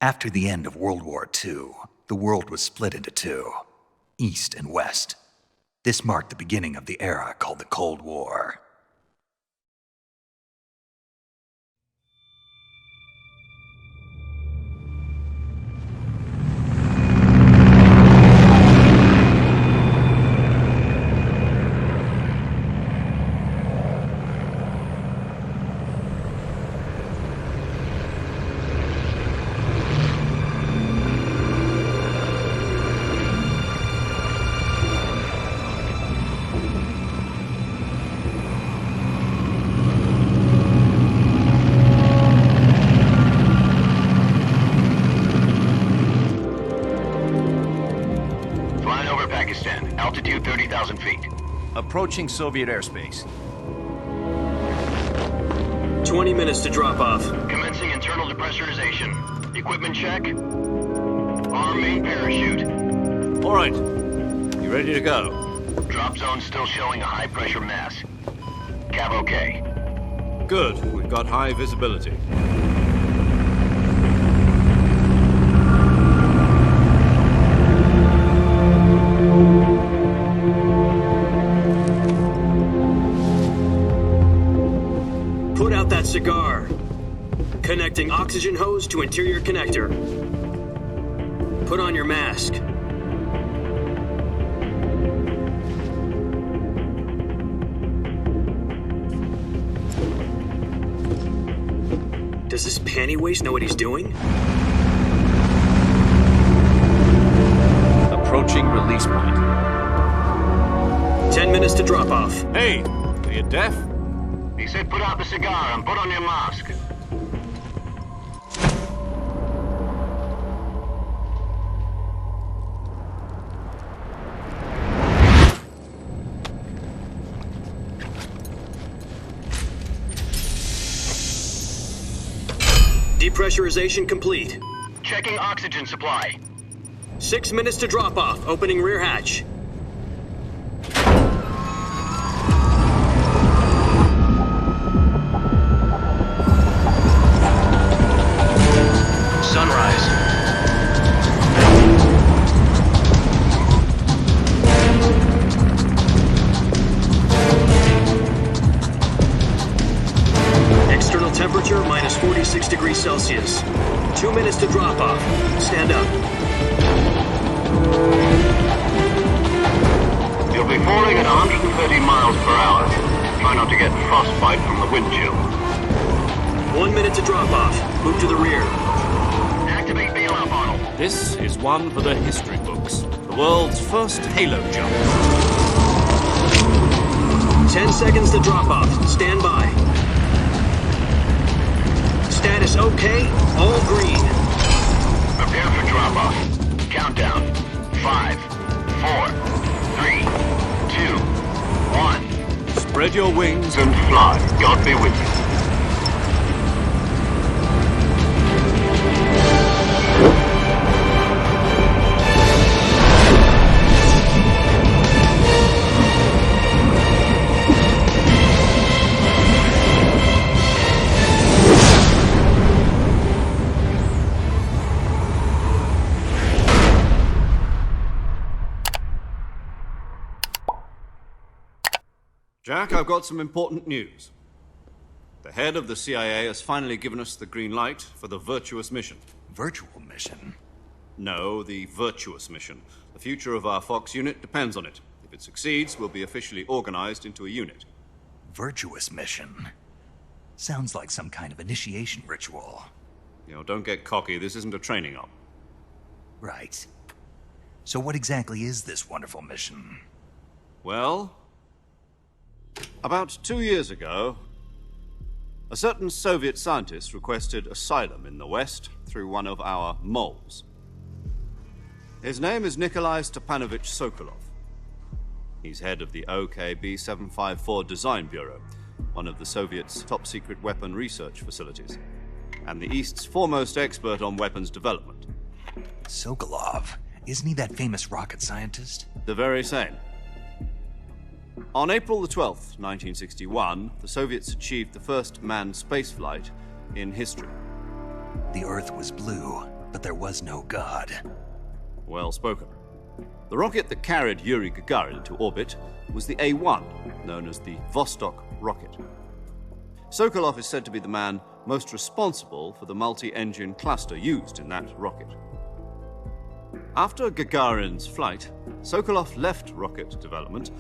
After the end of World War II, the world was split into two, East and West. This marked the beginning of the era called the Cold War. Altitude 30,000 feet. Approaching Soviet airspace. 20 minutes to drop off. Commencing internal depressurization. Equipment check. Arm main parachute. All right. You ready to go? Drop zone still showing a high pressure mass. Cav okay. Good. We've got high visibility. Put out that cigar. Connecting oxygen hose to interior connector. Put on your mask. Does this panty waste know what he's doing? Approaching release point. 10 minutes to drop off. Hey, are you deaf? He said put out the cigar and put on your mask. Depressurization complete. Checking oxygen supply. 6 minutes to drop off. Opening rear hatch. Sunrise. External temperature minus 46 degrees Celsius. 2 minutes to drop off. Stand up. You'll be falling at 130 miles per hour. Try not to get frostbite from the wind chill. 1 minute to drop off. Move to the rear. Activate bailout model. This is one for the history books. The world's first halo jump. 10 seconds to drop off. Stand by. Status okay. All green. Prepare for drop off. Countdown. 5, 4, 3, 2, 1. Spread your wings And fly. God be with you. Jack, I've got some important news. The head of the CIA has finally given us the green light for the virtuous mission. Virtual mission? No, the virtuous mission. The future of our Fox unit depends on it. If it succeeds, we'll be officially organized into a unit. Virtuous mission? Sounds like some kind of initiation ritual. You know, don't get cocky. This isn't a training op. Right. So what exactly is this wonderful mission? Well, about 2 years ago, a certain Soviet scientist requested asylum in the West through one of our moles. His name is Nikolai Stepanovich Sokolov. He's head of the OKB-754 Design Bureau, one of the Soviets' top-secret weapon research facilities, and the East's foremost expert on weapons development. Sokolov? Isn't he that famous rocket scientist? The very same. On April the 12th, 1961, the Soviets achieved the first manned spaceflight in history. The Earth was blue, but there was no God. Well spoken. The rocket that carried Yuri Gagarin into orbit was the A-1, known as the Vostok rocket. Sokolov is said to be the man most responsible for the multi-engine cluster used in that rocket. After Gagarin's flight, Sokolov left rocket development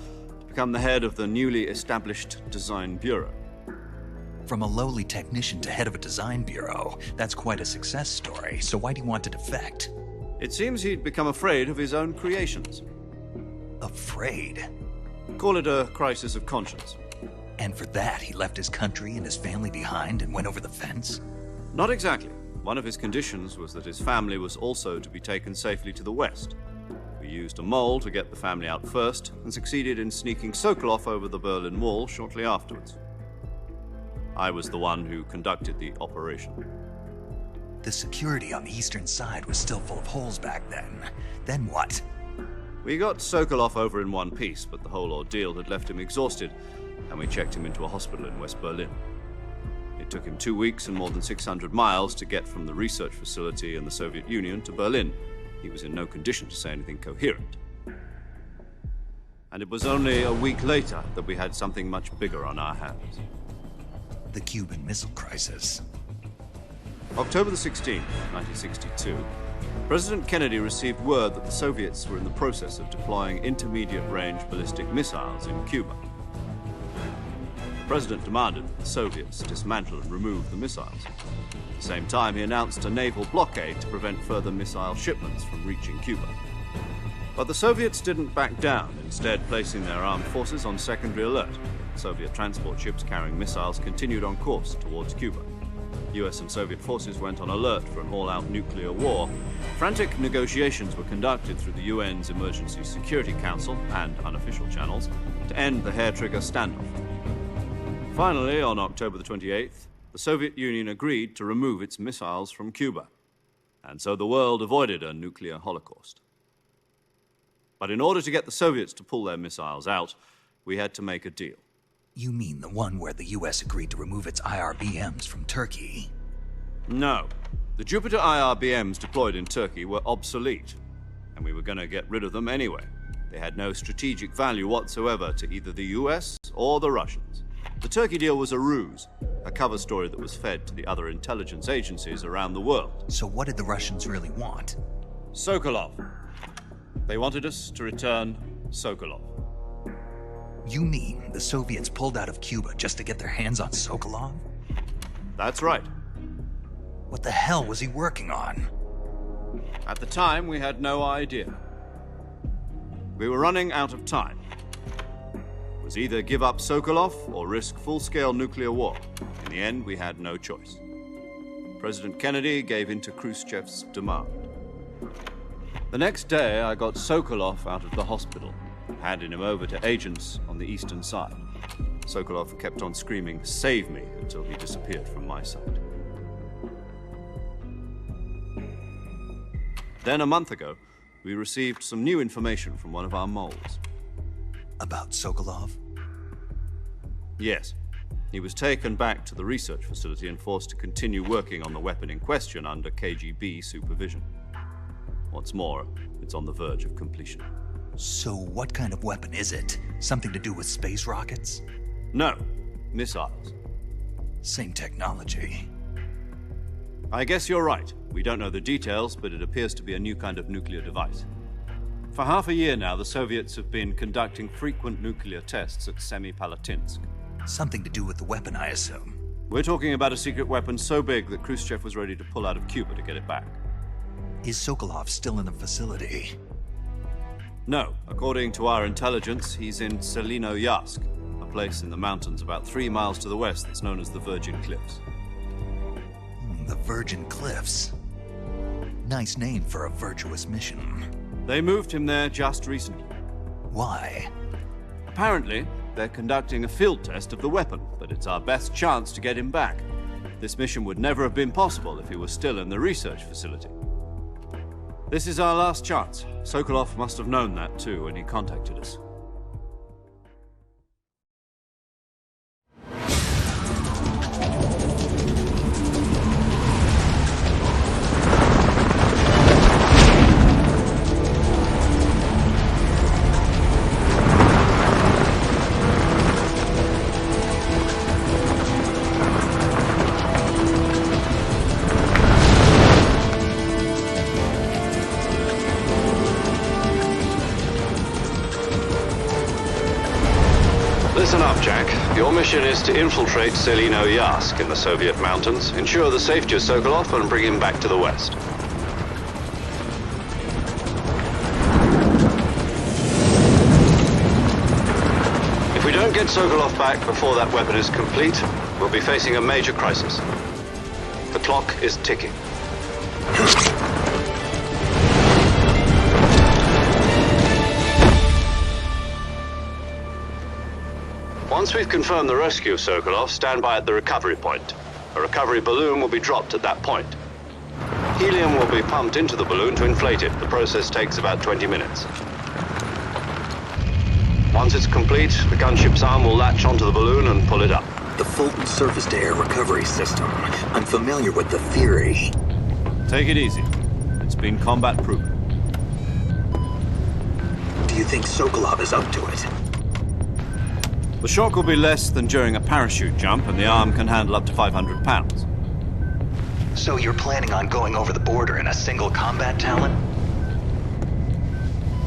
to become the head of the newly established Design Bureau. From a lowly technician to head of a design bureau, that's quite a success story, so why do you want to defect? It seems he'd become afraid of his own creations. Afraid? Call it a crisis of conscience. And for that, he left his country and his family behind and went over the fence? Not exactly. One of his conditions was that his family was also to be taken safely to the west. We used a mole to get the family out first and succeeded in sneaking Sokolov over the Berlin Wall shortly afterwards. I was the one who conducted the operation. The security on the eastern side was still full of holes back then. Then what? We got Sokolov over in one piece, but the whole ordeal had left him exhausted, and we checked him into a hospital in West Berlin. It took him 2 weeks and more than 600 miles to get from the research facility in the Soviet Union to Berlin. He was in no condition to say anything coherent. And it was only a week later that we had something much bigger on our hands. The Cuban Missile Crisis. October the 16th, 1962, President Kennedy received word that the Soviets were in the process of deploying intermediate-range ballistic missiles in Cuba. The President demanded that the Soviets dismantle and remove the missiles. At the same time, he announced a naval blockade to prevent further missile shipments from reaching Cuba. But the Soviets didn't back down, instead placing their armed forces on secondary alert. Soviet transport ships carrying missiles continued on course towards Cuba. US and Soviet forces went on alert for an all-out nuclear war. Frantic negotiations were conducted through the UN's Emergency Security Council and unofficial channels to end the hair-trigger standoff. Finally, on October the 28th, the Soviet Union agreed to remove its missiles from Cuba. And so the world avoided a nuclear holocaust. But in order to get the Soviets to pull their missiles out, we had to make a deal. You mean the one where the US agreed to remove its IRBMs from Turkey? No. The Jupiter IRBMs deployed in Turkey were obsolete, and we were going to get rid of them anyway. They had no strategic value whatsoever to either the US or the Russians. The Turkey deal was a ruse, a cover story that was fed to the other intelligence agencies around the world. So what did the Russians really want? Sokolov. They wanted us to return Sokolov. You mean the Soviets pulled out of Cuba just to get their hands on Sokolov? That's right. What the hell was he working on? At the time, we had no idea. We were running out of time. It was either give up Sokolov or risk full-scale nuclear war. In the end, we had no choice. President Kennedy gave in to Khrushchev's demand. The next day, I got Sokolov out of the hospital, handing him over to agents on the eastern side. Sokolov kept on screaming, "Save me," until he disappeared from my sight. Then a month ago, we received some new information from one of our moles. About Sokolov? Yes. He was taken back to the research facility and forced to continue working on the weapon in question under KGB supervision. What's more, it's on the verge of completion. So what kind of weapon is it? Something to do with space rockets? No, missiles. Same technology. I guess you're right. We don't know the details, but it appears to be a new kind of nuclear device. For half a year now, the Soviets have been conducting frequent nuclear tests at Semipalatinsk. Something to do with the weapon, I assume. We're talking about a secret weapon so big that Khrushchev was ready to pull out of Cuba to get it back. Is Sokolov still in the facility? No. According to our intelligence, he's in Selinoyarsk, a place in the mountains about 3 miles to the west that's known as the Virgin Cliffs. The Virgin Cliffs. Nice name for a virtuous mission. They moved him there just recently. Why? Apparently, they're conducting a field test of the weapon, but it's our best chance to get him back. This mission would never have been possible if he was still in the research facility. This is our last chance. Sokolov must have known that too when he contacted us. mission is to infiltrate Selino Yask in the Soviet mountains, ensure the safety of Sokolov, and bring him back to the West. If we don't get Sokolov back before that weapon is complete, we'll be facing a major crisis. The clock is ticking. Once we've confirmed the rescue of Sokolov, stand by at the recovery point. A recovery balloon will be dropped at that point. Helium will be pumped into the balloon to inflate it. The process takes about 20 minutes. Once it's complete, the gunship's arm will latch onto the balloon and pull it up. The Fulton surface-to-air recovery system. I'm familiar with the theory. Take it easy. It's been combat-proven. Do you think Sokolov is up to it? The shock will be less than during a parachute jump, and the arm can handle up to 500 pounds. So you're planning on going over the border in a single combat talent?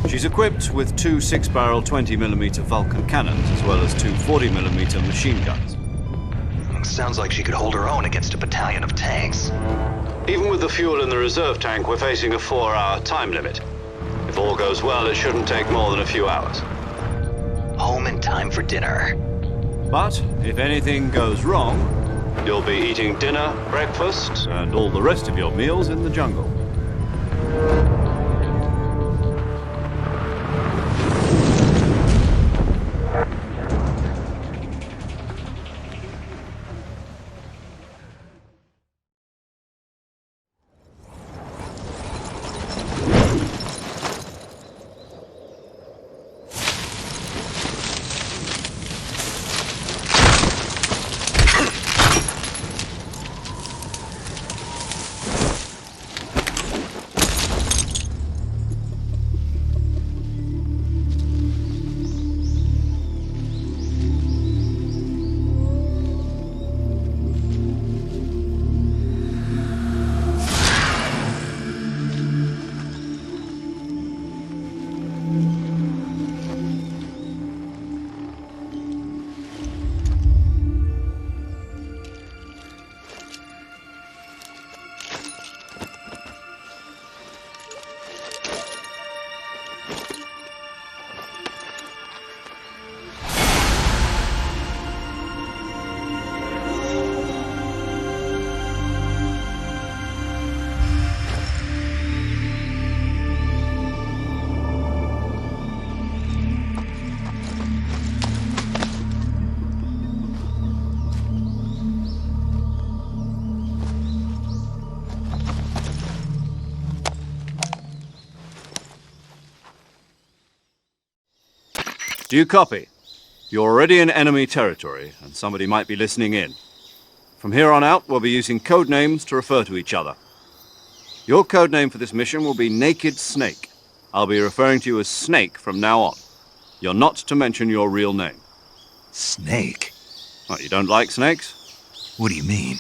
She's equipped with two 6-barrel 20mm Vulcan cannons, as well as two 40mm machine guns. Sounds like she could hold her own against a battalion of tanks. Even with the fuel in the reserve tank, we're facing a 4-hour time limit. If all goes well, it shouldn't take more than a few hours. Home in time for dinner. But if anything goes wrong, you'll be eating dinner, breakfast, and all the rest of your meals in the jungle. Do you copy? You're already in enemy territory, and somebody might be listening in. From here on out, we'll be using code names to refer to each other. Your code name for this mission will be Naked Snake. I'll be referring to you as Snake from now on. You're not to mention your real name. Snake? What, you don't like snakes? What do you mean?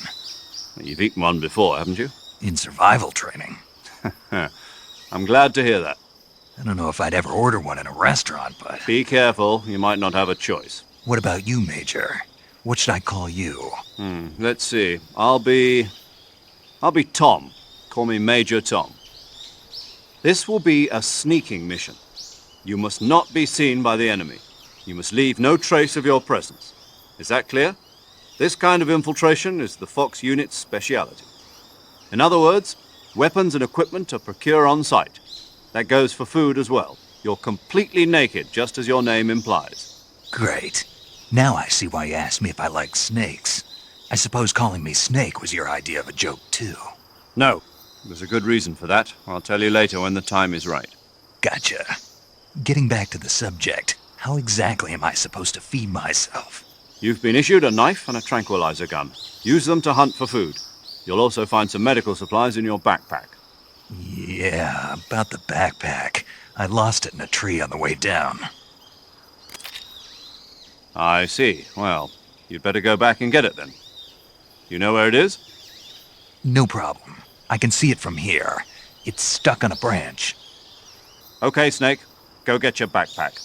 You've eaten one before, haven't you? In survival training. I'm glad to hear that. I don't know if I'd ever order one in a restaurant, but... Be careful, you might not have a choice. What about you, Major? What should I call you? Let's see. I'll be Tom. Call me Major Tom. This will be a sneaking mission. You must not be seen by the enemy. You must leave no trace of your presence. Is that clear? This kind of infiltration is the Fox unit's speciality. In other words, weapons and equipment are procured on site. That goes for food as well. You're completely naked, just as your name implies. Great. Now I see why you asked me if I like snakes. I suppose calling me Snake was your idea of a joke, too. No. There's a good reason for that. I'll tell you later when the time is right. Gotcha. Getting back to the subject, how exactly am I supposed to feed myself? You've been issued a knife and a tranquilizer gun. Use them to hunt for food. You'll also find some medical supplies in your backpack. Yeah, about the backpack. I lost it in a tree on the way down. I see. Well, you'd better go back and get it then. You know where it is? No problem. I can see it from here. It's stuck on a branch. Okay, Snake. Go get your backpack.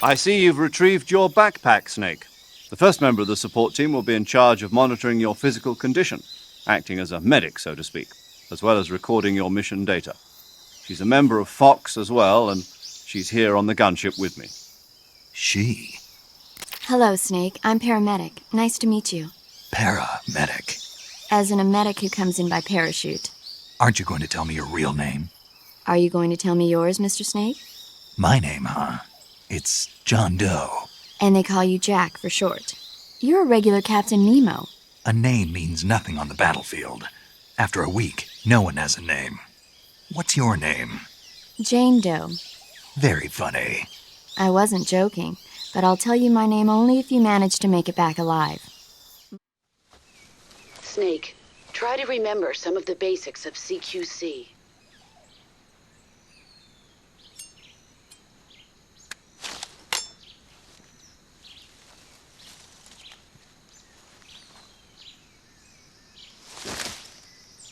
I see you've retrieved your backpack, Snake. The first member of the support team will be in charge of monitoring your physical condition, acting as a medic, so to speak, as well as recording your mission data. She's a member of Fox as well, and she's here on the gunship with me. She? Hello, Snake. I'm paramedic. Nice to meet you. Paramedic. As in a medic who comes in by parachute. Aren't you going to tell me your real name? Are you going to tell me yours, Mr. Snake? My name, huh? It's John Doe. And they call you Jack for short. You're a regular Captain Nemo. A name means nothing on the battlefield. After a week, no one has a name. What's your name? Jane Doe. Very funny. I wasn't joking, but I'll tell you my name only if you manage to make it back alive. Snake, try to remember some of the basics of CQC.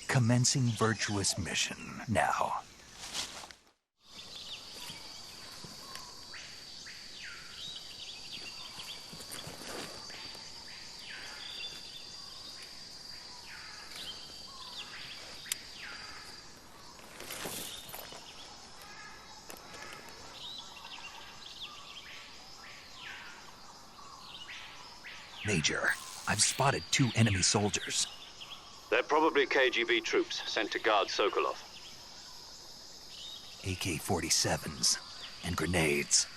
Commencing virtuous mission now. Major, I've spotted 2 enemy soldiers. They're probably KGB troops sent to guard Sokolov. AK-47s and grenades.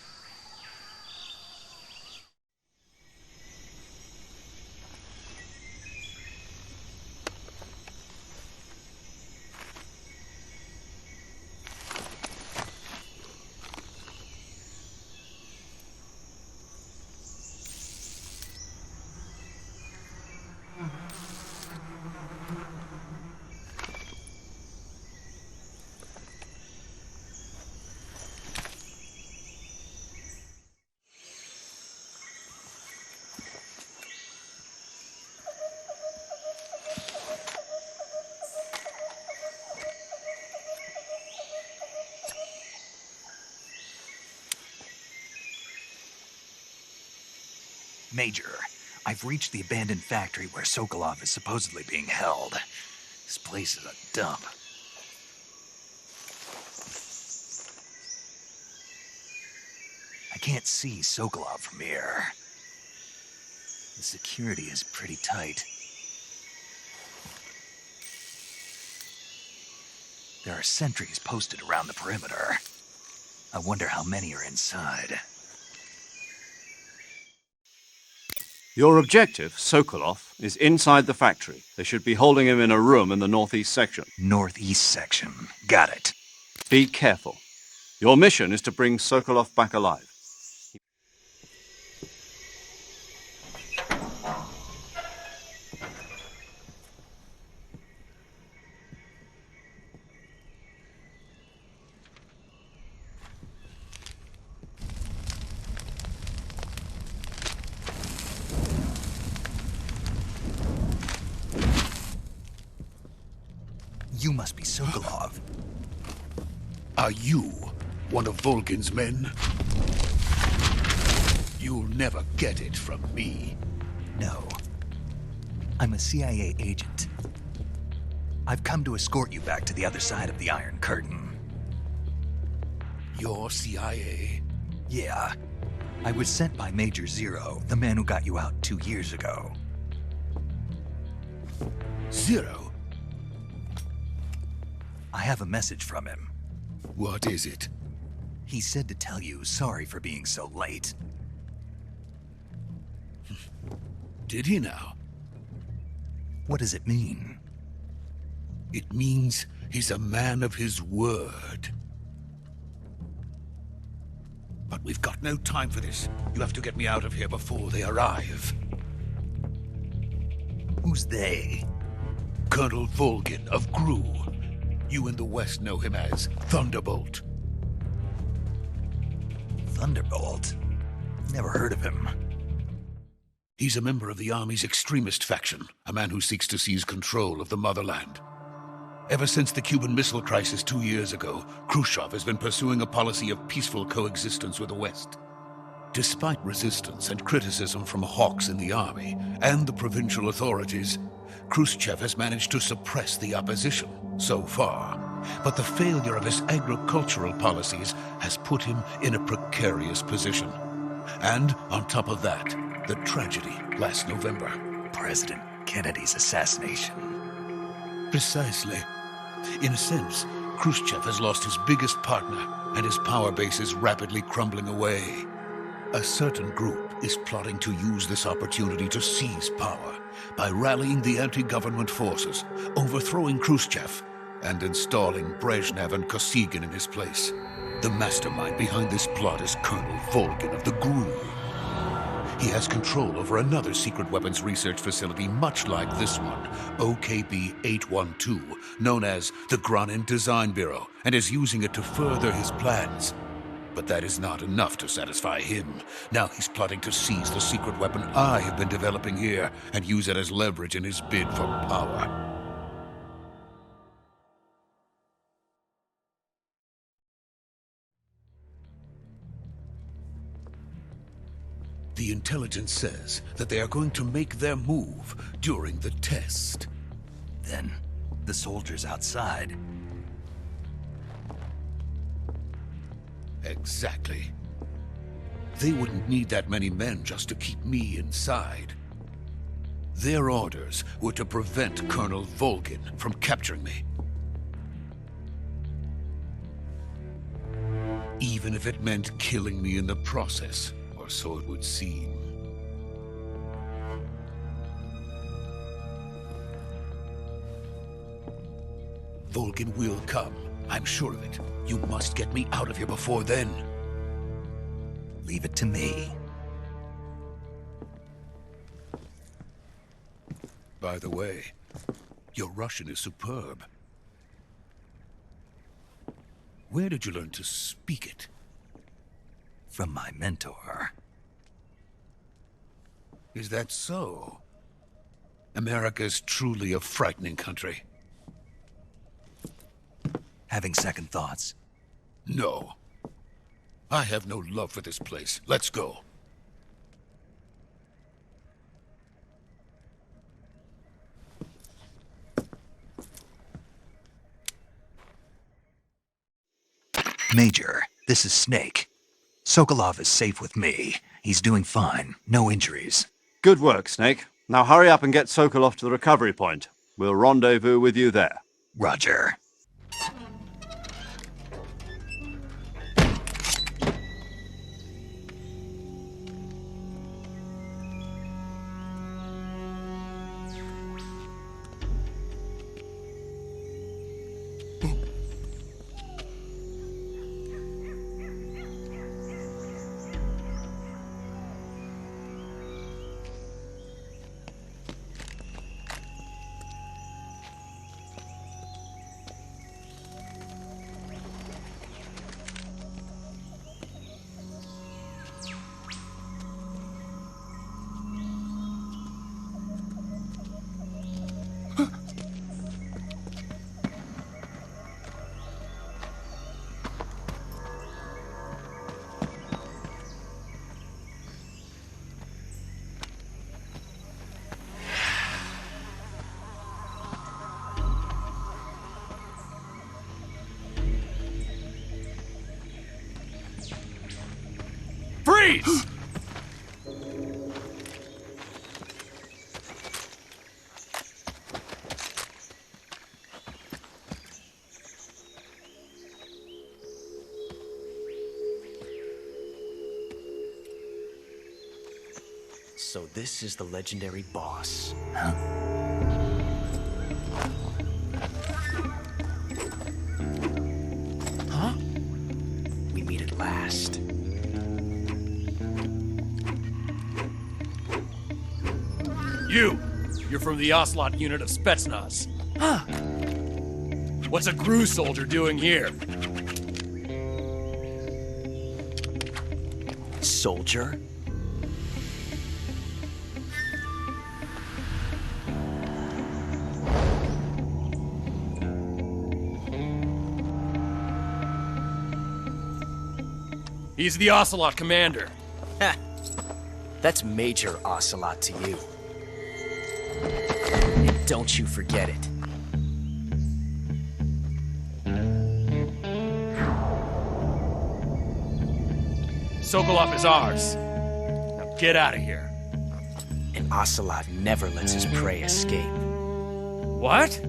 Major, I've reached the abandoned factory where Sokolov is supposedly being held. This place is a dump. I can't see Sokolov from here. The security is pretty tight. There are sentries posted around the perimeter. I wonder how many are inside. Your objective, Sokolov, is inside the factory. They should be holding him in a room in the northeast section. Northeast section. Got it. Be careful. Your mission is to bring Sokolov back alive. You must be Sokolov. Are you one of Volgin's men? You'll never get it from me. No. I'm a CIA agent. I've come to escort you back to the other side of the Iron Curtain. You're CIA? Yeah. I was sent by Major Zero, the man who got you out 2 years ago. Zero? I have a message from him. What is it? He said to tell you sorry for being so late. Did he now? What does it mean? It means he's a man of his word. But we've got no time for this. You have to get me out of here before they arrive. Who's they? Colonel Volgin of GRU. You in the West know him as Thunderbolt. Thunderbolt? Never heard of him. He's a member of the Army's extremist faction, a man who seeks to seize control of the motherland. Ever since the Cuban Missile Crisis 2 years ago, Khrushchev has been pursuing a policy of peaceful coexistence with the West. Despite resistance and criticism from hawks in the army and the provincial authorities, Khrushchev has managed to suppress the opposition so far. But the failure of his agricultural policies has put him in a precarious position. And on top of that, the tragedy last November. President Kennedy's assassination. Precisely. In a sense, Khrushchev has lost his biggest partner, and his power base is rapidly crumbling away. A certain group is plotting to use this opportunity to seize power by rallying the anti-government forces, overthrowing Khrushchev, and installing Brezhnev and Kosygin in his place. The mastermind behind this plot is Colonel Volgin of the GRU. He has control over another secret weapons research facility much like this one, OKB-812, known as the Granin Design Bureau, and is using it to further his plans. But that is not enough to satisfy him. Now he's plotting to seize the secret weapon I have been developing here and use it as leverage in his bid for power. The intelligence says that they are going to make their move during the test. Then, the soldiers outside. Exactly. They wouldn't need that many men just to keep me inside. Their orders were to prevent Colonel Volgin from capturing me. Even if it meant killing me in the process. Or so it would seem. Volgin will come. I'm sure of it. You must get me out of here before then. Leave it to me. By the way, your Russian is superb. Where did you learn to speak it? From my mentor. Is that so? America is truly a frightening country. Having second thoughts? No. I have no love for this place. Let's go. Major, this is Snake. Sokolov is safe with me. He's doing fine. No injuries. Good work, Snake. Now hurry up and get Sokolov to the recovery point. We'll rendezvous with you there. Roger. Freeze! So this is the legendary boss. Huh? Huh? We meet at last. You're from the Ocelot unit of Spetsnaz. Huh. What's a GRU soldier doing here? Soldier? He's the Ocelot commander. Ha! That's major ocelot to you. And don't you forget it. Sokolov is ours. Now get out of here. An ocelot never lets his prey escape. What?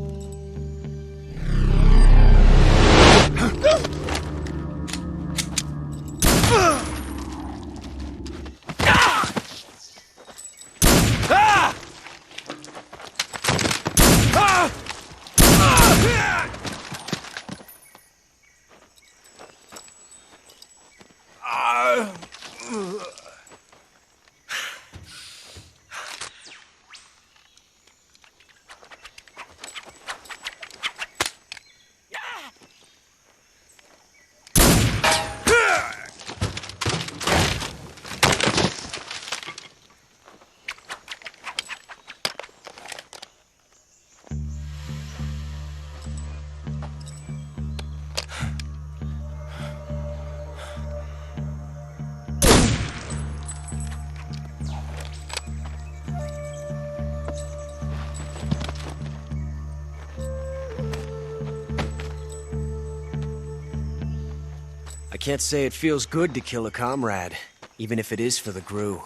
I can't say it feels good to kill a comrade, even if it is for the GRU.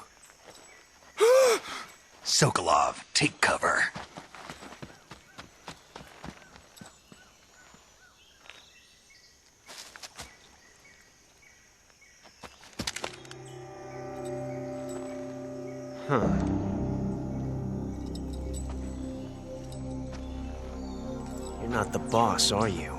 Sokolov, take cover. Huh. You're not the boss, are you?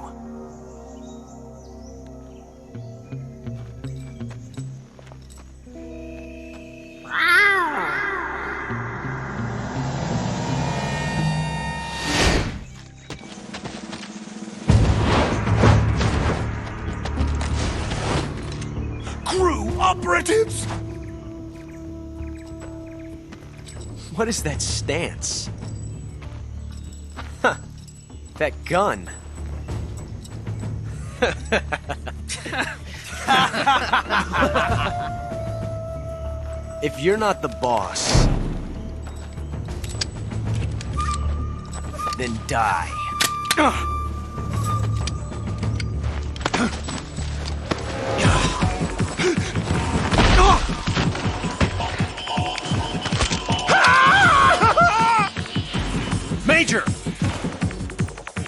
GRU operatives! What is that stance? Huh. That gun. If you're not the boss, then die. Major!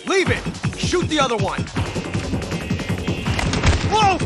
Leave it! Shoot the other one! Whoa!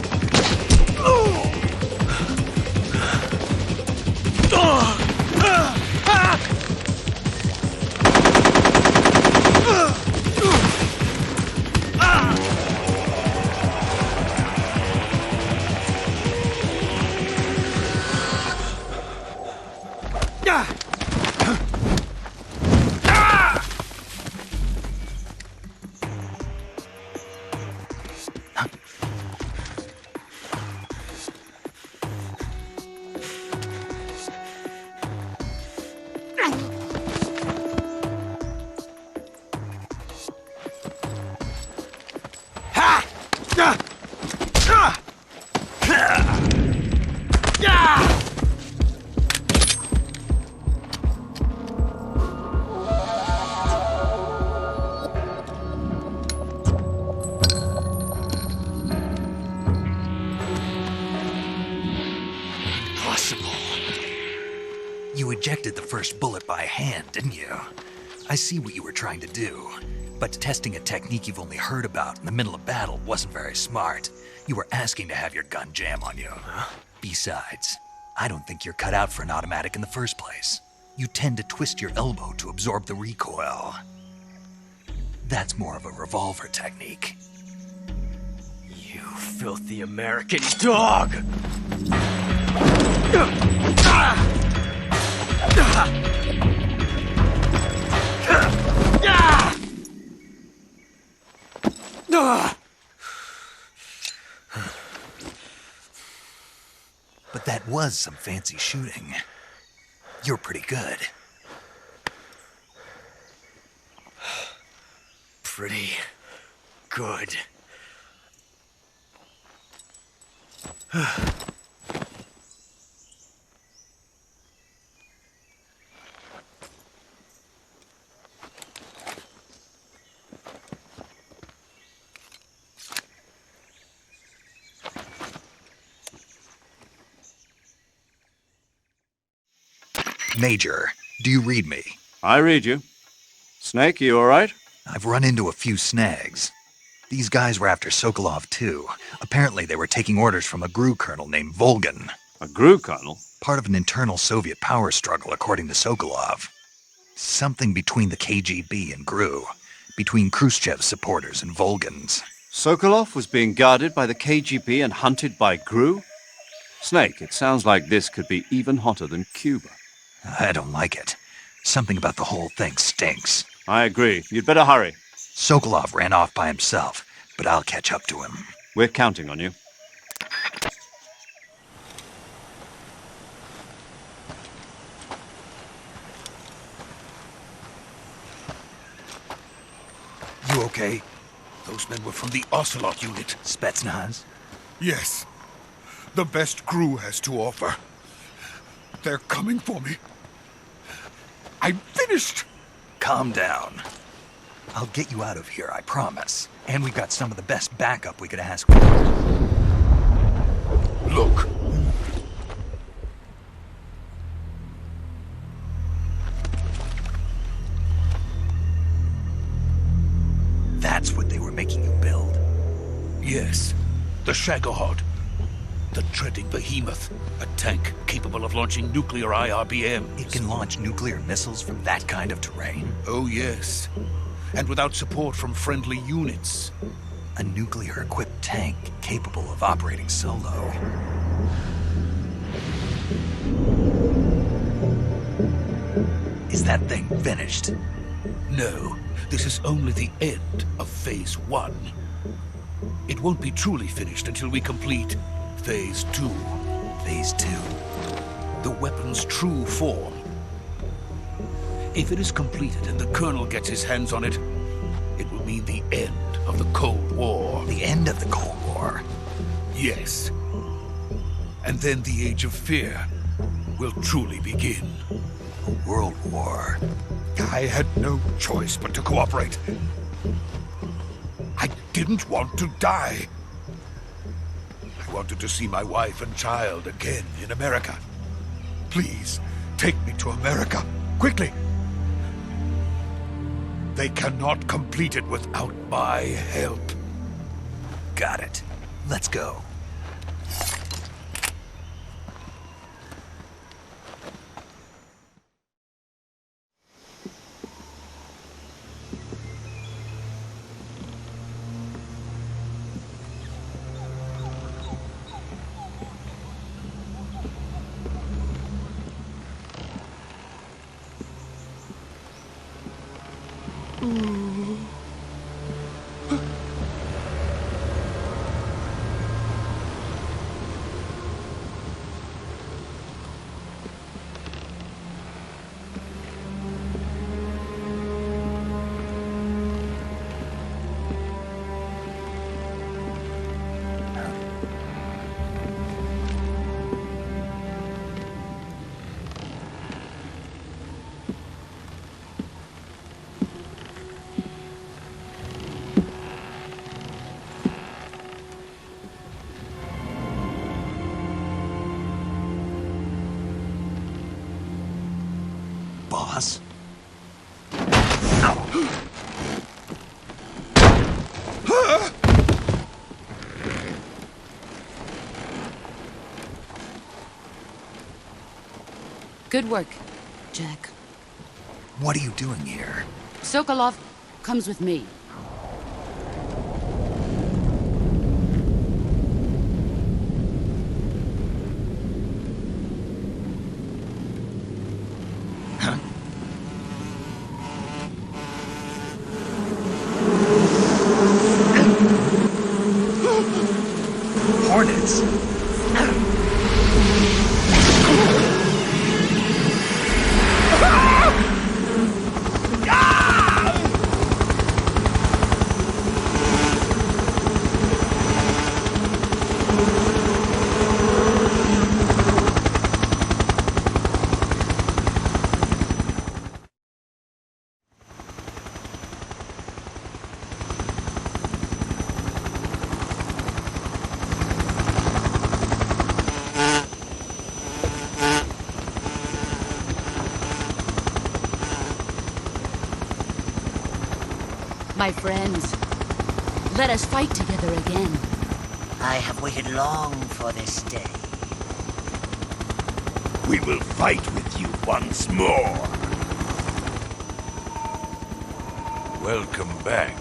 You ejected the first bullet by hand, didn't you? I see what you were trying to do, but testing a technique you've only heard about in the middle of battle wasn't very smart. You were asking to have your gun jam on you. Huh? Besides, I don't think you're cut out for an automatic in the first place. You tend to twist your elbow to absorb the recoil. That's more of a revolver technique. You filthy American dog! But that was some fancy shooting. You're pretty good. Pretty good. Major, do you read me? I read you. Snake, you all right? I've run into a few snags. These guys were after Sokolov too. Apparently they were taking orders from a GRU colonel named Volgan. A GRU colonel? Part of an internal Soviet power struggle, according to Sokolov. Something between the KGB and GRU. Between Khrushchev's supporters and Volgan's. Sokolov was being guarded by the KGB and hunted by GRU? Snake, it sounds like this could be even hotter than Cuba. I don't like it. Something about the whole thing stinks. I agree. You'd better hurry. Sokolov ran off by himself, but I'll catch up to him. We're counting on you. You okay? Those men were from the Ocelot unit. Spetsnaz? Yes. The best GRU has to offer. They're coming for me. I'm finished! Calm down. I'll get you out of here, I promise. And we've got some of the best backup we could ask for. Look. That's what they were making you build? Yes. The Shagohod. The treading behemoth. A tank capable of launching nuclear IRBMs. It can launch nuclear missiles from that kind of terrain? Oh, yes. And without support from friendly units. A nuclear-equipped tank capable of operating solo. Is that thing finished? No. This is only the end of Phase 1. It won't be truly finished until we complete Phase 2. Phase 2? The weapon's true form. If it is completed and the Colonel gets his hands on it, it will mean the end of the Cold War. The end of the Cold War? Yes. And then the Age of Fear will truly begin. A world war? I had no choice but to cooperate. I didn't want to die. I wanted to see my wife and child again in America. Please, take me to America, quickly. They cannot complete it without my help. Got it. Let's go. Boss? Good work, Jack. What are you doing here? Sokolov comes with me. Hornets? My friends, let us fight together again. I have waited long for this day. We will fight with you once more. Welcome back,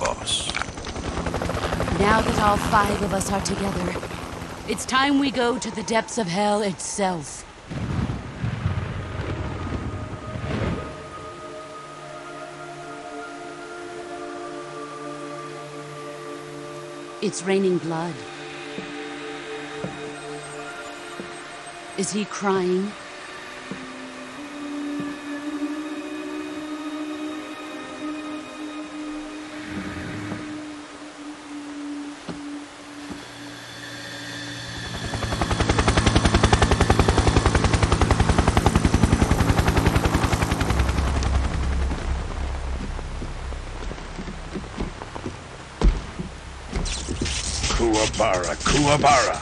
boss. Now that all 5 of us are together, it's time we go to the depths of hell itself. It's raining blood. Is he crying? Kuwabara, Kuwabara.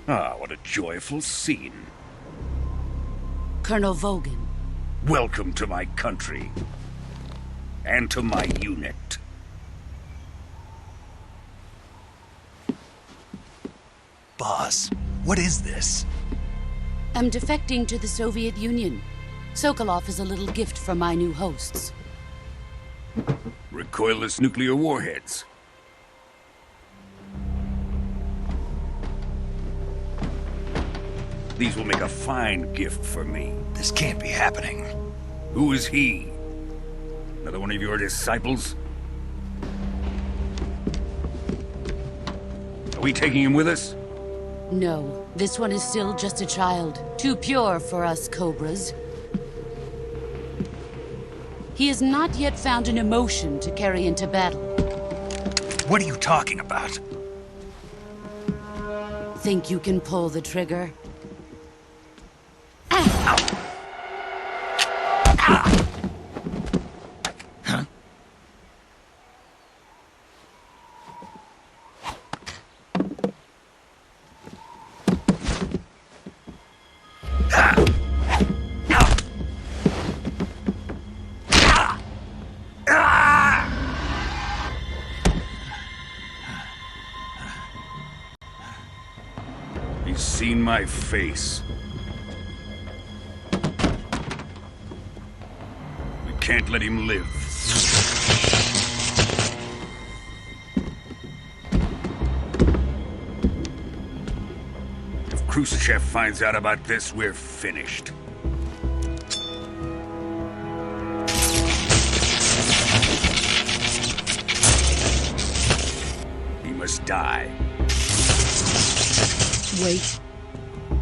Ah, what a joyful scene. Colonel Vogan. Welcome to my country. And to my unit. Boss, what is this? I'm defecting to the Soviet Union. Sokolov is a little gift from my new hosts. Recoilless nuclear warheads. These will make a fine gift for me. This can't be happening. Who is he? Another one of your disciples? Are we taking him with us? No, this one is still just a child. Too pure for us Cobras. He has not yet found an emotion to carry into battle. What are you talking about? Think you can pull the trigger? He's seen my face. We can't let him live. If Khrushchev finds out about this, we're finished. He must die. Wait.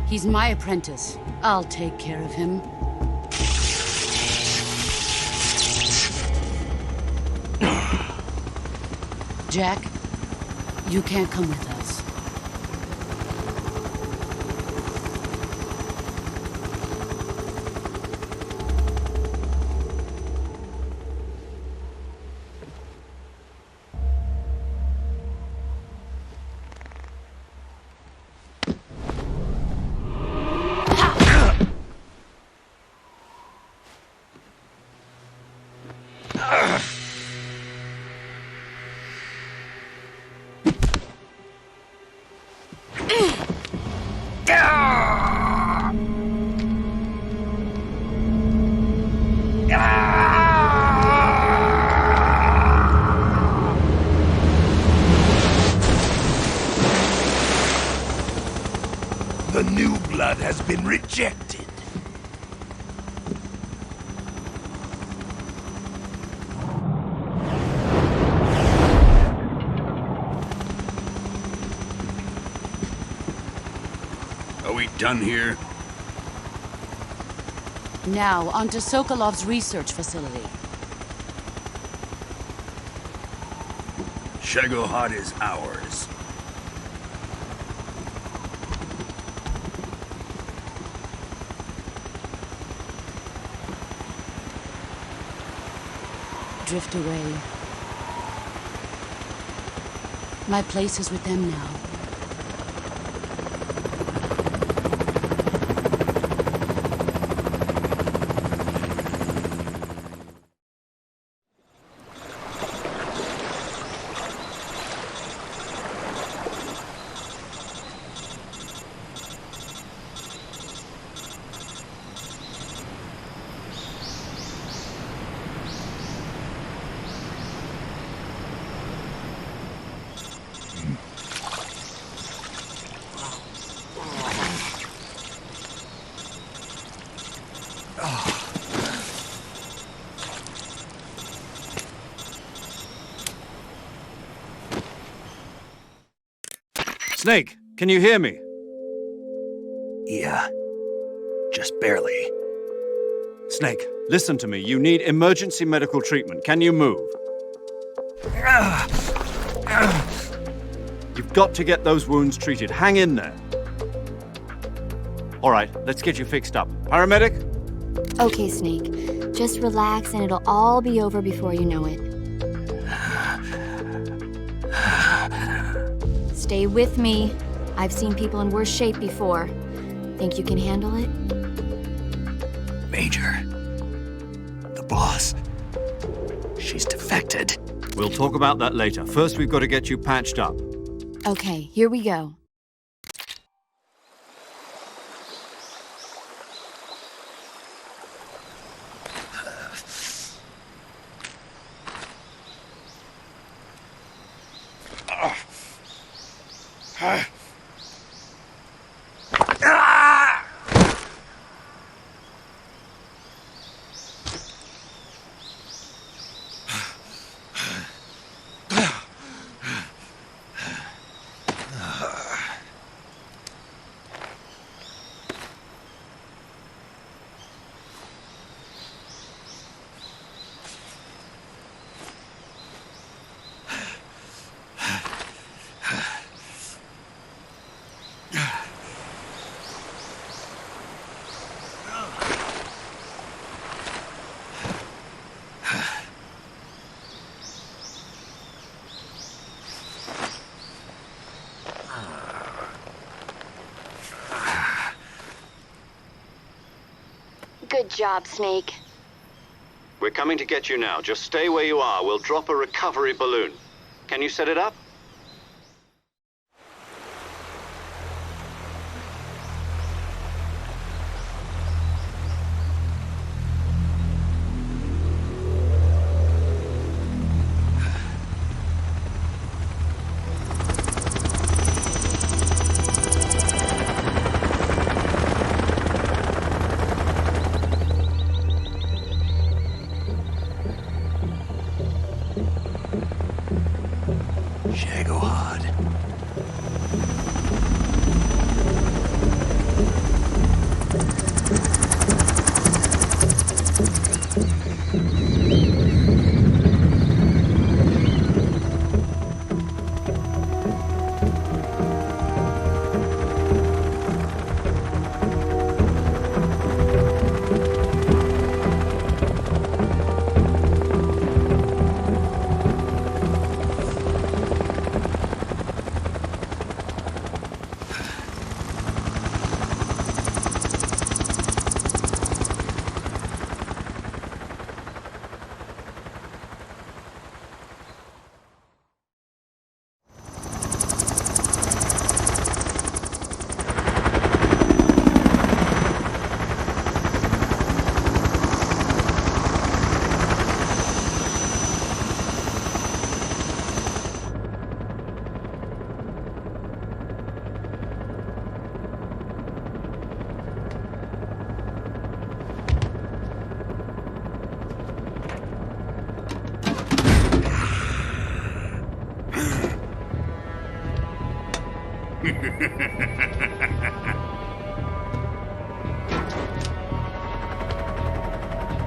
He's my apprentice. I'll take care of him. Jack, you can't come with us. The new blood has been rejected. Are we done here? Now, onto Sokolov's research facility. Shagohod is ours. Drift away. My place is with them now. Snake, can you hear me? Yeah. Just barely. Snake, listen to me. You need emergency medical treatment. Can you move? You've got to get those wounds treated. Hang in there. All right, let's get you fixed up. Paramedic? Okay, Snake. Just relax and it'll all be over before you know it. Stay with me. I've seen people in worse shape before. Think you can handle it? Major. The boss. She's defected. We'll talk about that later. First, we've got to get you patched up. Okay, here we go. Good job, Snake. We're coming to get you now. Just stay where you are. We'll drop a recovery balloon. Can you set it up?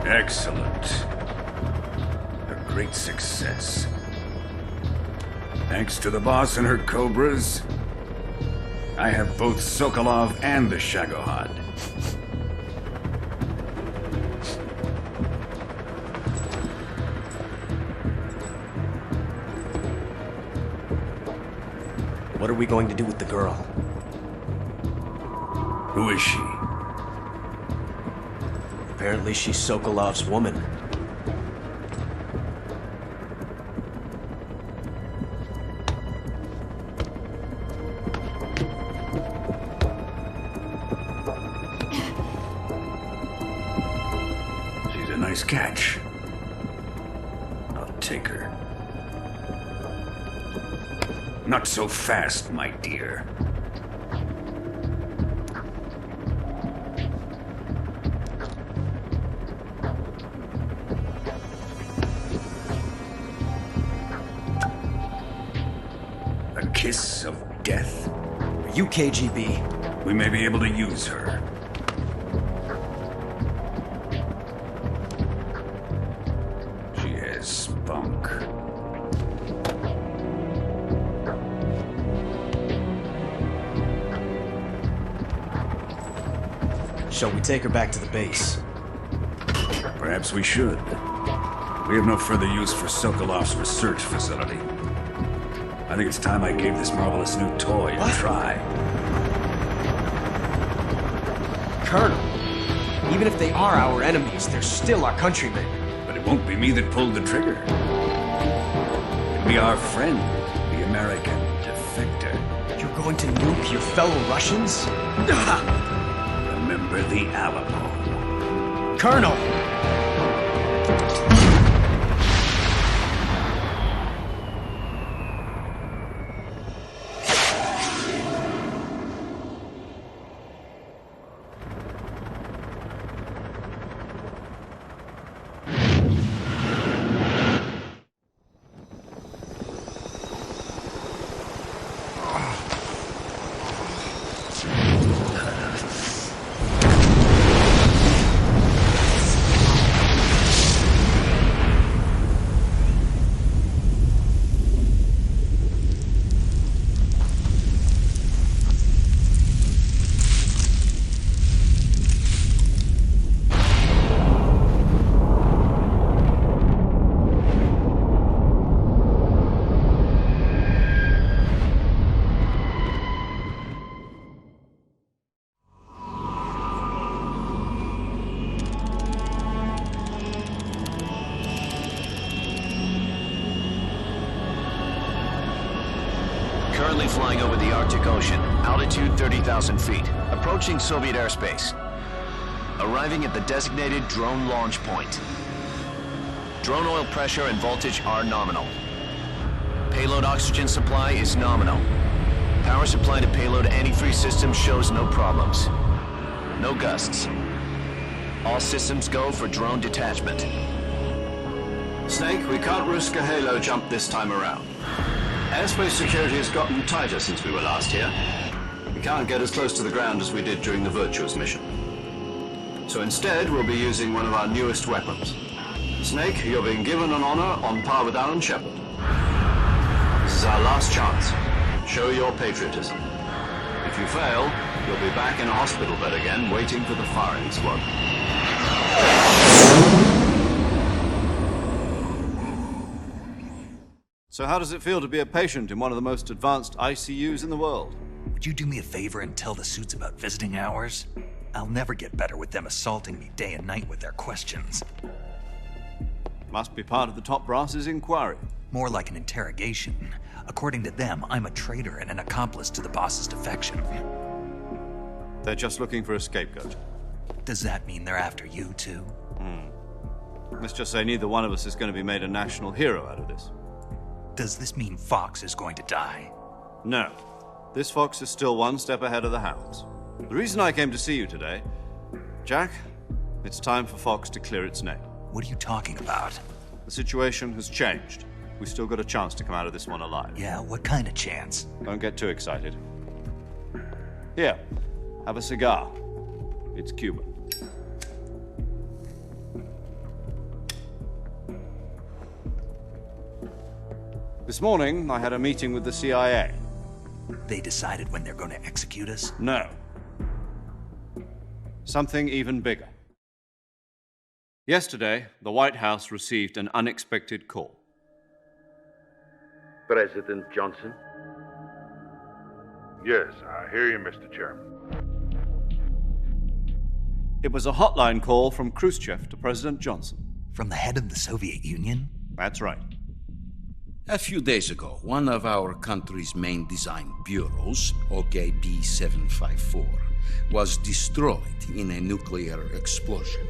Excellent. A great success. Thanks to the boss and her cobras, I have both Sokolov and the Shagohod. What are we going to do with the girl? Who is she? Apparently she's Sokolov's woman. She's a nice catch. I'll take her. Not so fast, my dear. A kiss of death? Are you KGB? We may be able to use her. She has spunk. Shall we take her back to the base? Perhaps we should. We have no further use for Sokolov's research facility. I think it's time I gave this marvelous new toy a try. Colonel, even if they are our enemies, they're still our countrymen. But it won't be me that pulled the trigger. It'll be our friend, the American defector. You're going to nuke your fellow Russians? Remember the Alamo. Colonel! Currently flying over the Arctic Ocean, altitude 30,000 feet, approaching Soviet airspace. Arriving at the designated drone launch point. Drone oil pressure and voltage are nominal. Payload oxygen supply is nominal. Power supply to payload antifreeze system shows no problems. No gusts. All systems go for drone detachment. Snake, we can't risk a halo jump this time around. Airspace security has gotten tighter since we were last here. We can't get as close to the ground as we did during the Virtuous mission. So instead, we'll be using one of our newest weapons. Snake, you're being given an honor on par with Alan Shepard. This is our last chance. Show your patriotism. If you fail, you'll be back in a hospital bed again, waiting for the firing squad. So how does it feel to be a patient in one of the most advanced ICUs in the world? Would you do me a favor and tell the suits about visiting hours? I'll never get better with them assaulting me day and night with their questions. Must be part of the top brass's inquiry. More like an interrogation. According to them, I'm a traitor and an accomplice to the boss's defection. They're just looking for a scapegoat. Does that mean they're after you, too? Let's just say neither one of us is going to be made a national hero out of this. Does this mean Fox is going to die? No. This fox is still one step ahead of the hounds. The reason I came to see you today, Jack, it's time for Fox to clear its name. What are you talking about? The situation has changed. We still got a chance to come out of this one alive. Yeah, what kind of chance? Don't get too excited. Here, have a cigar. It's Cuban. This morning, I had a meeting with the CIA. They decided when they're going to execute us? No. Something even bigger. Yesterday, the White House received an unexpected call. President Johnson? Yes, I hear you, Mr. Chairman. It was a hotline call from Khrushchev to President Johnson. From the head of the Soviet Union? That's right. A few days ago, one of our country's main design bureaus, OKB 754, was destroyed in a nuclear explosion.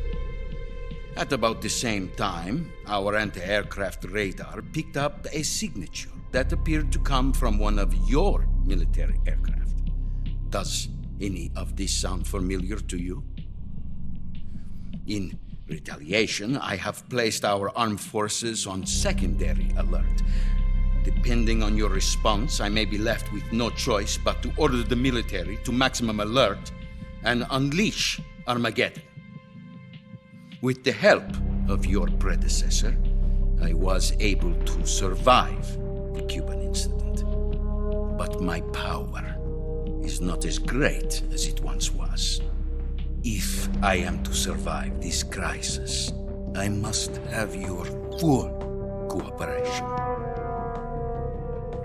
At about the same time, our anti-aircraft radar picked up a signature that appeared to come from one of your military aircraft. Does any of this sound familiar to you? In retaliation, I have placed our armed forces on secondary alert. Depending on your response, I may be left with no choice but to order the military to maximum alert and unleash Armageddon. With the help of your predecessor, I was able to survive the Cuban incident. But my power is not as great as it once was. If I am to survive this crisis, I must have your full cooperation.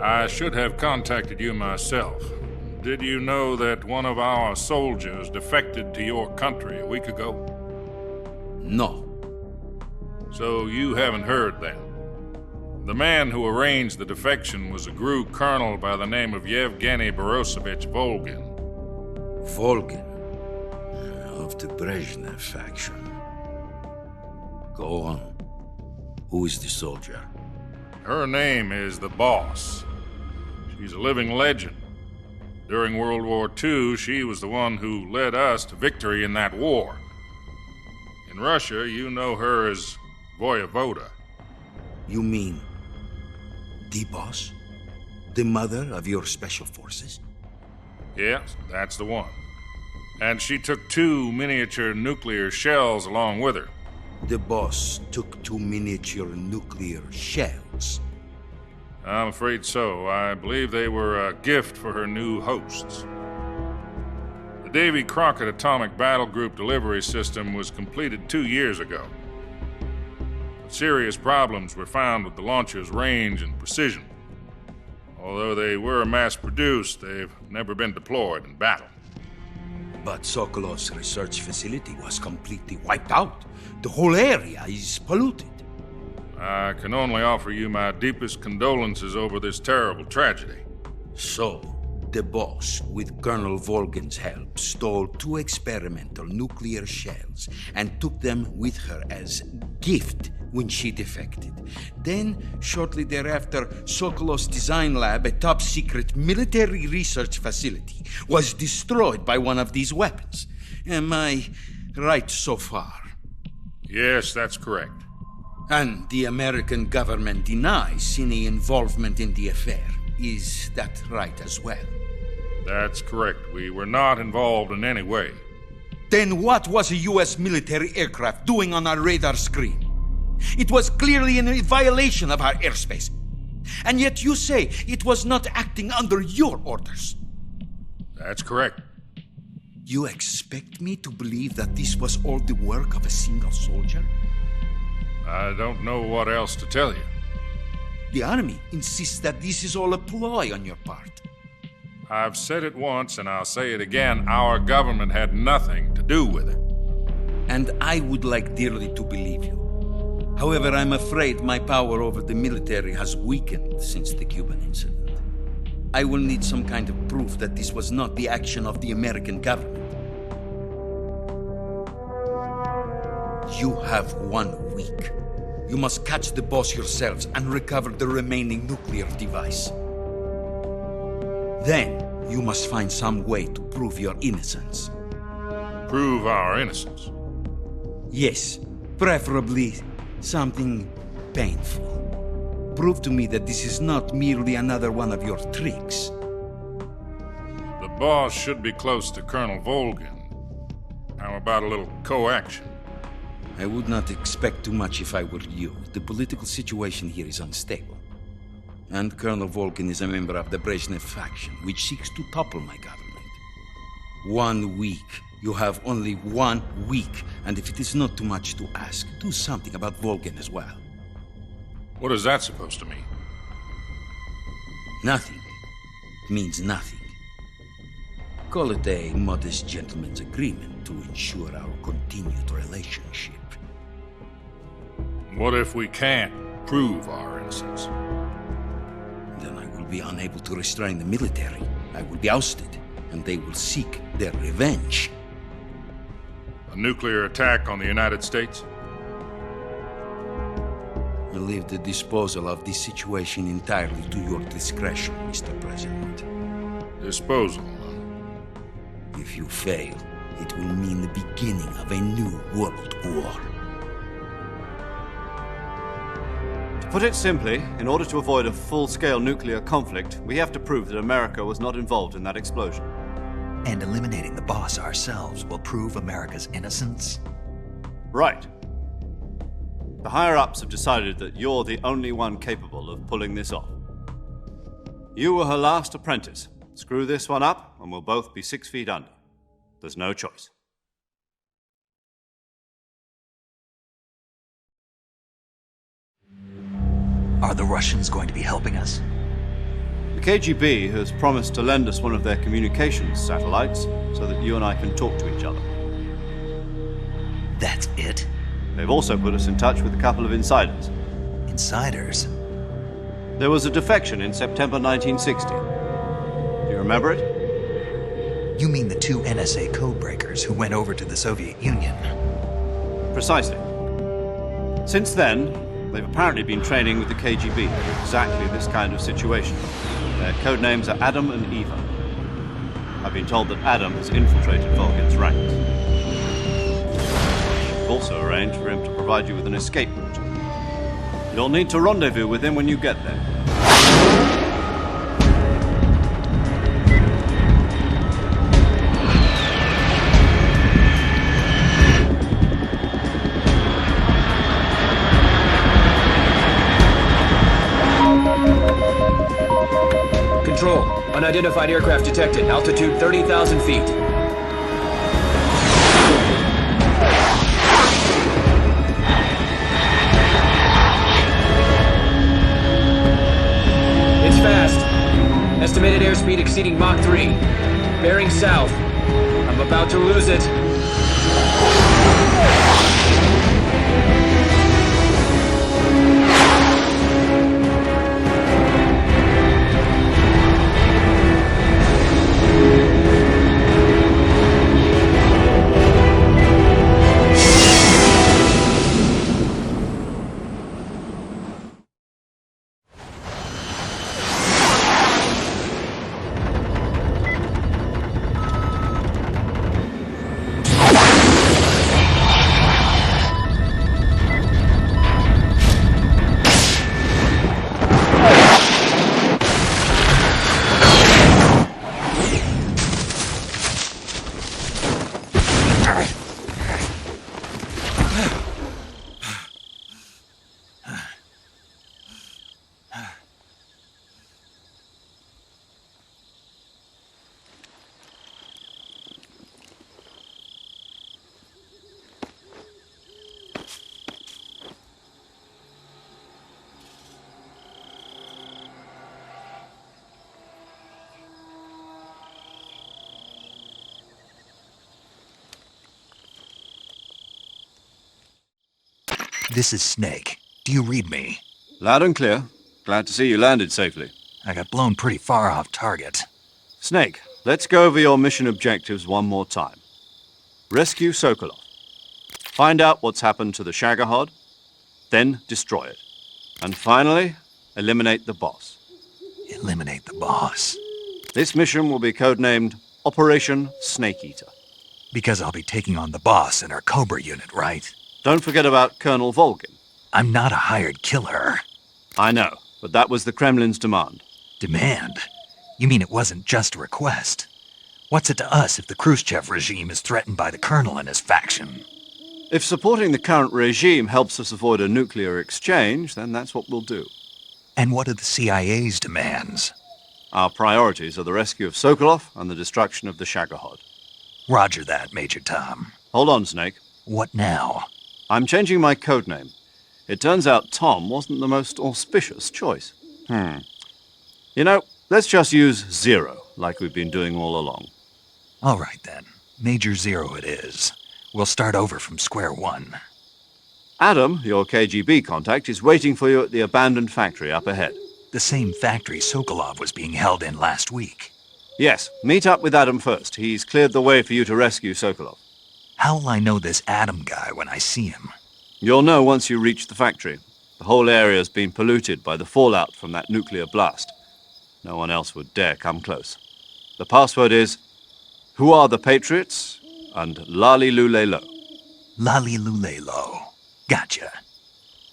I should have contacted you myself. Did you know that one of our soldiers defected to your country a week ago? No. So you haven't heard then. The man who arranged the defection was a GRU colonel by the name of Yevgeny Borosovich Volgin. Volgin? Of the Brezhnev faction. Go on. Who is the soldier? Her name is the Boss. She's a living legend. During World War II, she was the one who led us to victory in that war. In Russia, you know her as Voyevoda. You mean the Boss? The mother of your special forces? Yes, that's the one. And she took 2 miniature nuclear shells along with her. The Boss took 2 miniature nuclear shells? I'm afraid so. I believe they were a gift for her new hosts. The Davy Crockett Atomic Battle Group delivery system was completed 2 years ago. But serious problems were found with the launcher's range and precision. Although they were mass-produced, they've never been deployed in battle. But Sokolov's research facility was completely wiped out. The whole area is polluted. I can only offer you my deepest condolences over this terrible tragedy. So, the Boss, with Colonel Volgin's help, stole 2 experimental nuclear shells and took them with her as gift when she defected. Then, shortly thereafter, Sokolov's design lab, a top-secret military research facility, was destroyed by one of these weapons. Am I right so far? Yes, that's correct. And the American government denies any involvement in the affair. Is that right as well? That's correct. We were not involved in any way. Then what was a U.S. military aircraft doing on our radar screen? It was clearly in violation of our airspace. And yet you say it was not acting under your orders. That's correct. You expect me to believe that this was all the work of a single soldier? I don't know what else to tell you. The Army insists that this is all a ploy on your part. I've said it once and I'll say it again. Our government had nothing to do with it. And I would like dearly to believe you. However, I'm afraid my power over the military has weakened since the Cuban incident. I will need some kind of proof that this was not the action of the American government. You have 1 week. You must catch the Boss yourselves and recover the remaining nuclear device. Then, you must find some way to prove your innocence. Prove our innocence? Yes, preferably something painful. Prove to me that this is not merely another one of your tricks. The Boss should be close to Colonel Volgin. How about a little coaction? I would not expect too much if I were you. The political situation here is unstable. And Colonel Volgin is a member of the Brezhnev faction, which seeks to topple my government. 1 week. You have only 1 week. And if it is not too much to ask, do something about Volgin as well. What is that supposed to mean? Nothing. It means nothing. call it a modest gentleman's agreement to ensure our continued relationship. What if we can't prove our innocence? Then I will be unable to restrain the military. I will be ousted, and they will seek their revenge. A nuclear attack on the United States? I leave the disposal of this situation entirely to your discretion, Mr. President. Disposal? If you fail, it will mean the beginning of a new world war. To put it simply, in order to avoid a full-scale nuclear conflict, we have to prove that America was not involved in that explosion. And eliminating the boss ourselves will prove America's innocence? Right. The higher-ups have decided that you're the only one capable of pulling this off. You were her last apprentice. Screw this one up, and we'll both be 6 feet under. There's no choice. Are the Russians going to be helping us? The KGB has promised to lend us one of their communications satellites so that you and I can talk to each other. That's it? They've also put us in touch with a couple of insiders. Insiders? There was a defection in September 1960. Do you remember it? You mean the 2 NSA codebreakers who went over to the Soviet Union? Precisely. Since then, they've apparently been training with the KGB for exactly this kind of situation. Their codenames are Adam and Eva. I've been told that Adam has infiltrated Volgin's ranks. We've also arranged for him to provide you with an escape route. You'll need to rendezvous with him when you get there. Control. Unidentified aircraft detected. Altitude 30,000 feet. It's fast. Estimated airspeed exceeding Mach 3. Bearing south. I'm about to lose it. This is Snake. Do you read me? Loud and clear. Glad to see you landed safely. I got blown pretty far off target. Snake, let's go over your mission objectives one more time. Rescue Sokolov. Find out what's happened to the Shagohod, then destroy it. And finally, eliminate the boss. Eliminate the boss? This mission will be codenamed Operation Snake Eater. Because I'll be taking on the boss and her Cobra unit, right? Don't forget about Colonel Volgin. I'm not a hired killer. I know, but that was the Kremlin's demand. Demand? You mean it wasn't just a request? What's it to us if the Khrushchev regime is threatened by the Colonel and his faction? If supporting the current regime helps us avoid a nuclear exchange, then that's what we'll do. And what are the CIA's demands? Our priorities are the rescue of Sokolov and the destruction of the Shagohod. Roger that, Major Tom. Hold on, Snake. What now? I'm changing my codename. It turns out Tom wasn't the most auspicious choice. You know, let's just use Zero, like we've been doing all along. All right, then. Major Zero it is. We'll start over from square one. Adam, your KGB contact, is waiting for you at the abandoned factory up ahead. The same factory Sokolov was being held in last week. Yes, meet up with Adam first. He's cleared the way for you to rescue Sokolov. How'll I know this Adam guy when I see him? You'll know once you reach the factory. The whole area's been polluted by the fallout from that nuclear blast. No one else would dare come close. The password is, "Who are the Patriots?" and "Lali Lule Lo." Lali Lule Lo. Gotcha.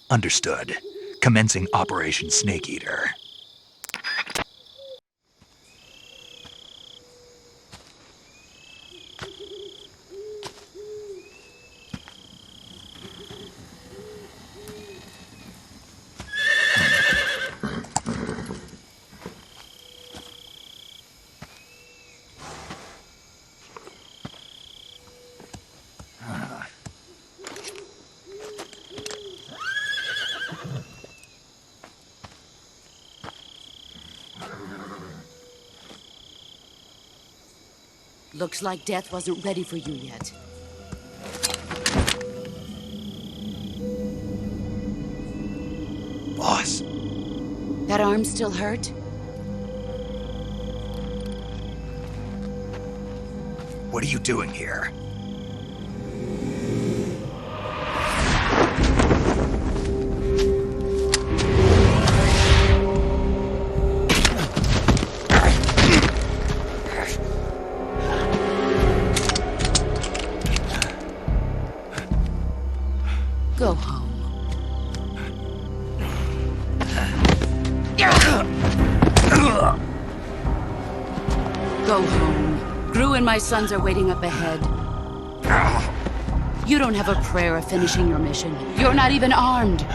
Understood. Commencing Operation Snake Eater. Looks like death wasn't ready for you yet. Boss. That arm still hurt? What are you doing here? Go home. Go home. Gru and my sons are waiting up ahead. You don't have a prayer of finishing your mission. You're not even armed.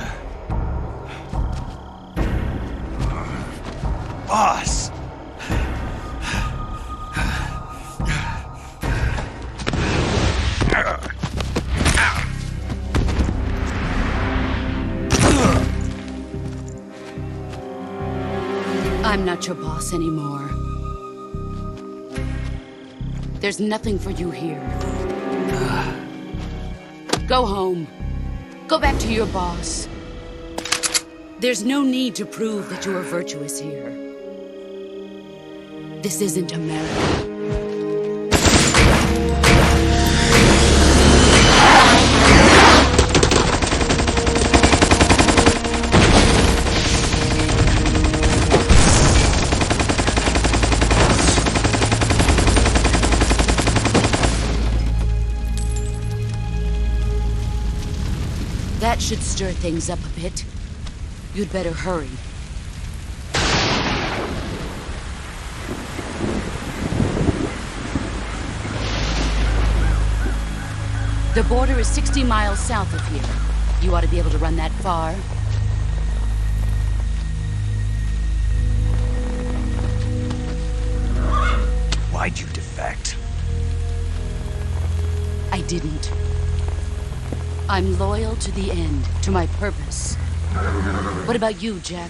Boss! I'm not your boss anymore. There's nothing for you here. Go home. Go back to your boss. There's no need to prove that you are virtuous here. This isn't America. That should stir things up a bit. You'd better hurry. The border is 60 miles south of here. You ought to be able to run that far. Why'd you defect? I didn't. I'm loyal to the end, to my purpose. What about you, Jack?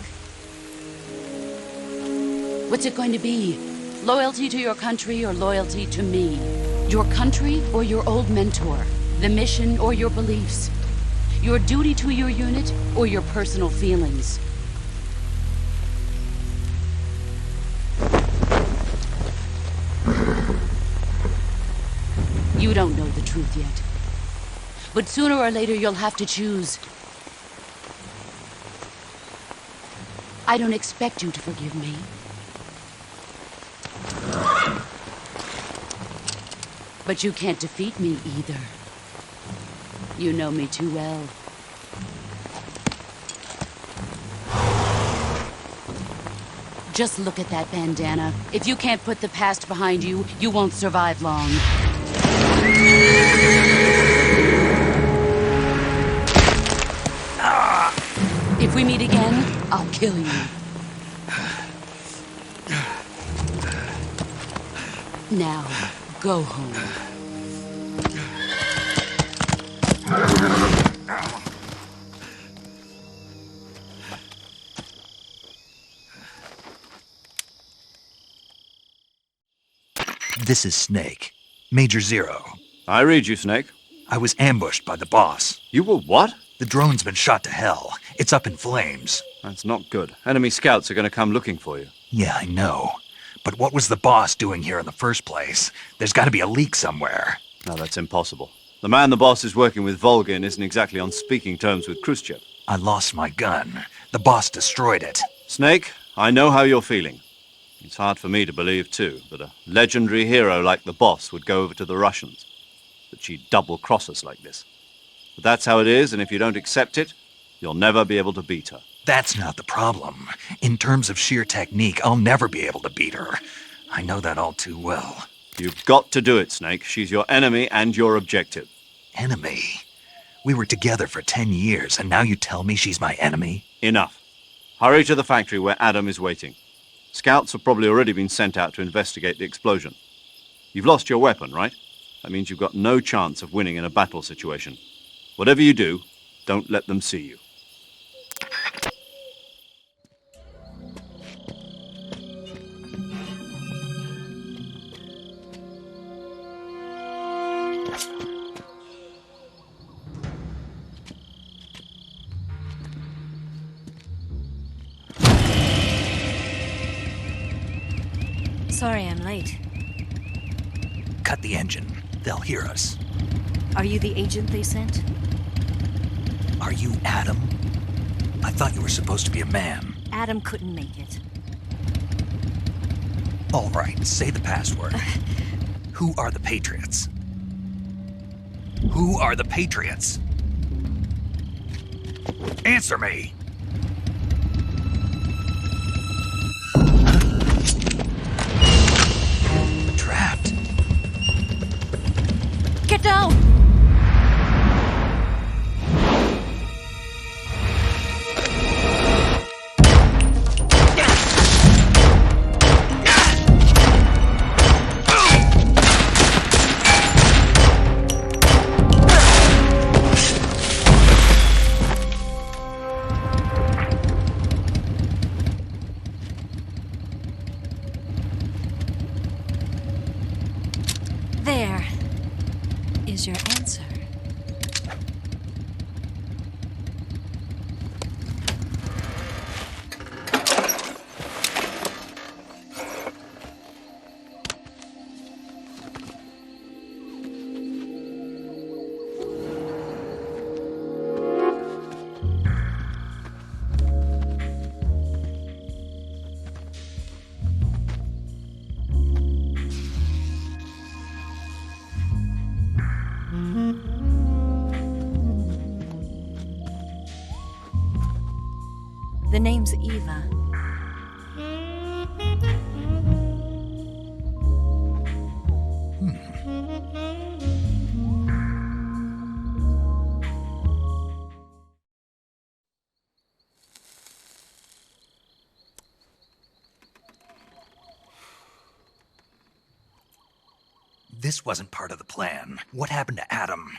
What's it going to be? Loyalty to your country or loyalty to me? Your country or your old mentor? The mission or your beliefs? Your duty to your unit or your personal feelings? You don't know the truth yet. But sooner or later, you'll have to choose. I don't expect you to forgive me. But you can't defeat me either. You know me too well. Just look at that bandana. If you can't put the past behind you, you won't survive long. If we meet again, I'll kill you. Now, go home. This is Snake. Major Zero. I read you, Snake. I was ambushed by the boss. You were what? The drone's been shot to hell. It's up in flames. That's not good. Enemy scouts are going to come looking for you. Yeah, I know. But what was the boss doing here in the first place? There's got to be a leak somewhere. No, that's impossible. The man the boss is working with, Volgin, isn't exactly on speaking terms with Khrushchev. I lost my gun. The boss destroyed it. Snake, I know how you're feeling. It's hard for me to believe, too, that a legendary hero like the boss would go over to the Russians. That she'd double-cross us like this. But that's how it is, and if you don't accept it, you'll never be able to beat her. That's not the problem. In terms of sheer technique, I'll never be able to beat her. I know that all too well. You've got to do it, Snake. She's your enemy and your objective. Enemy? We were together for 10 years, and now you tell me she's my enemy? Enough. Hurry to the factory where Adam is waiting. Scouts have probably already been sent out to investigate the explosion. You've lost your weapon, right? That means you've got no chance of winning in a battle situation. Whatever you do, don't let them see you. Sorry I'm late. Cut the engine. They'll hear us. Are you the agent they sent? Are you Adam? I thought you were supposed to be a man. Adam couldn't make it. All right, say the password. Who are the Patriots? Who are the Patriots? Answer me! Trapped. Get down! There is your answer. The name's Eva. This wasn't part of the plan. What happened to Adam?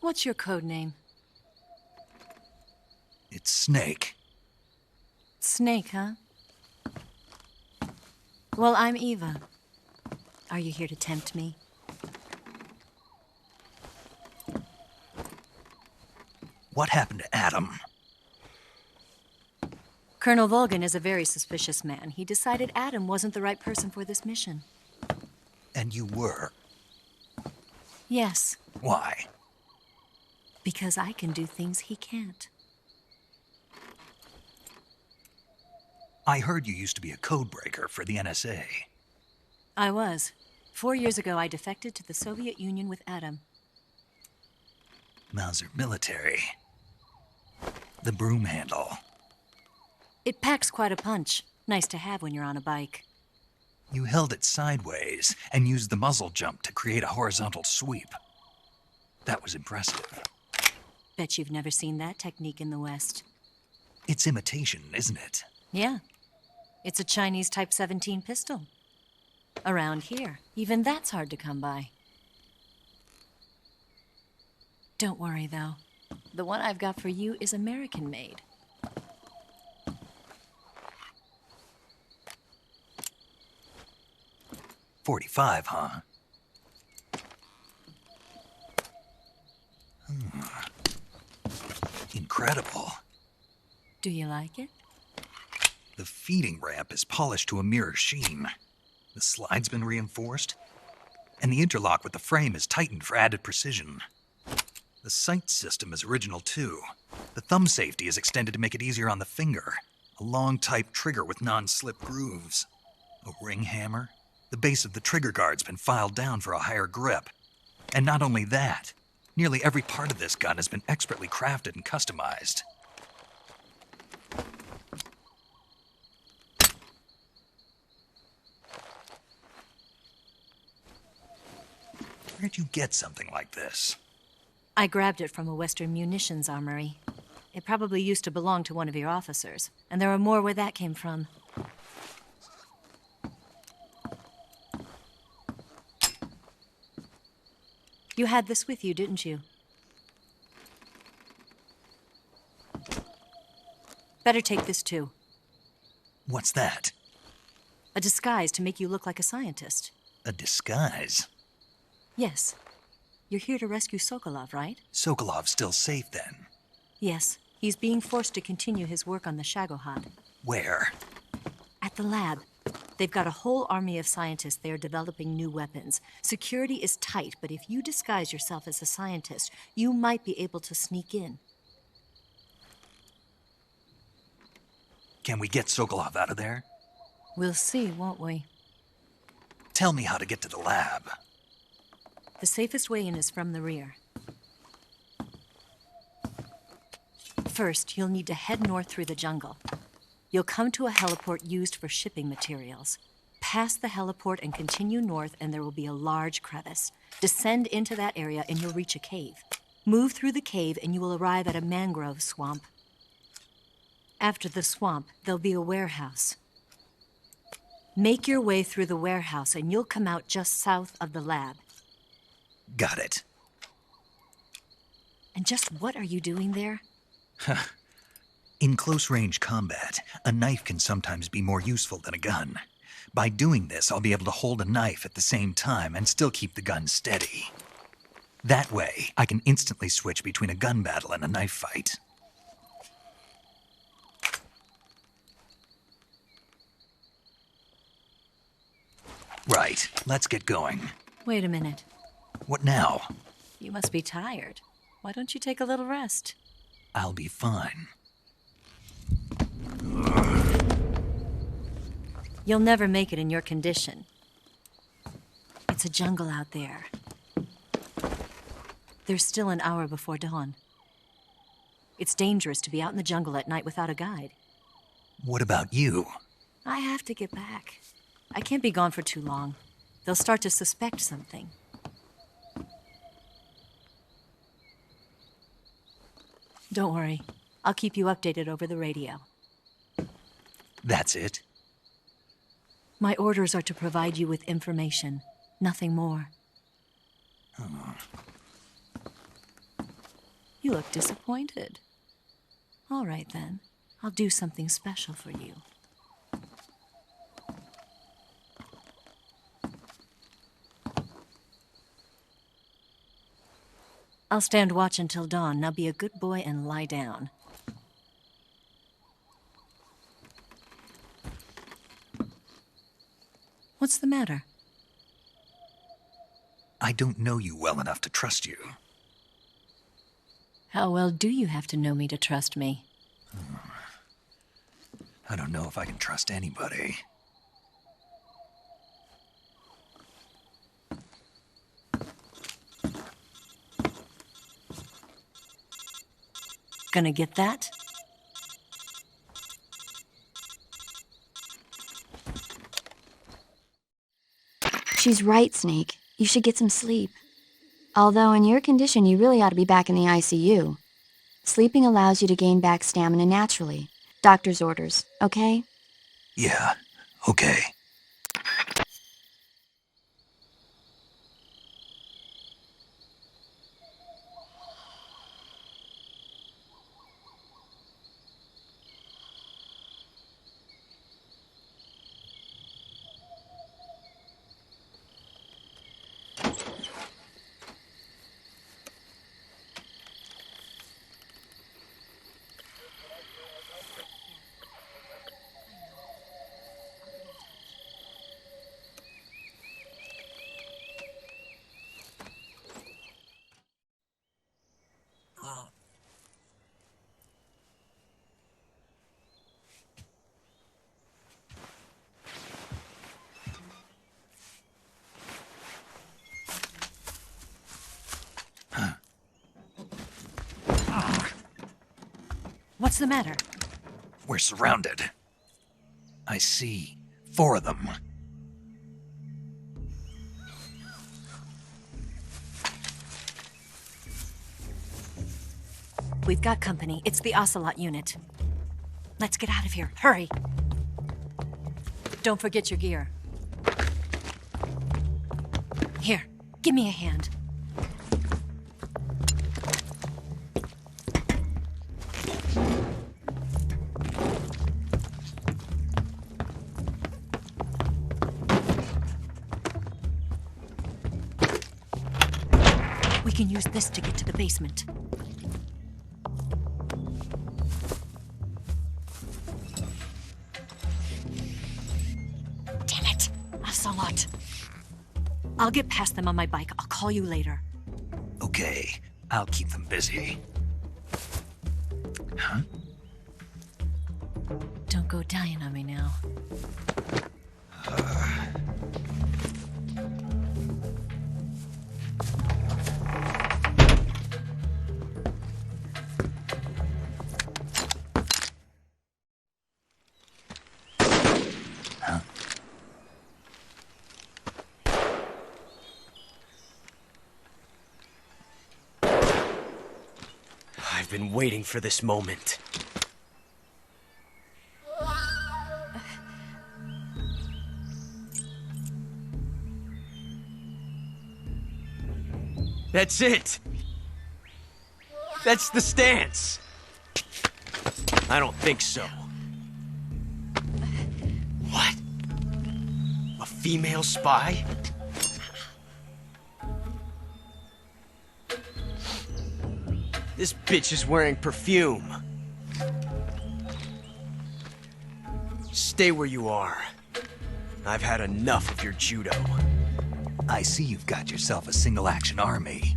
What's your code name? It's Snake. Snake, huh? Well, I'm Eva. Are you here to tempt me? What happened to Adam? Colonel Volgin is a very suspicious man. He decided Adam wasn't the right person for this mission. And you were? Yes. Why? Because I can do things he can't. I heard you used to be a codebreaker for the NSA. I was. 4 years ago, I defected to the Soviet Union with Adam. Mauser military. The broom handle. It packs quite a punch. Nice to have when you're on a bike. You held it sideways and used the muzzle jump to create a horizontal sweep. That was impressive. Bet you've never seen that technique in the West. It's imitation, isn't it? Yeah. It's a Chinese Type 17 pistol. Around here, even that's hard to come by. Don't worry, though. The one I've got for you is American-made. .45, huh? incredible. Do you like it? The feeding ramp is polished to a mirror sheen. The slide's been reinforced, and the interlock with the frame is tightened for added precision. The sight system is original too. The thumb safety is extended to make it easier on the finger. A long type trigger with non-slip grooves. A ring hammer. The base of the trigger guard's been filed down for a higher grip. And not only that, nearly every part of this gun has been expertly crafted and customized. Where'd you get something like this? I grabbed it from a Western munitions armory. It probably used to belong to one of your officers, and there are more where that came from. You had this with you, didn't you? Better take this too. What's that? A disguise to make you look like a scientist. A disguise? Yes. You're here to rescue Sokolov, right? Sokolov's still safe then? Yes. He's being forced to continue his work on the Shagohod. Where? At the lab. They've got a whole army of scientists there developing new weapons. Security is tight, but if you disguise yourself as a scientist, you might be able to sneak in. Can we get Sokolov out of there? We'll see, won't we? Tell me how to get to the lab. The safest way in is from the rear. First, you'll need to head north through the jungle. You'll come to a heliport used for shipping materials. Pass the heliport and continue north, and there will be a large crevice. Descend into that area and you'll reach a cave. Move through the cave and you will arrive at a mangrove swamp. After the swamp, there'll be a warehouse. Make your way through the warehouse and you'll come out just south of the lab. Got it. And just what are you doing there? In close-range combat, a knife can sometimes be more useful than a gun. By doing this, I'll be able to hold a knife at the same time and still keep the gun steady. That way, I can instantly switch between a gun battle and a knife fight. Right, let's get going. Wait a minute. What now? You must be tired. Why don't you take a little rest? I'll be fine. You'll never make it in your condition. It's a jungle out there. There's still an hour before dawn. It's dangerous to be out in the jungle at night without a guide. What about you? I have to get back. I can't be gone for too long. They'll start to suspect something. Don't worry. I'll keep you updated over the radio. That's it? My orders are to provide you with information, nothing more. Oh. You look disappointed. All right, then. I'll do something special for you. I'll stand watch until dawn. Now be a good boy and lie down. What's the matter? I don't know you well enough to trust you. How well do you have to know me to trust me? I don't know if I can trust anybody. Gonna get that? She's right, Snake. You should get some sleep. Although in your condition, you really ought to be back in the ICU. Sleeping allows you to gain back stamina naturally. Doctor's orders, okay? Yeah, okay. What's the matter? We're surrounded. I see 4 of them. We've got company. It's the Ocelot unit. Let's get out of here. Hurry! Don't forget your gear. Here, give me a hand. We can use this to get to the basement. Damn it! Ocelot. I'll get past them on my bike. I'll call you later. Okay, I'll keep them busy. Huh? Don't go dying on me now. I've been waiting for this moment. That's it! That's the stance! I don't think so. What? A female spy? This bitch is wearing perfume. Stay where you are. I've had enough of your judo. I see you've got yourself a single-action army.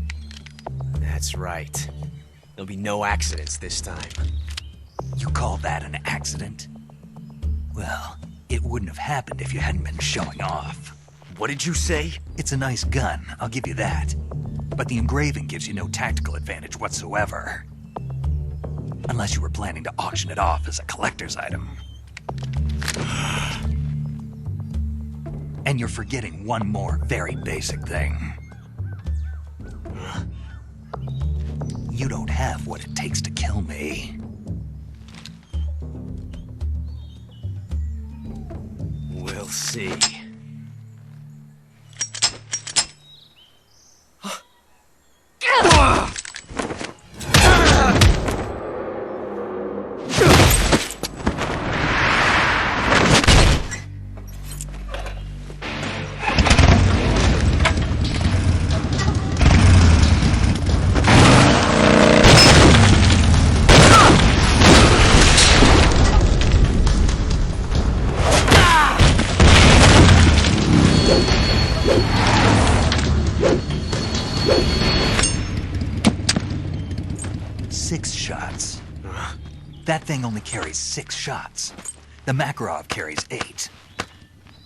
That's right. There'll be no accidents this time. You call that an accident? Well, it wouldn't have happened if you hadn't been showing off. What did you say? It's a nice gun, I'll give you that. But the engraving gives you no tactical advantage whatsoever. Unless you were planning to auction it off as a collector's item. And you're forgetting one more very basic thing. You don't have what it takes to kill me. We'll see. That thing only carries 6 shots. The Makarov carries 8.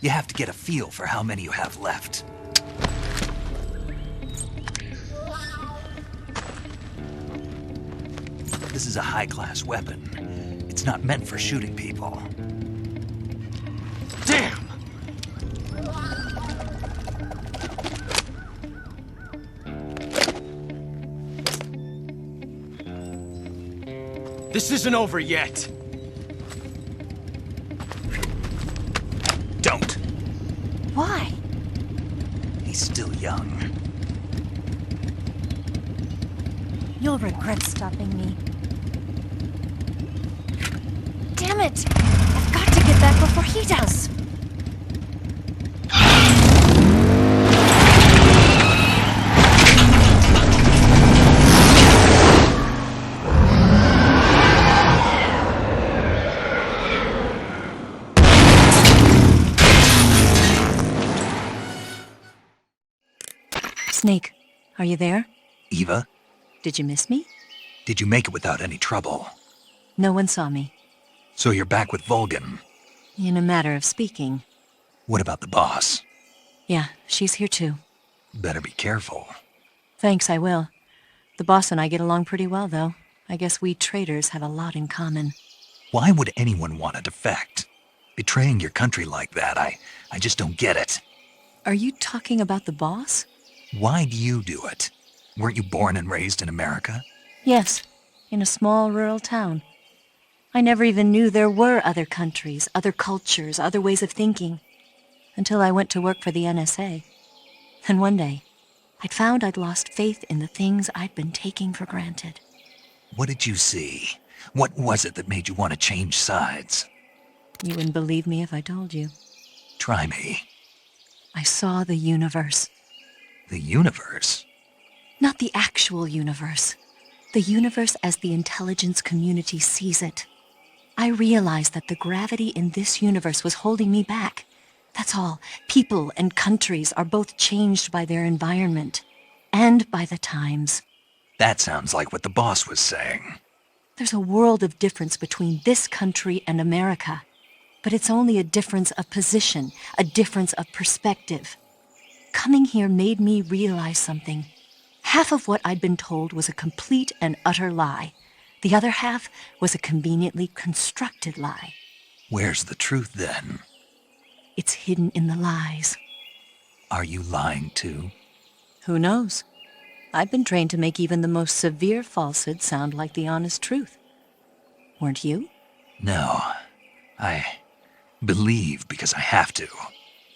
You have to get a feel for how many you have left. This is a high-class weapon. It's not meant for shooting people. Damn! This isn't over yet. Don't. Why? He's still young. You'll regret stopping me. Damn it! I've got to get back before he does. Snake, are you there? Eva? Did you miss me? Did you make it without any trouble? No one saw me. So you're back with Volgan? In a matter of speaking. What about the boss? Yeah, she's here too. Better be careful. Thanks, I will. The boss and I get along pretty well, though. I guess we traitors have a lot in common. Why would anyone want to defect? Betraying your country like that, I just don't get it. Are you talking about the boss? Why do you do it? Weren't you born and raised in America? Yes, in a small rural town. I never even knew there were other countries, other cultures, other ways of thinking, until I went to work for the NSA. And one day, I'd found I'd lost faith in the things I'd been taking for granted. What did you see? What was it that made you want to change sides? You wouldn't believe me if I told you. Try me. I saw the universe. The universe? Not the actual universe. The universe as the intelligence community sees it. I realized that the gravity in this universe was holding me back. That's all. People and countries are both changed by their environment and by the times. That sounds like what the boss was saying. There's a world of difference between this country and America. But it's only a difference of position, a difference of perspective. Coming here made me realize something. Half of what I'd been told was a complete and utter lie. The other half was a conveniently constructed lie. Where's the truth, then? It's hidden in the lies. Are you lying, too? Who knows? I've been trained to make even the most severe falsehood sound like the honest truth. Weren't you? No. I believe because I have to,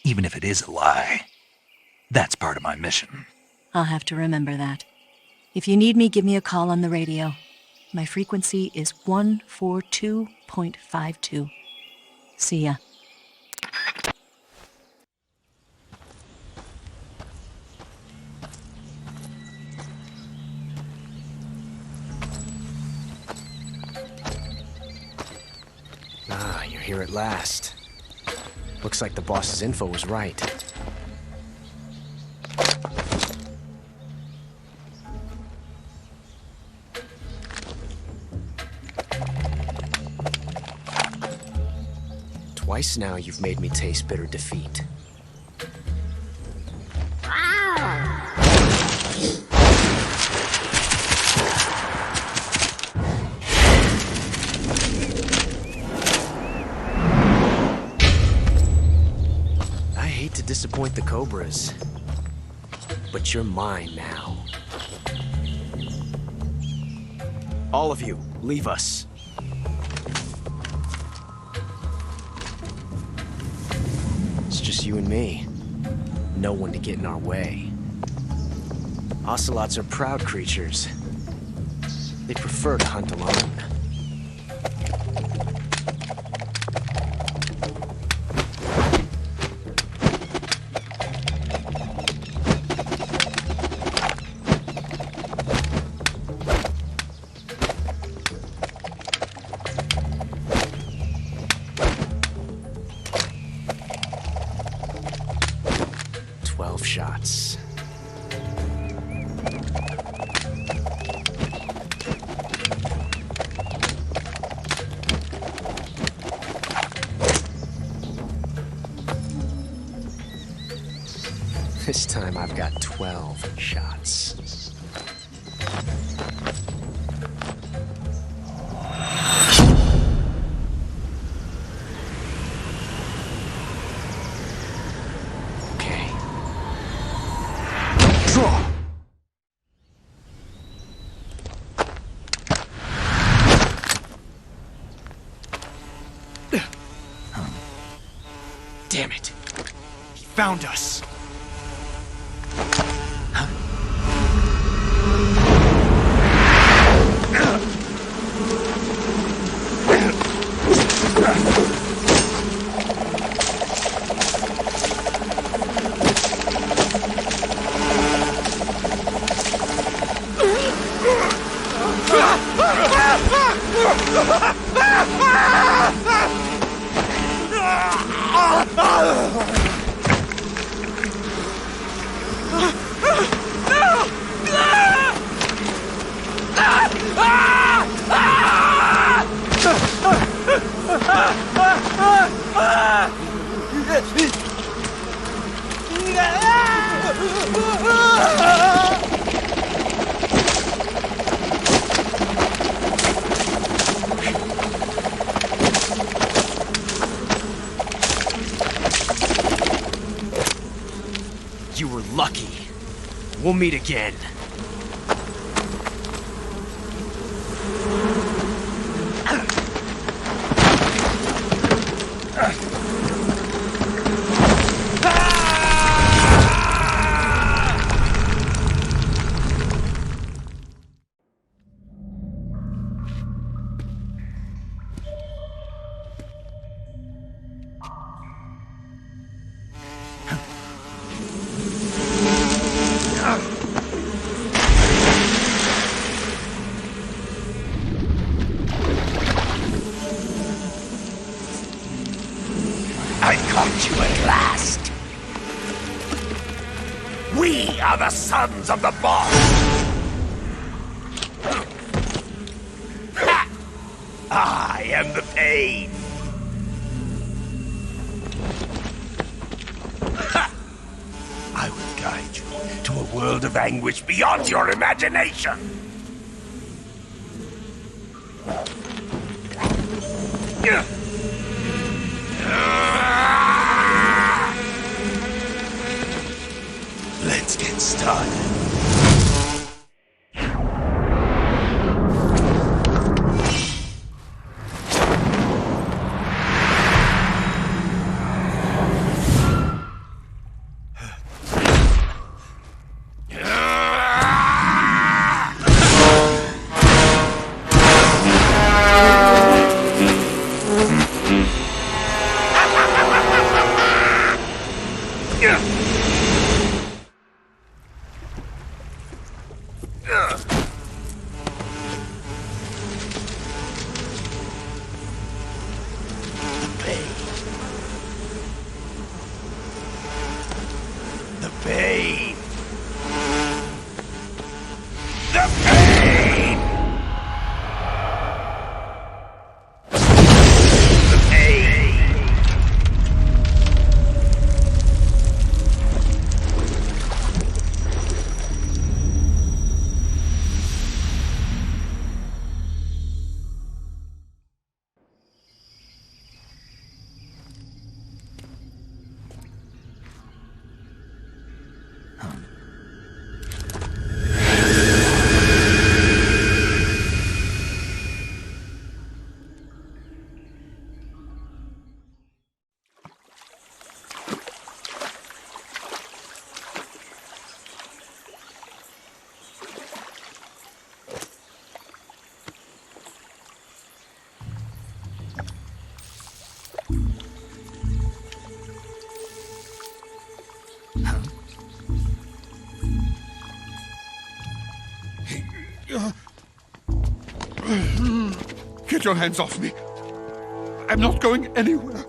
even if it is a lie. That's part of my mission. I'll have to remember that. If you need me, give me a call on the radio. My frequency is 142.52. See ya. Ah, you're here at last. Looks like the boss's info was right. Twice now you've made me taste bitter defeat. I hate to disappoint the Cobras, but you're mine now. All of you, leave us. It's just you and me. No one to get in our way. Ocelots are proud creatures. They prefer to hunt alone. Shots. This time I've got 12 shots. Damn it! He found us! lucky. We'll meet again. I caught you at last. We are the sons of the boss. Ha! I am the pain. Ha! I will guide you to a world of anguish beyond your imagination. Let's get started. Get your hands off me. I'm not going anywhere.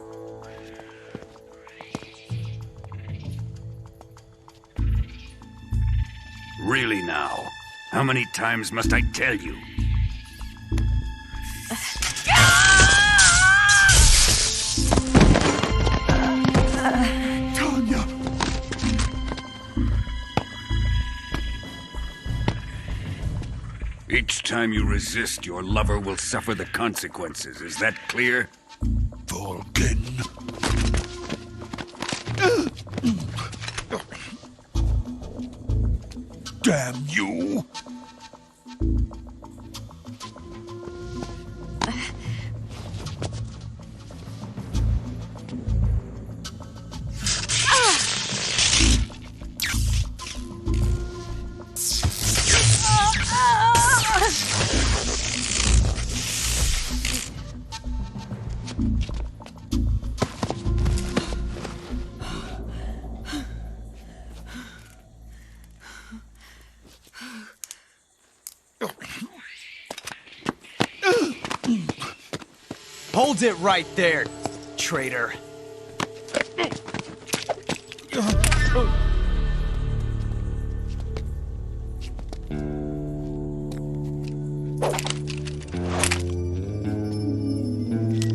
Really now? How many times must I tell you? Tanya! Each time you resist, your lover will suffer the consequences. Is that clear? Vulcan. Damn you! Hold it right there, traitor.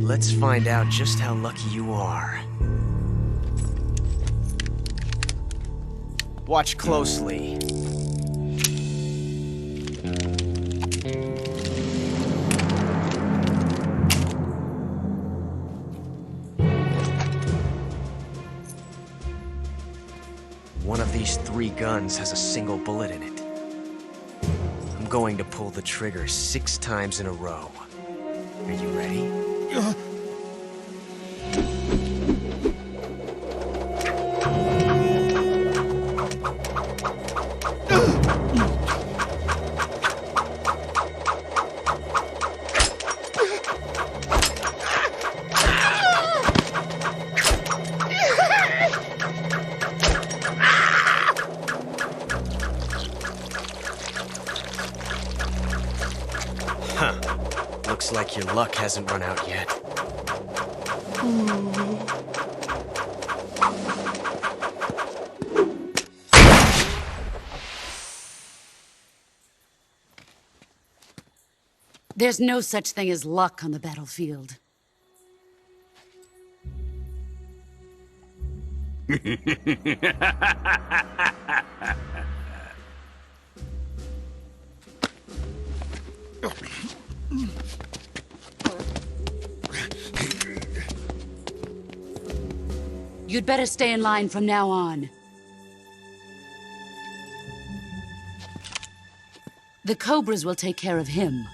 Let's find out just how lucky you are. Watch closely. One of these 3 guns has a single bullet in it. I'm going to pull the trigger 6 times in a row. Are you ready? Looks like your luck hasn't run out yet. There's no such thing as luck on the battlefield. You'd better stay in line from now on. The Cobras will take care of him.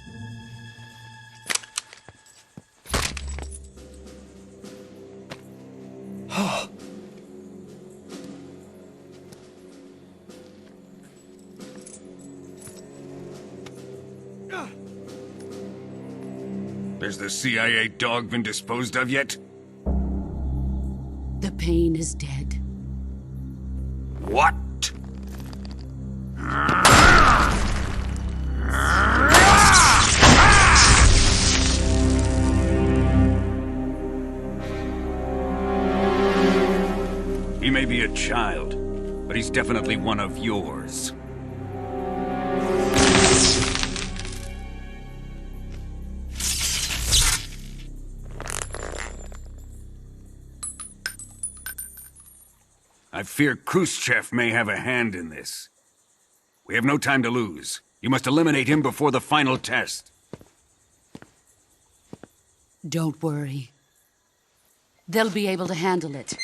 Has the CIA dog been disposed of yet? The pain is dead. What? He may be a child, but he's definitely one of yours. I fear Khrushchev may have a hand in this. We have no time to lose. You must eliminate him before the final test. Don't worry. They'll be able to handle it.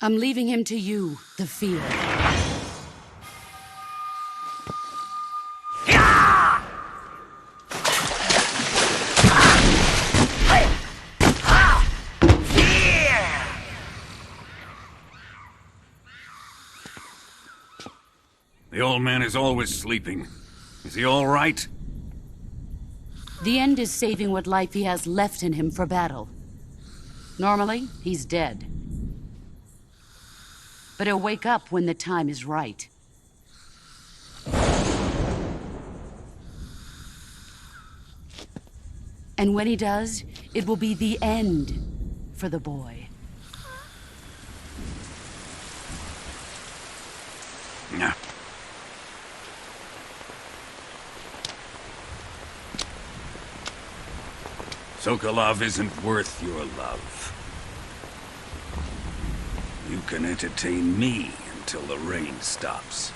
I'm leaving him to you, the field. The old man is always sleeping. Is he all right? The end is saving what life he has left in him for battle. Normally, he's dead. But he'll wake up when the time is right. And when he does, it will be the end for the boy. Nah. Sokolov isn't worth your love. You can entertain me until the rain stops.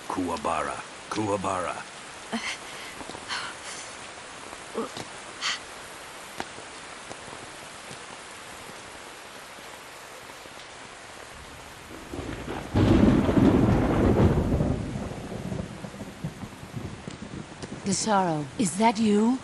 Kuwabara, Kuwabara. Gisaro, is that you?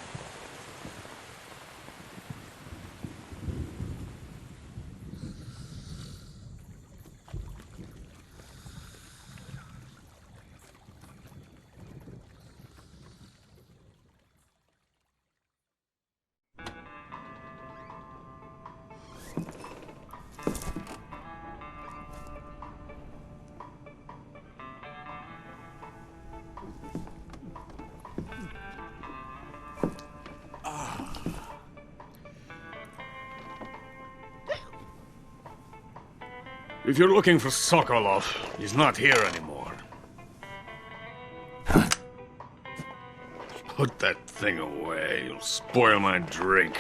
If you're looking for Sokolov, he's not here anymore. Put that thing away. You'll spoil my drink.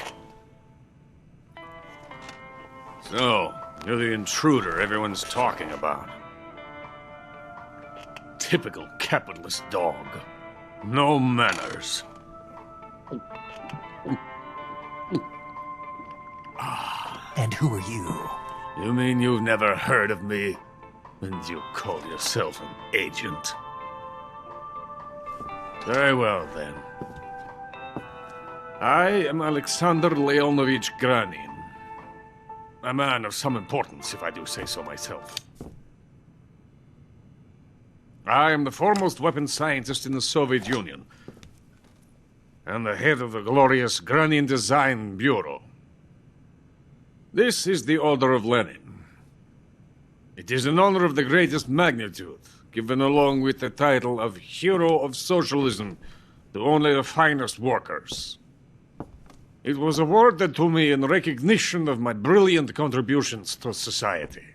So, you're the intruder everyone's talking about. Typical capitalist dog. No manners. And who are you? You mean you've never heard of me? And you call yourself an agent? Very well, then. I am Alexander Leonovich Granin. A man of some importance, if I do say so myself. I am the foremost weapons scientist in the Soviet Union, and the head of the glorious Granin Design Bureau. This is the Order of Lenin. It is an honor of the greatest magnitude, given along with the title of Hero of Socialism to only the finest workers. It was awarded to me in recognition of my brilliant contributions to society.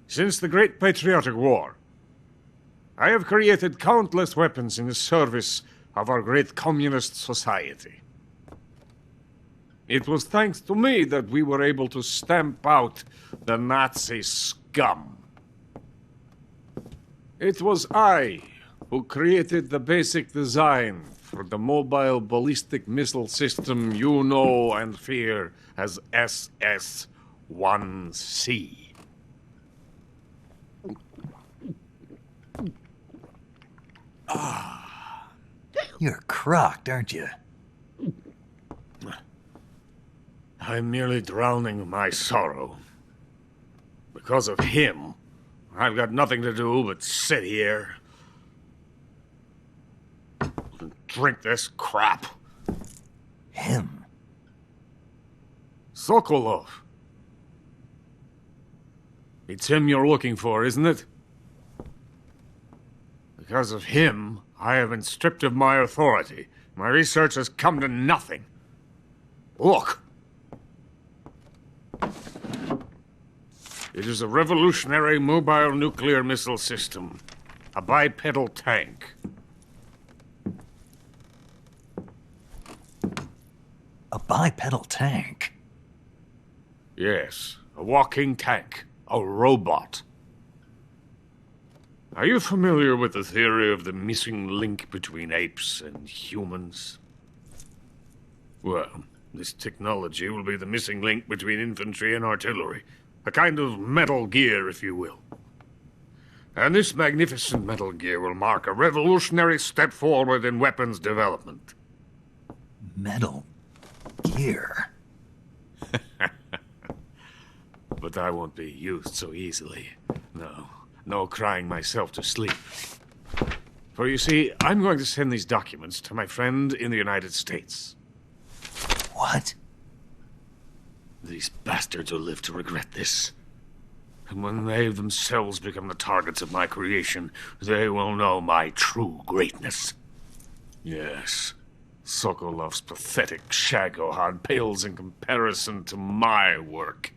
Since the Great Patriotic War, I have created countless weapons in the service of our great communist society. It was thanks to me that we were able to stamp out the Nazi scum. It was I who created the basic design for the mobile ballistic missile system you know and fear as SS-1C. You're crocked, aren't you? I'm merely drowning my sorrow. Because of him, I've got nothing to do but sit here and drink this crap. Him? Sokolov. It's him you're looking for, isn't it? Because of him, I have been stripped of my authority. My research has come to nothing. Look. It is a revolutionary mobile nuclear missile system. A bipedal tank. A bipedal tank? Yes, a walking tank. A robot. Are you familiar with the theory of the missing link between apes and humans? Well, this technology will be the missing link between infantry and artillery. A kind of Metal Gear, if you will. And this magnificent Metal Gear will mark a revolutionary step forward in weapons development. Metal Gear? But I won't be used so easily. No crying myself to sleep. For you see, I'm going to send these documents to my friend in the United States. What? These bastards will live to regret this. And when they themselves become the targets of my creation, they will know my true greatness. Yes, Sokolov's pathetic shagohod pales in comparison to my work.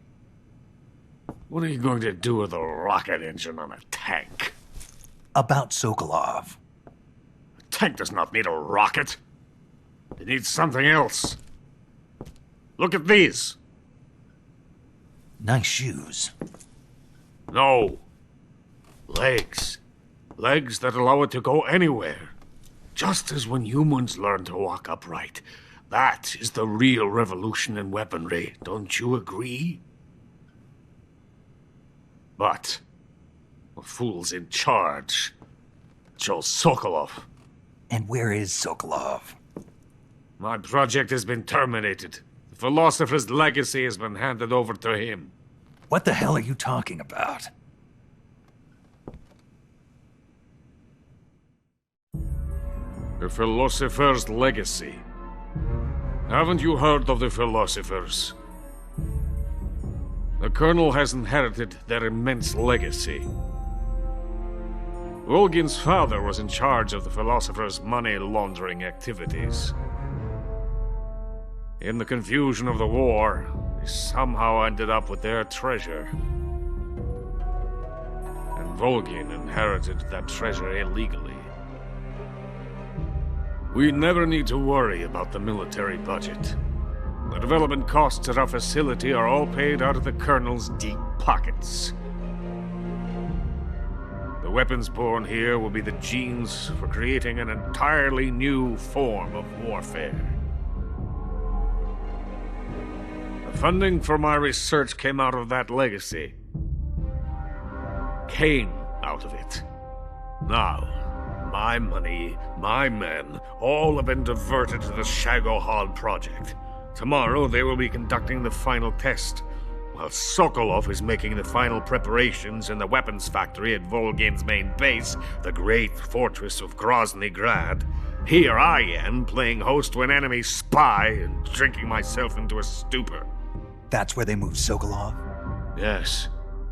What are you going to do with a rocket engine on a tank? About Sokolov. A tank does not need a rocket. It needs something else. Look at these. Nice shoes. No. Legs. Legs that allow it to go anywhere. Just as when humans learn to walk upright. That is the real revolution in weaponry. Don't you agree? But the fool's in charge. Joe Sokolov. And where is Sokolov? My project has been terminated. The philosopher's legacy has been handed over to him. What the hell are you talking about? The philosopher's legacy. Haven't you heard of the philosophers? The Colonel has inherited their immense legacy. Volgin's father was in charge of the philosophers' money laundering activities. In the confusion of the war, they somehow ended up with their treasure. And Volgin inherited that treasure illegally. We never need to worry about the military budget. The development costs at our facility are all paid out of the Colonel's deep pockets. The weapons born here will be the genes for creating an entirely new form of warfare. The funding for my research came out of that legacy. Came out of it. Now, my money, my men, all have been diverted to the Shagohod project. Tomorrow they will be conducting the final test, while Sokolov is making the final preparations in the weapons factory at Volgin's main base, the great fortress of Grozny Grad. Here I am, playing host to an enemy spy and drinking myself into a stupor. That's where they moved Sokolov? Yes.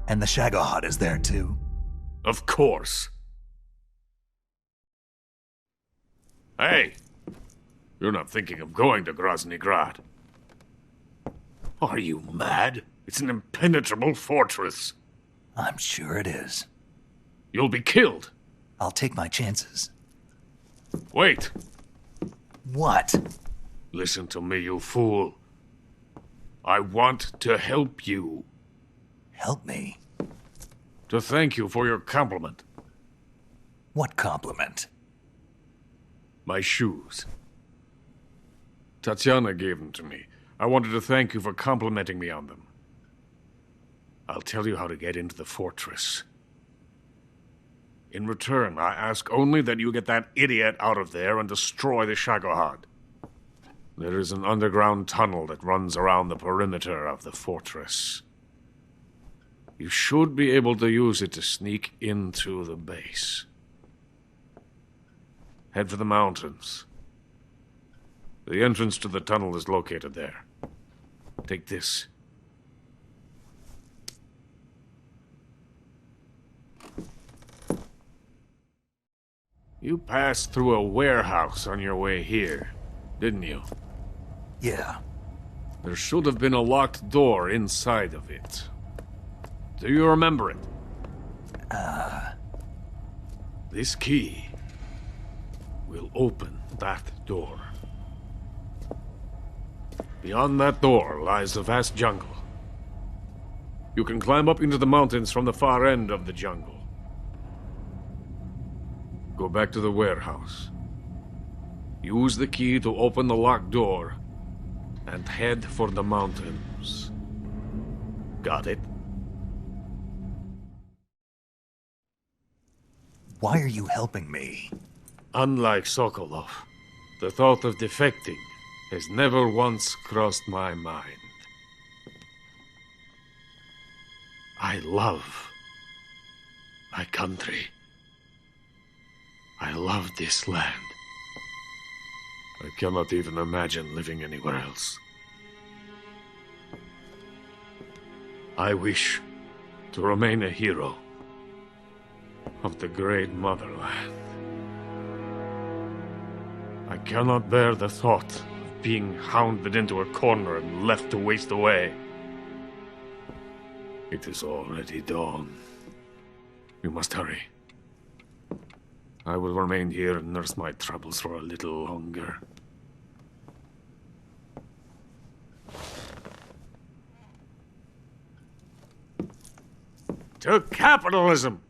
And the Shagohod is there too? Of course. Hey! You're not thinking of going to Grozny Grad. Are you mad? It's an impenetrable fortress. I'm sure it is. You'll be killed. I'll take my chances. Wait. What? Listen to me, you fool. I want to help you. Help me? To thank you for your compliment. What compliment? My shoes. Tatiana gave them to me. I wanted to thank you for complimenting me on them. I'll tell you how to get into the fortress. In return, I ask only that you get that idiot out of there and destroy the Shagohod. There is an underground tunnel that runs around the perimeter of the fortress. You should be able to use it to sneak into the base. Head for the mountains. The entrance to the tunnel is located there. Take this. You passed through a warehouse on your way here, didn't you? Yeah. There should have been a locked door inside of it. Do you remember it? This key will open that door. Beyond that door lies the vast jungle. You can climb up into the mountains from the far end of the jungle. Go back to the warehouse. Use the key to open the locked door and head for the mountains. Got it? Why are you helping me? Unlike Sokolov, the thought of defecting has never once crossed my mind. I love my country. I love this land. I cannot even imagine living anywhere else. I wish to remain a hero of the great motherland. I cannot bear the thought of being hounded into a corner and left to waste away. It is already dawn. We must hurry. I will remain here and nurse my troubles for a little longer. To capitalism!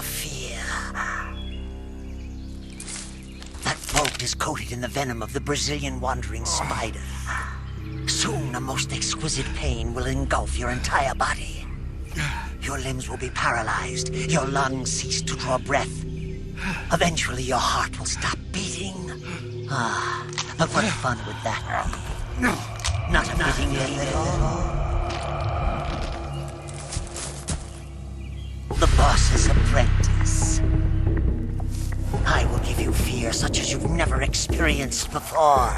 the fear. That boat is coated in the venom of the Brazilian wandering spider. Soon, a most exquisite pain will engulf your entire body. Your limbs will be paralyzed, your lungs cease to draw breath. Eventually, your heart will stop beating. But what fun would that be? Not a fitting end at all. The boss's apprentice. I will give you fear such as you've never experienced before.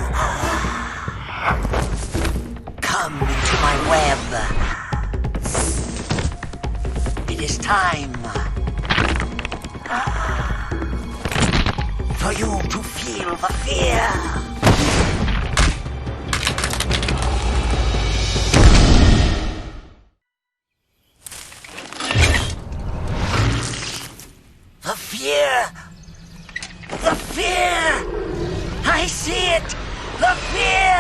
Come into my web. It is time for you to feel the fear. The fear! The fear! I see it! The fear!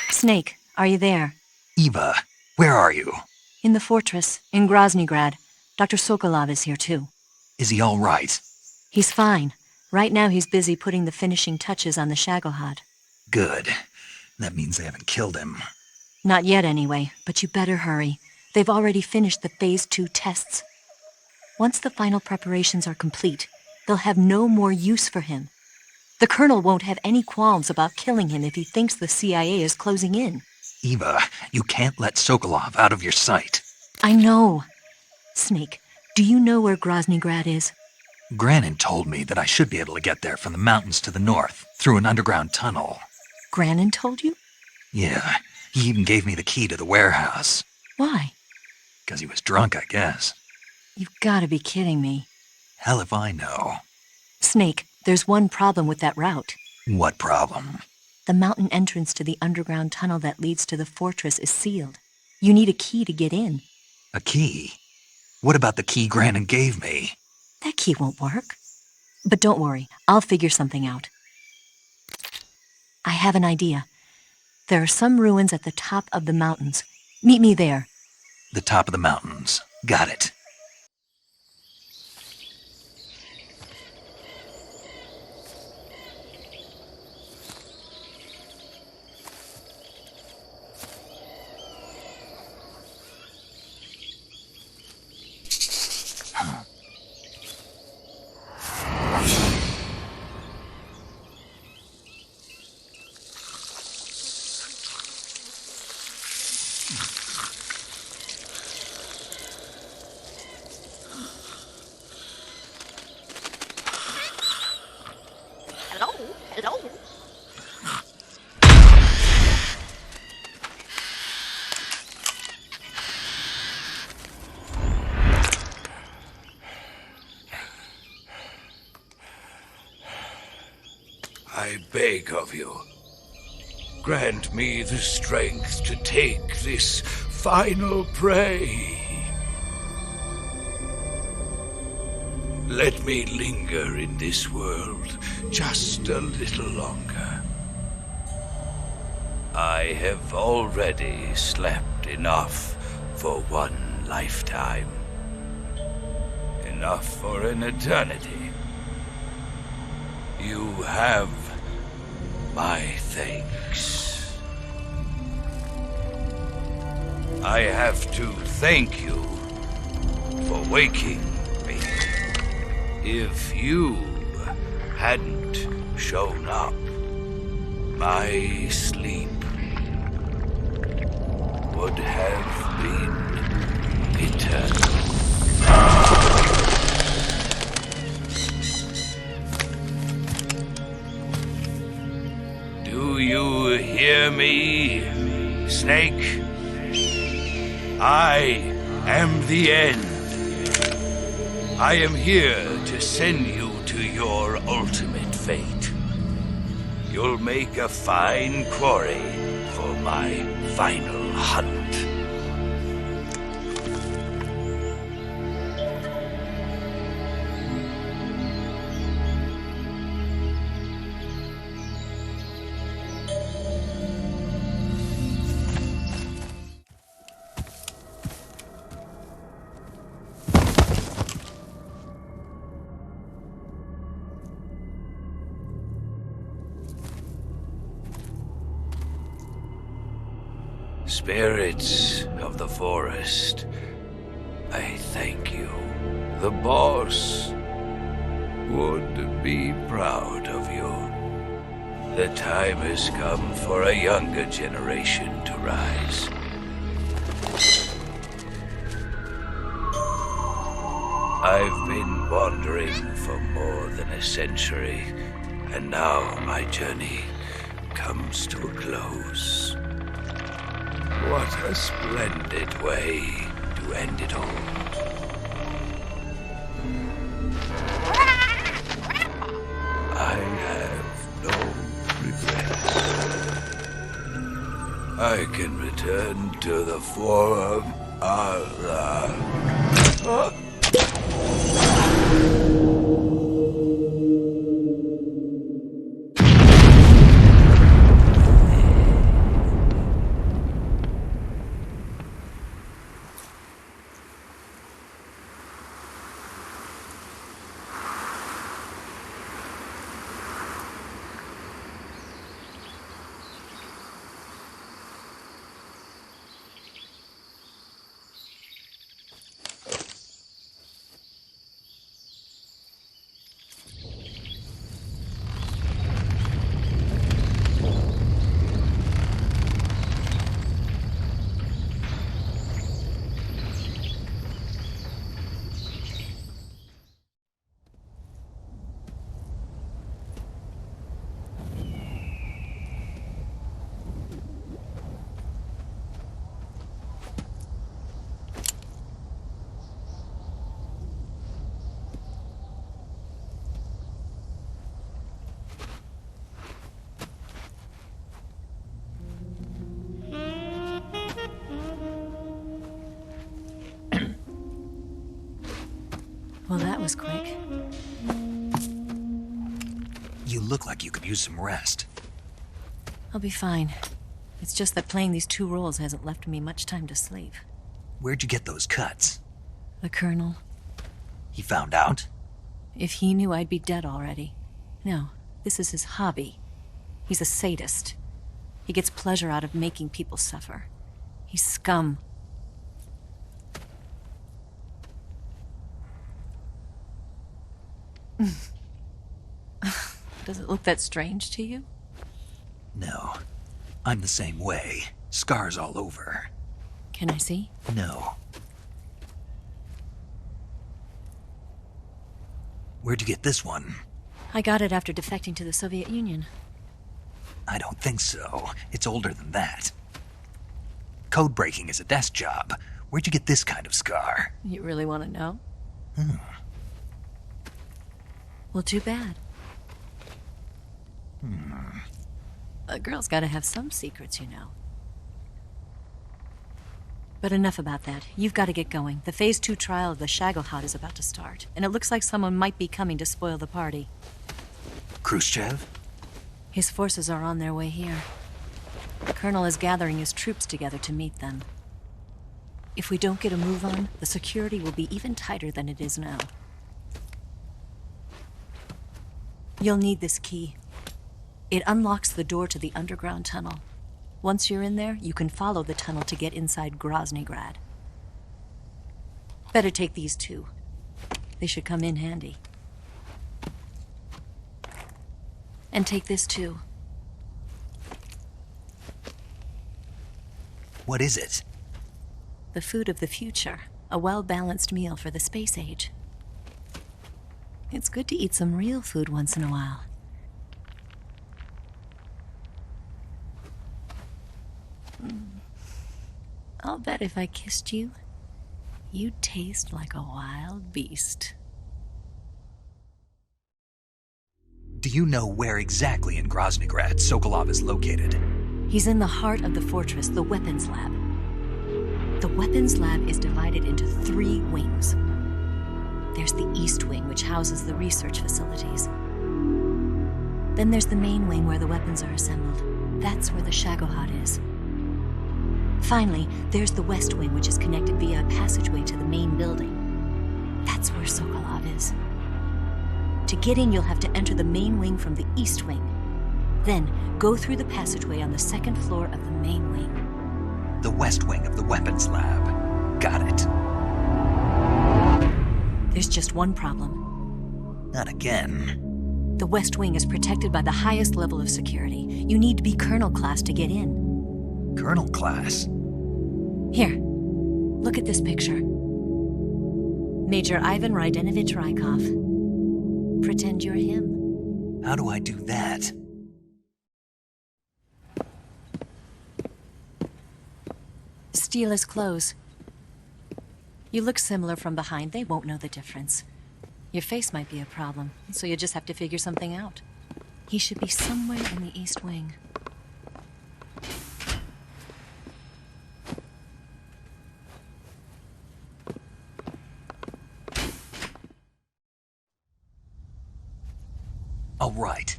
Snake, are you there? Eva, where are you? In the fortress, in Groznygrad. Dr. Sokolov is here, too. Is he all right? He's fine. Right now he's busy putting the finishing touches on the Shagohod. Good. That means they haven't killed him. Not yet, anyway, but you better hurry. They've already finished the Phase 2 tests. Once the final preparations are complete, they'll have no more use for him. The Colonel won't have any qualms about killing him if he thinks the CIA is closing in. Eva, you can't let Sokolov out of your sight. I know. Snake, do you know where Groznygrad is? Granin told me that I should be able to get there from the mountains to the north, through an underground tunnel. Granin told you? Yeah, he even gave me the key to the warehouse. Why? Because he was drunk, I guess. You've got to be kidding me. Hell if I know. Snake, there's one problem with that route. What problem? The mountain entrance to the underground tunnel that leads to the fortress is sealed. You need a key to get in. A key? What about the key Granin gave me? That key won't work. But don't worry, I'll figure something out. I have an idea. There are some ruins at the top of the mountains. Meet me there. The top of the mountains. Got it. Hello? I beg of you, grant me the strength to take this final prey. Let me linger in this world just a little longer. I have already slept enough for one lifetime. Enough for an eternity. You have my thanks. I have to thank you for waking me. If you hadn't shown up, my sleep would have been eternal. Do you hear me, Snake? I am the end. I am here to send you to your ultimate fate. you'll make a fine quarry for my final hunt. Spirits of the forest, I thank you. The boss would be proud of you. The time has come for a younger generation to rise. I've been wandering for more than a century, and now my journey comes to a close. What a splendid way to end it all. I have no regrets. I can return to the forum. Well, that was quick. You look like you could use some rest. I'll be fine. It's just that playing these 2 roles hasn't left me much time to sleep. Where'd you get those cuts? The Colonel. He found out? If he knew, I'd be dead already. No, this is his hobby. He's a sadist. He gets pleasure out of making people suffer. He's scum. Does it look that strange to you? No. I'm the same way. Scars all over. Can I see? No. Where'd you get this one? I got it after defecting to the Soviet Union. I don't think so. It's older than that. Code breaking is a desk job. Where'd you get this kind of scar? You really want to know? Well, too bad. A girl's gotta have some secrets, you know. But enough about that. You've got to get going. The Phase 2 trial of the Shagelhot is about to start, and it looks like someone might be coming to spoil the party. Khrushchev? His forces are on their way here. The Colonel is gathering his troops together to meet them. If we don't get a move on, the security will be even tighter than it is now. You'll need this key. It unlocks the door to the underground tunnel. Once you're in there, you can follow the tunnel to get inside Groznygrad. Better take these 2. They should come in handy. And take this too. What is it? The food of the future. A well-balanced meal for the space age. It's good to eat some real food once in a while. I'll bet if I kissed you, you'd taste like a wild beast. Do you know where exactly in Groznygrad Sokolov is located? He's in the heart of the fortress, the weapons lab. The weapons lab is divided into 3 wings. There's the East Wing, which houses the research facilities. Then there's the main wing where the weapons are assembled. That's where the Shagohod is. Finally, there's the West Wing, which is connected via a passageway to the main building. That's where Sokolov is. To get in, you'll have to enter the main wing from the East Wing. Then, go through the passageway on the 2nd floor of the main wing. The West Wing of the weapons lab. Got it. There's just one problem. Not again. The West Wing is protected by the highest level of security. You need to be Colonel class to get in. Colonel class? Here, look at this picture. Major Ivan Rydenovich Rykov. Pretend you're him. How do I do that? Steal his clothes. You look similar from behind. They won't know the difference. Your face might be a problem, so you just have to figure something out. He should be somewhere in the East Wing. All right.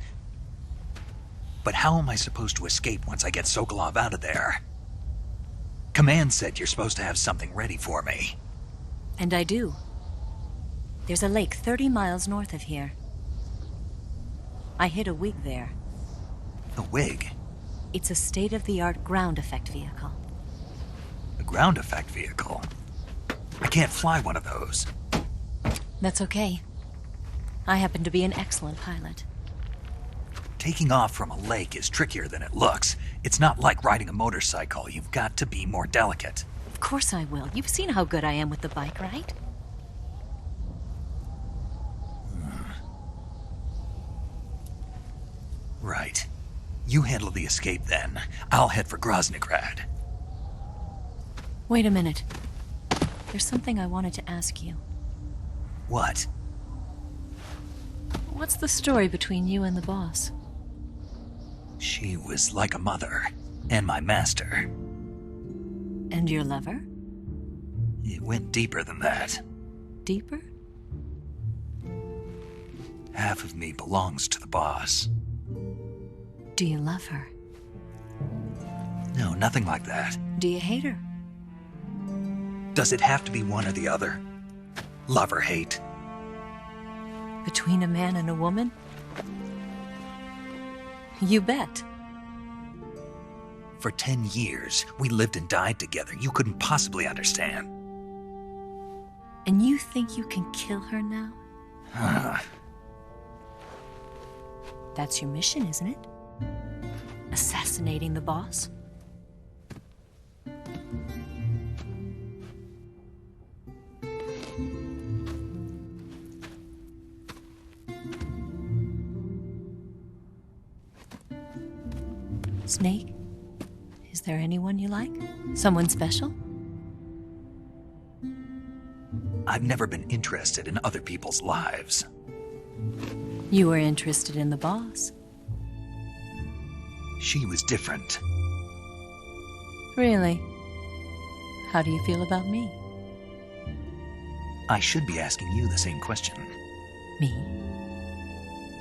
But how am I supposed to escape once I get Sokolov out of there? Command said you're supposed to have something ready for me. And I do. There's a lake 30 miles north of here. I hid a wig there. A wig? It's a state-of-the-art ground effect vehicle. A ground effect vehicle? I can't fly one of those. That's okay. I happen to be an excellent pilot. Taking off from a lake is trickier than it looks. It's not like riding a motorcycle. You've got to be more delicate. Of course I will. You've seen how good I am with the bike, right? Right. You handle the escape then. I'll head for Groznygrad. Wait a minute. There's something I wanted to ask you. What? What's the story between you and the boss? She was like a mother, and my master. And your lover? It went deeper than that. Deeper? Half of me belongs to the boss. Do you love her? No, nothing like that. Do you hate her? Does it have to be one or the other? Love or hate? Between a man and a woman? You bet. For 10 years, we lived and died together. You couldn't possibly understand. And you think you can kill her now? That's your mission, isn't it? Assassinating the boss? Snake? Is there anyone you like? Someone special? I've never been interested in other people's lives. You were interested in the boss. She was different. Really? How do you feel about me? I should be asking you the same question. Me?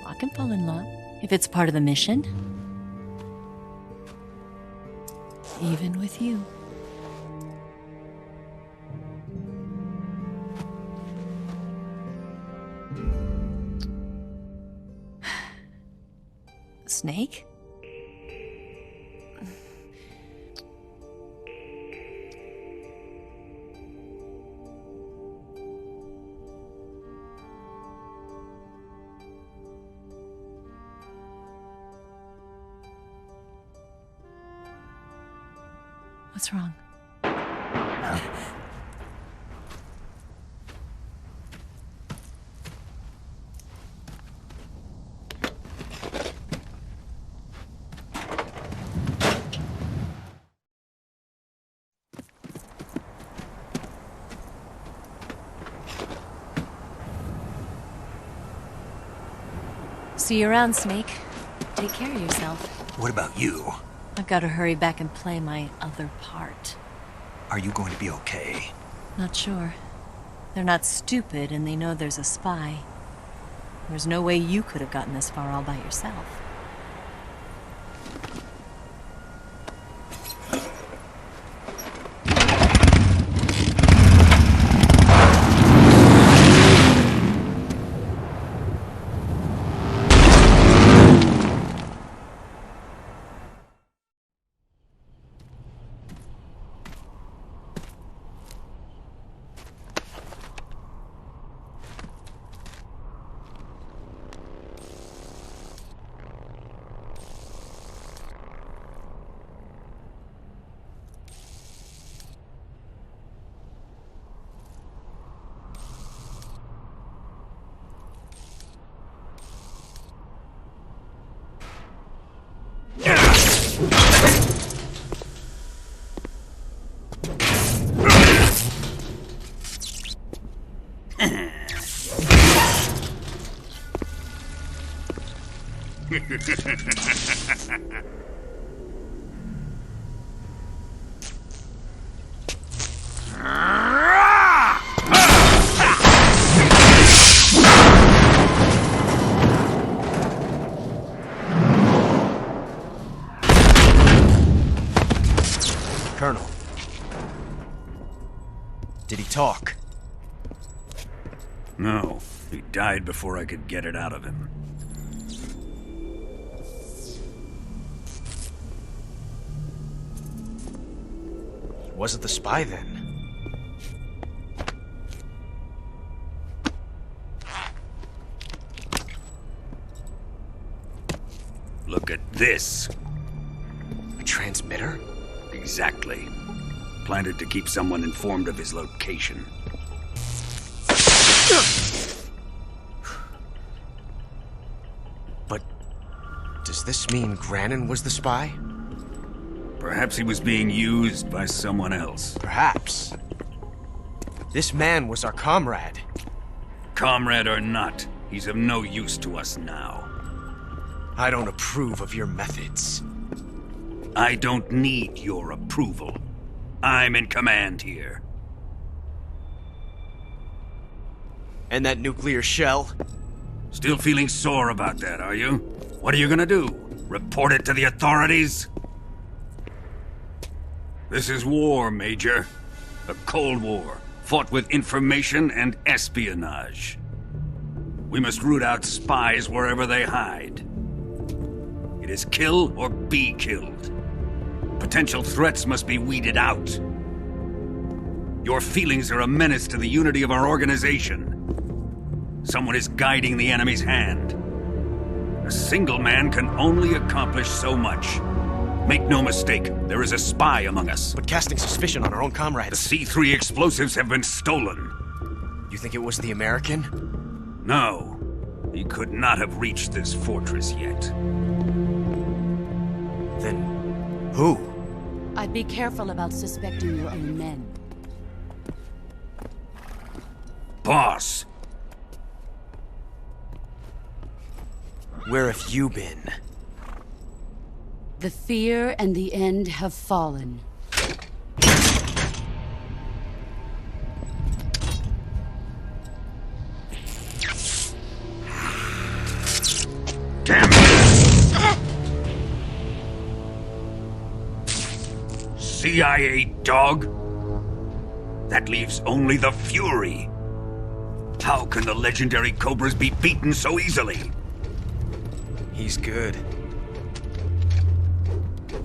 I can fall in love if it's part of the mission. Even with you. Snake? What's wrong? See you around, Snake. Take care of yourself. What about you? I've got to hurry back and play my other part. Are you going to be okay? Not sure. They're not stupid, and they know there's a spy. There's no way you could have gotten this far all by yourself. Colonel. Did he talk? No, he died before I could get it out of him. Wasn't the spy then? Look at this. A transmitter? Exactly. Planted to keep someone informed of his location. But does this mean Grannon was the spy? Perhaps he was being used by someone else. Perhaps. This man was our comrade. Comrade or not, he's of no use to us now. I don't approve of your methods. I don't need your approval. I'm in command here. And that nuclear shell? Still feeling sore about that, are you? What are you gonna do? Report it to the authorities? This is war, Major. A Cold War, fought with information and espionage. We must root out spies wherever they hide. It is kill or be killed. Potential threats must be weeded out. Your feelings are a menace to the unity of our organization. Someone is guiding the enemy's hand. A single man can only accomplish so much. Make no mistake, there is a spy among us. But casting suspicion on our own comrades. The C3 explosives have been stolen. You think it was the American? No. He could not have reached this fortress yet. Then who? I'd be careful about suspecting your own men. Boss! Where have you been? The fear and the end have fallen. Damn it! CIA dog? That leaves only the Fury. How can the legendary Cobras be beaten so easily? He's good.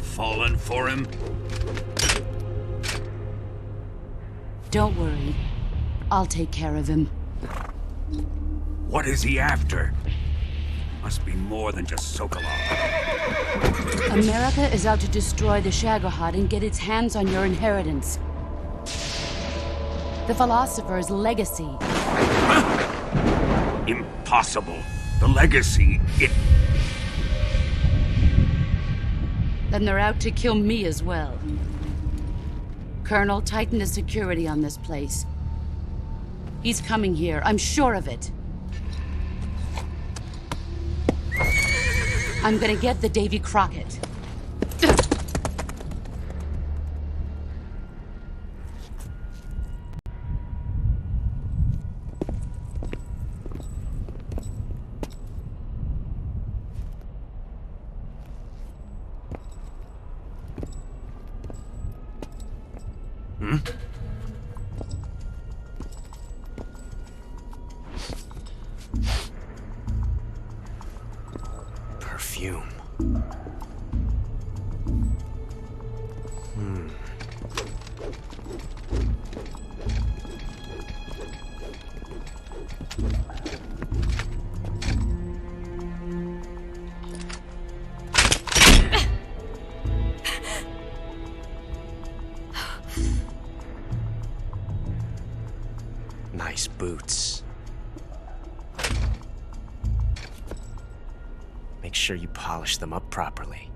Fallen for him? Don't worry. I'll take care of him. What is he after? Must be more than just Sokolov. America is out to destroy the Shagohod and get its hands on your inheritance. The philosopher's legacy. Impossible. The legacy, Then they're out to kill me as well. Colonel, tighten the security on this place. He's coming here, I'm sure of it. I'm gonna get the Davy Crockett. Perfume. Nice boots. Make sure you polish them up properly.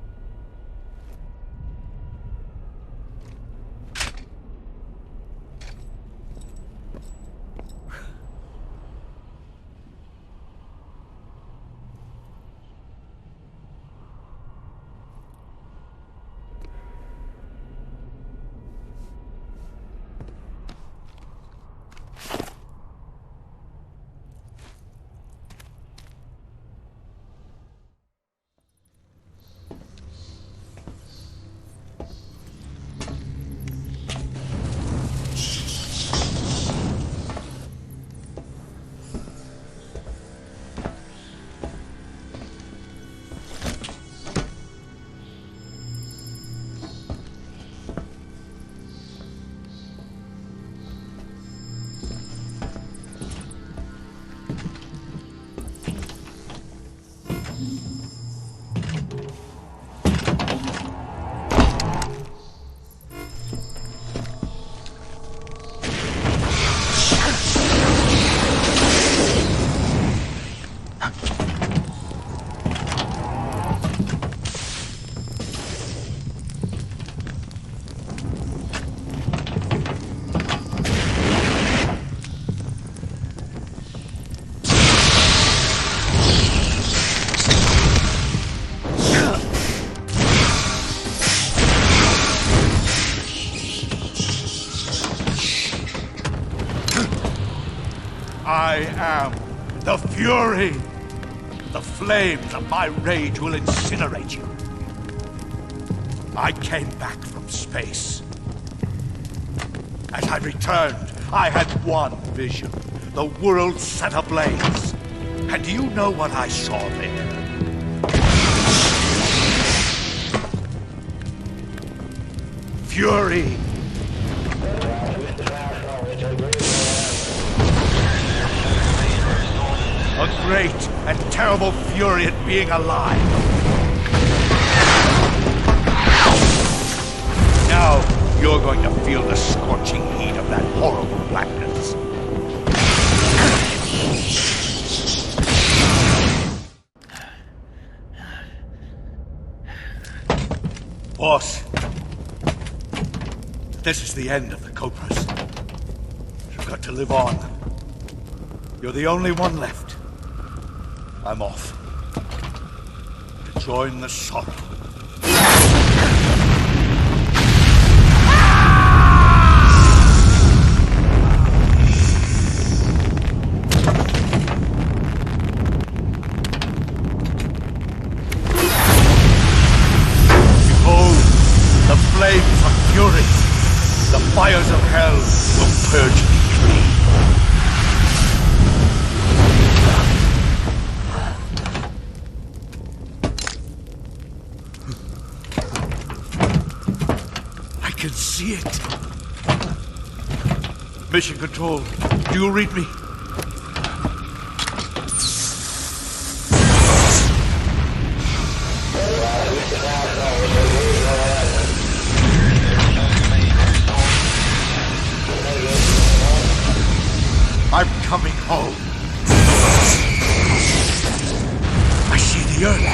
I am the Fury. The flames of my rage will incinerate you. I came back from space. As I returned, I had one vision. The world set ablaze. And do you know what I saw there? Fury. A great and terrible fury at being alive. Now, you're going to feel the scorching heat of that horrible blackness. Boss, this is the end of the Cobras. You've got to live on. You're the only one left. I'm off. To join the sorrow. Behold, the flames of fury. The fires of hell will purge me clean. I can see it. Mission Control, do you read me? I'm coming home. I see the Earth.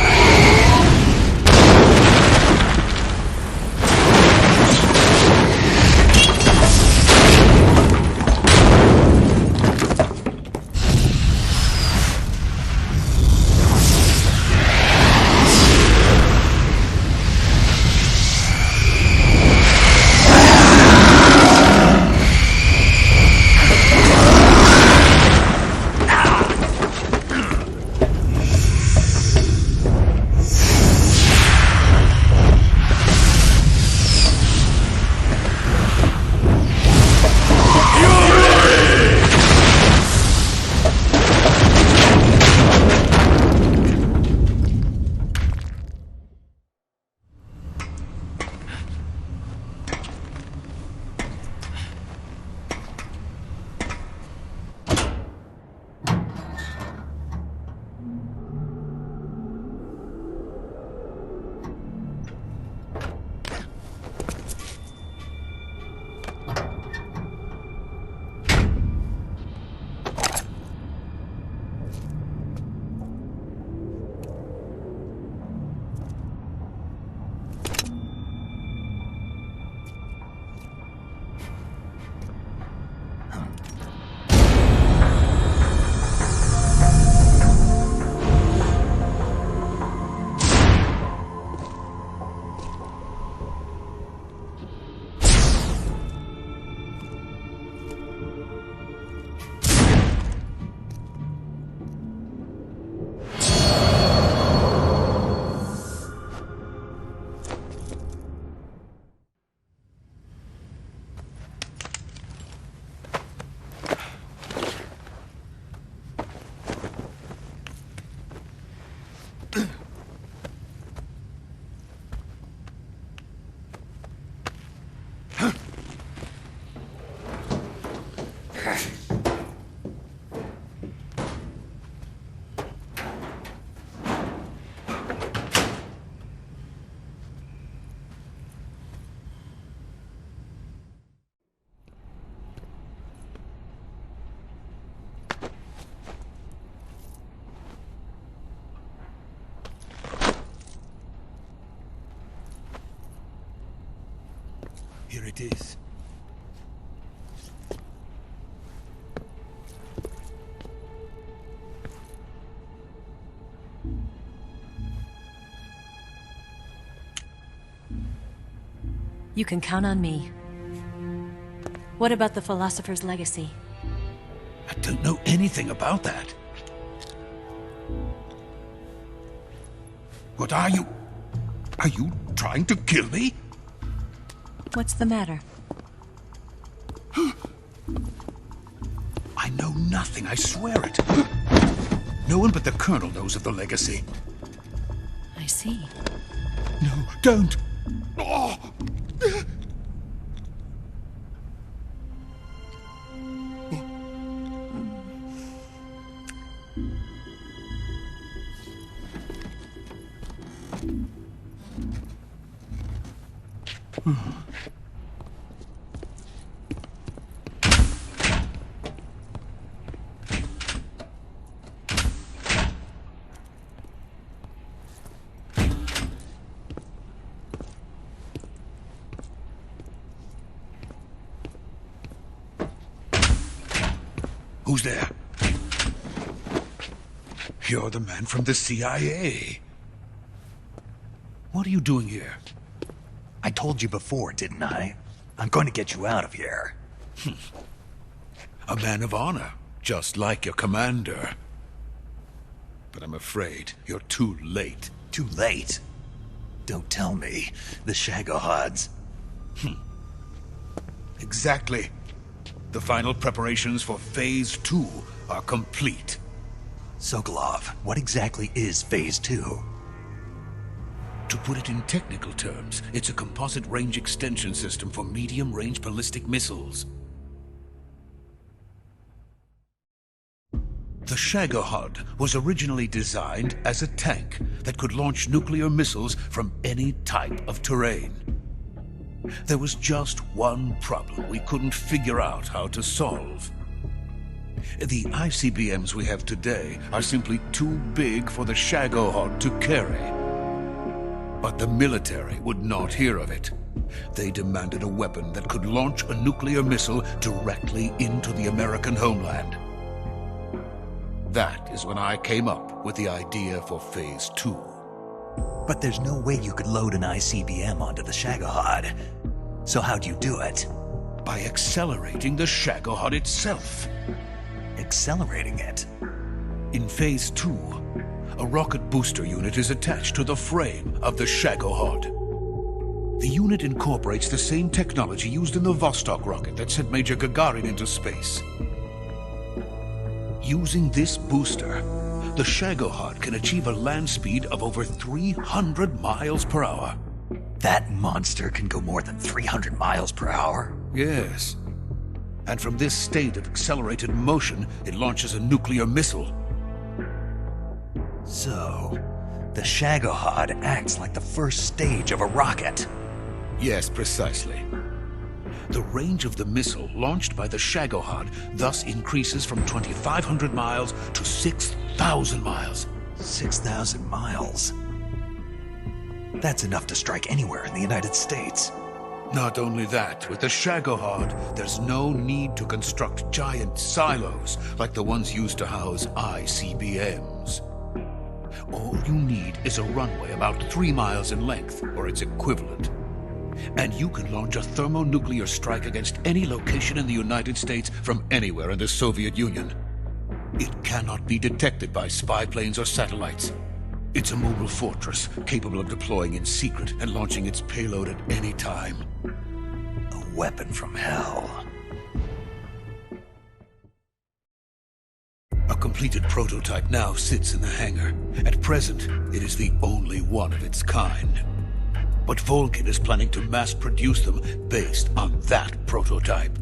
Here it is. You can count on me. What about the philosopher's legacy? I don't know anything about that. What are you? Are you trying to kill me? What's the matter? I know nothing, I swear it. No one but the Colonel knows of the legacy. I see. No, don't! Oh. Who's there? You're the man from the CIA. What are you doing here? I told you before, didn't I? I'm going to get you out of here. A man of honor, just like your commander. But I'm afraid you're too late. Too late? Don't tell me. The Shagohods. Exactly. The final preparations for Phase 2 are complete. Sokolov, what exactly is Phase 2? To put it in technical terms, it's a composite range extension system for medium-range ballistic missiles. The Shagohod was originally designed as a tank that could launch nuclear missiles from any type of terrain. There was just one problem we couldn't figure out how to solve. The ICBMs we have today are simply too big for the Shagohod to carry. But the military would not hear of it. They demanded a weapon that could launch a nuclear missile directly into the American homeland. That is when I came up with the idea for Phase 2. But there's no way you could load an ICBM onto the Shagohod. So how'd you do it? By accelerating the Shagohod itself. Accelerating it? In Phase 2, a rocket booster unit is attached to the frame of the Shagohod. The unit incorporates the same technology used in the Vostok rocket that sent Major Gagarin into space. Using this booster, the Shagohod can achieve a land speed of over 300 miles per hour. That monster can go more than 300 miles per hour? Yes. And from this state of accelerated motion, it launches a nuclear missile. So, the Shagohod acts like the first stage of a rocket. Yes, precisely. The range of the missile launched by the Shagohod thus increases from 2,500 miles to 6,000 miles. 6,000 miles? That's enough to strike anywhere in the United States. Not only that, with the Shagohod, there's no need to construct giant silos like the ones used to house ICBMs. All you need is a runway about 3 miles in length, or its equivalent. And you can launch a thermonuclear strike against any location in the United States from anywhere in the Soviet Union. It cannot be detected by spy planes or satellites. It's a mobile fortress, capable of deploying in secret and launching its payload at any time. A weapon from hell. A completed prototype now sits in the hangar. At present, it is the only one of its kind. But Volkin is planning to mass-produce them based on that prototype.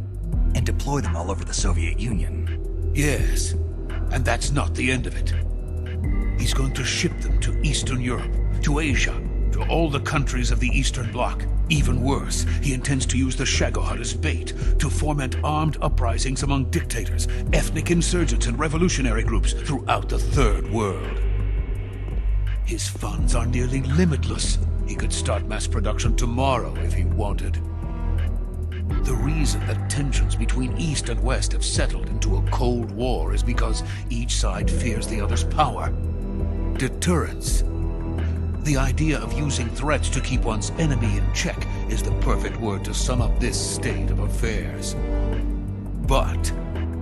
And deploy them all over the Soviet Union. Yes, and that's not the end of it. He's going to ship them to Eastern Europe, to Asia, to all the countries of the Eastern Bloc. Even worse, he intends to use the Shagohod as bait to foment armed uprisings among dictators, ethnic insurgents, and revolutionary groups throughout the Third World. His funds are nearly limitless. He could start mass production tomorrow if he wanted. The reason that tensions between East and West have settled into a Cold War is because each side fears the other's power. Deterrence. The idea of using threats to keep one's enemy in check is the perfect word to sum up this state of affairs. But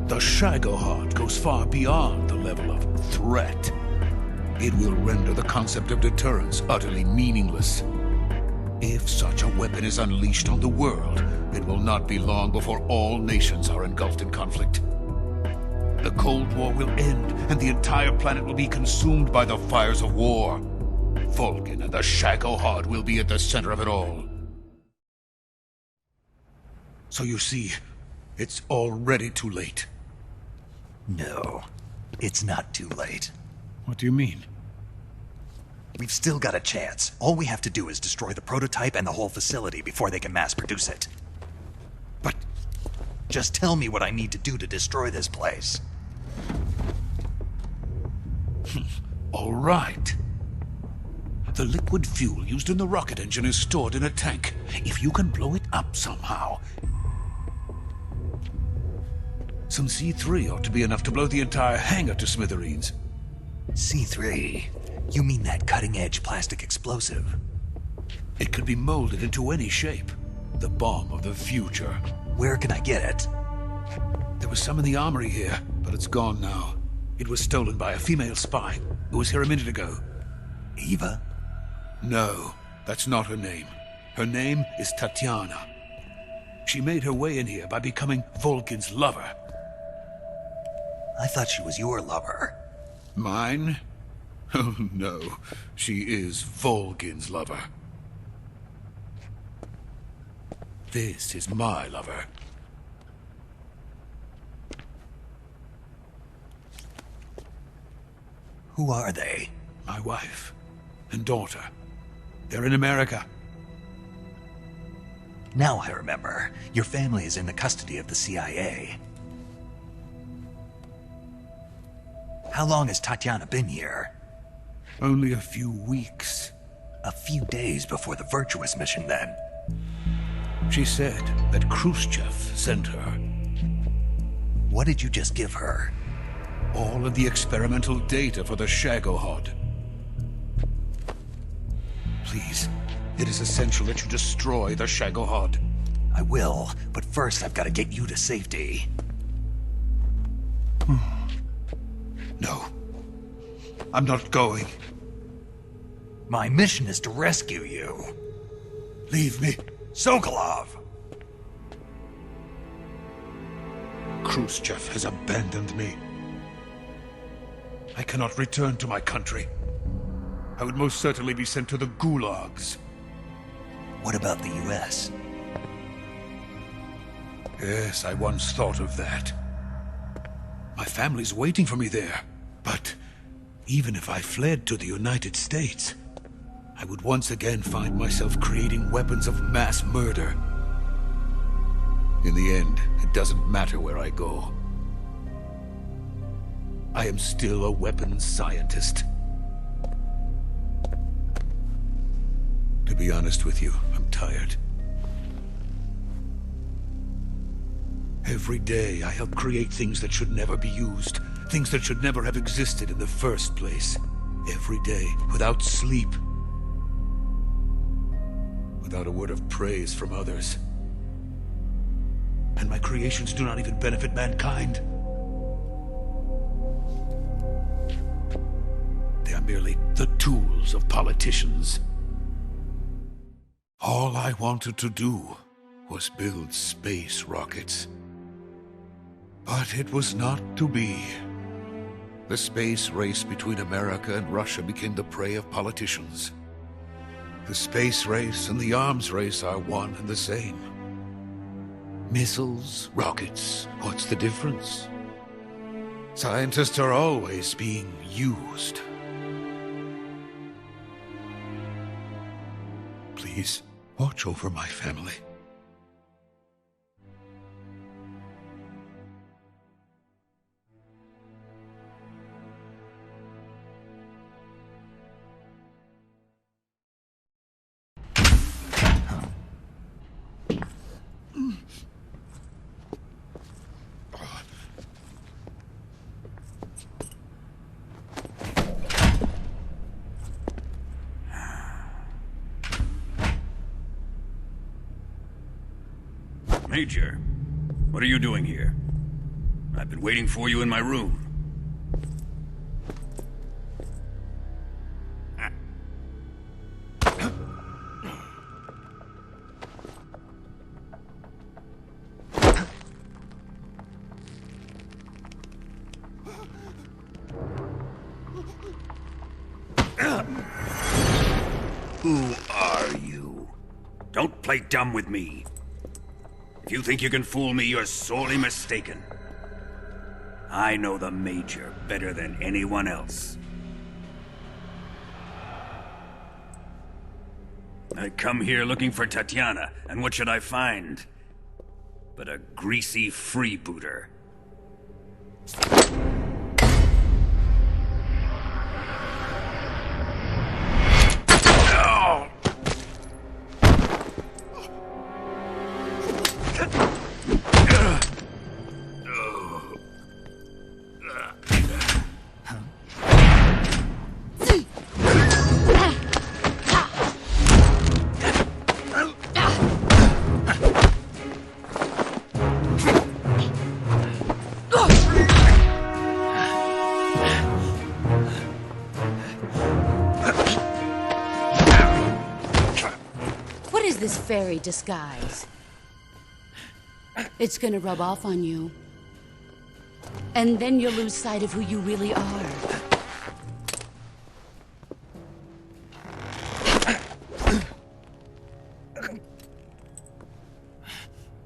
the Shagohod goes far beyond the level of threat. It will render the concept of deterrence utterly meaningless. If such a weapon is unleashed on the world, it will not be long before all nations are engulfed in conflict. The Cold War will end, and the entire planet will be consumed by the fires of war. Vulcan and the Shagohod will be at the center of it all. So you see, it's already too late. No, it's not too late. What do you mean? We've still got a chance. All we have to do is destroy the prototype and the whole facility before they can mass produce it. But just tell me what I need to do to destroy this place. All right. The liquid fuel used in the rocket engine is stored in a tank. If you can blow it up somehow... Some C3 ought to be enough to blow the entire hangar to smithereens. C3? You mean that cutting-edge plastic explosive? It could be molded into any shape. The bomb of the future. Where can I get it? There was some in the armory here, but it's gone now. It was stolen by a female spy who was here a minute ago. Eva? No, that's not her name. Her name is Tatiana. She made her way in here by becoming Vulcan's lover. I thought she was your lover. Mine? Oh no, she is Vulcan's lover. This is my lover. Who are they? My wife and daughter. They're in America. Now I remember. Your family is in the custody of the CIA. How long has Tatiana been here? Only a few weeks. A few days before the Virtuous mission, then. She said that Khrushchev sent her. What did you just give her? All of the experimental data for the Shagohod. Please, it is essential that you destroy the Shagohod. I will, but first I've got to get you to safety. No. I'm not going. My mission is to rescue you. Leave me. Sokolov! Khrushchev has abandoned me. I cannot return to my country. I would most certainly be sent to the gulags. What about the US? Yes, I once thought of that. My family's waiting for me there. But even if I fled to the United States, I would once again find myself creating weapons of mass murder. In the end, it doesn't matter where I go. I am still a weapons scientist. To be honest with you, I'm tired. Every day I help create things that should never be used, things that should never have existed in the first place. Every day, without sleep. Without a word of praise from others. And my creations do not even benefit mankind. They are merely the tools of politicians. All I wanted to do was build space rockets. But it was not to be. The space race between America and Russia became the prey of politicians. The space race and the arms race are one and the same. Missiles, rockets, what's the difference? Scientists are always being used. Please, watch over my family. Major, what are you doing here? I've been waiting for you in my room. Who are you? Don't play dumb with me. If you think you can fool me, you're sorely mistaken. I know the Major better than anyone else. I come here looking for Tatiana, and what should I find? But a greasy freebooter. This fairy disguise. It's gonna rub off on you. And then you'll lose sight of who you really are.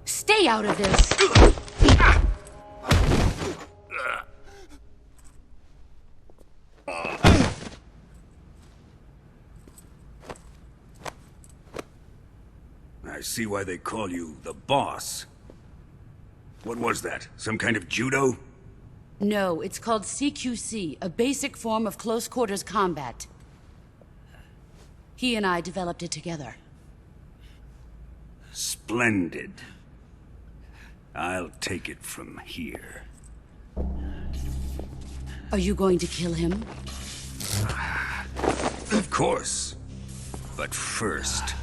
Stay out of this! I see why they call you the boss. What was that? Some kind of judo? No, it's called CQC, a basic form of close quarters combat. He and I developed it together. Splendid. I'll take it from here. Are you going to kill him? Of course. But first,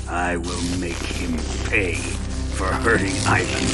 I will make him pay for hurting Ivan.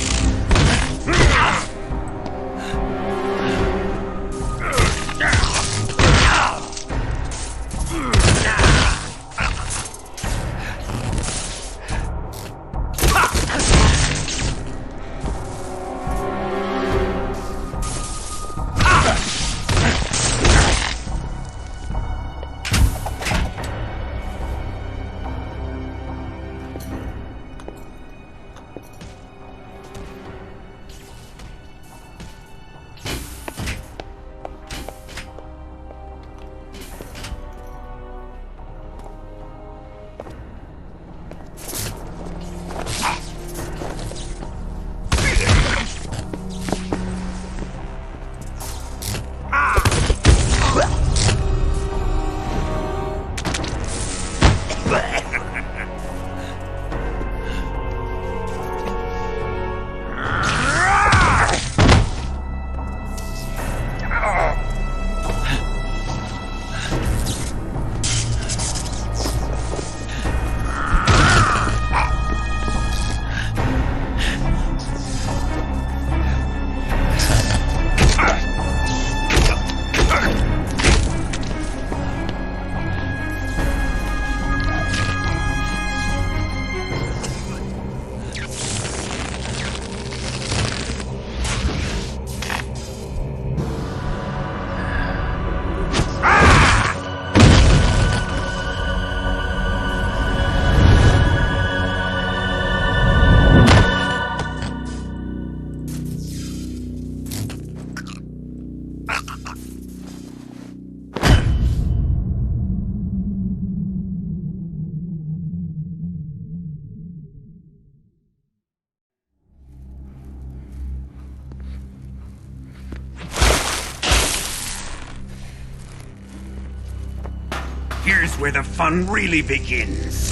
Here's where the fun really begins.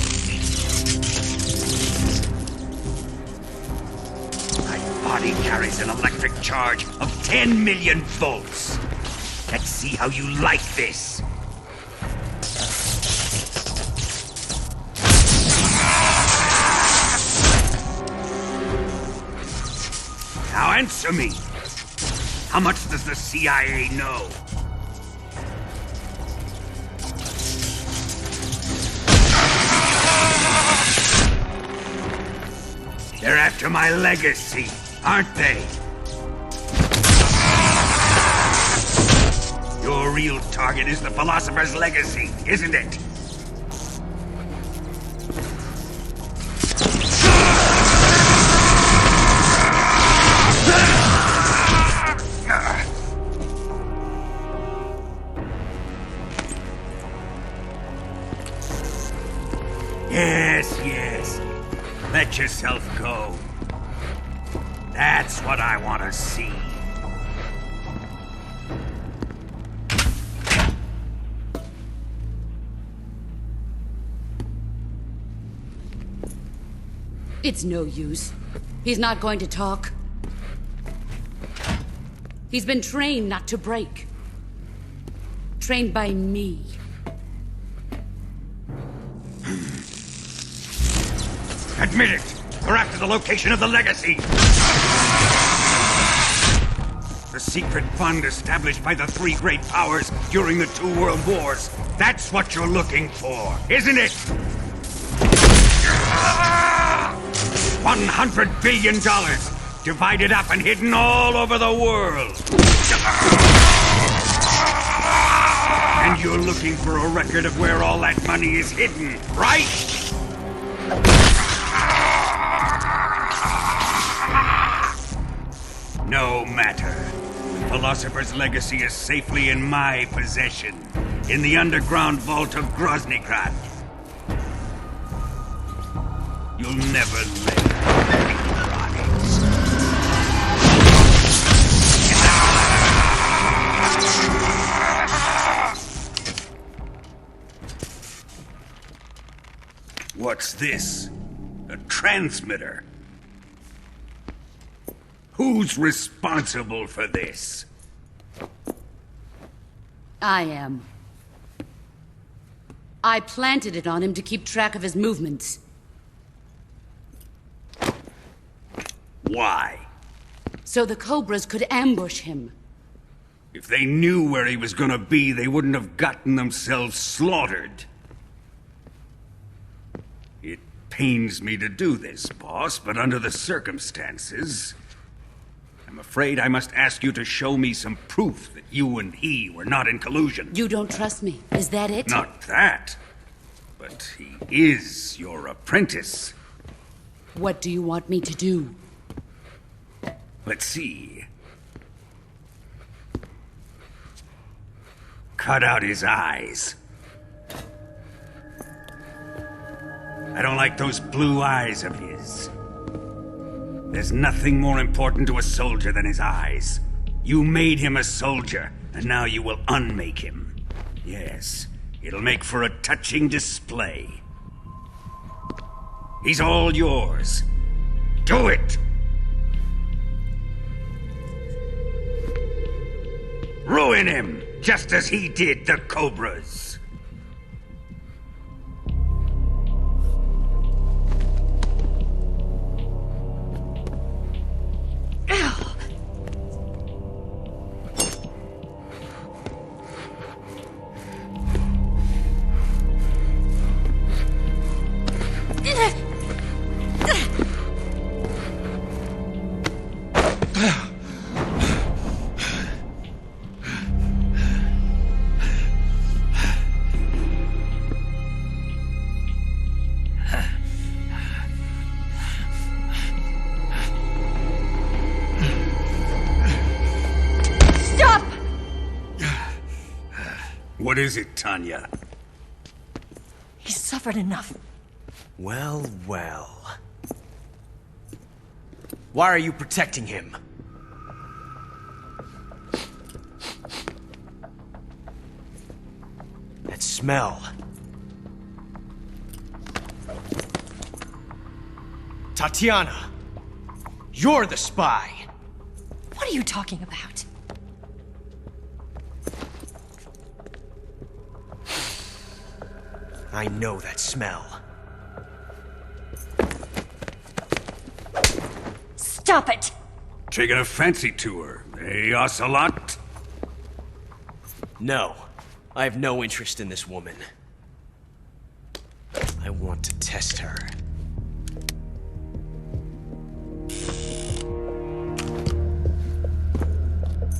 My body carries an electric charge of 10 million volts. Let's see how you like this. Now answer me. How much does the CIA know? They're after my legacy, aren't they? Your real target is the Philosopher's legacy, isn't it? Yes. Let yourself go. That's what I want to see. It's no use. He's not going to talk. He's been trained not to break. Trained by me. Admit it! We're after the location of the legacy! The secret fund established by the three great powers during the 2 world wars. That's what you're looking for, isn't it? $100 billion, divided up and hidden all over the world. And you're looking for a record of where all that money is hidden, right? No matter. The Philosopher's legacy is safely in my possession, in the underground vault of Groznygrad. You'll never live. What's this? A transmitter? Who's responsible for this? I am. I planted it on him to keep track of his movements. Why? So the Cobras could ambush him. If they knew where he was gonna be, they wouldn't have gotten themselves slaughtered. It pains me to do this, boss, but under the circumstances, I'm afraid I must ask you to show me some proof that you and he were not in collusion. You don't trust me, is that it? Not that, but he is your apprentice. What do you want me to do? Let's see. Cut out his eyes. I don't like those blue eyes of his. There's nothing more important to a soldier than his eyes. You made him a soldier, and now you will unmake him. Yes, it'll make for a touching display. He's all yours. Do it! Ruin him, just as he did the Cobras. What is it, Tanya? He's suffered enough. Well, well. Why are you protecting him? That smell. Tatiana, you're the spy. What are you talking about? I know that smell. Stop it! Taking a fancy to her, eh, Ocelot? No. I have no interest in this woman. I want to test her.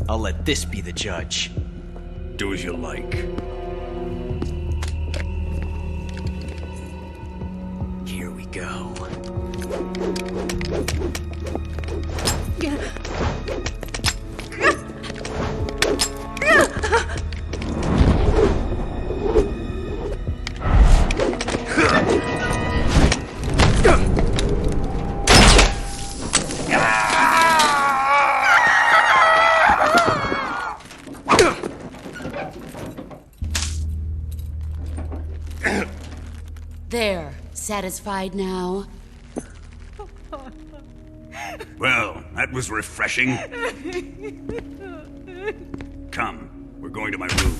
I'll let this be the judge. Do as you like. Here we go. There. Satisfied now? Well, that was refreshing. Come, we're going to my room.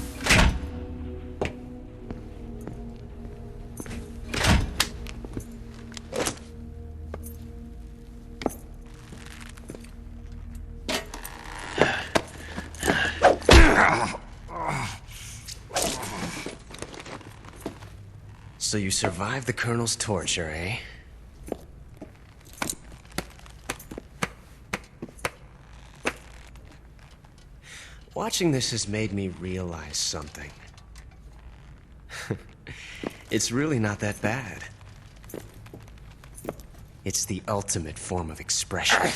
So you survived the Colonel's torture, eh? Watching this has made me realize something. It's really not that bad. It's the ultimate form of expression.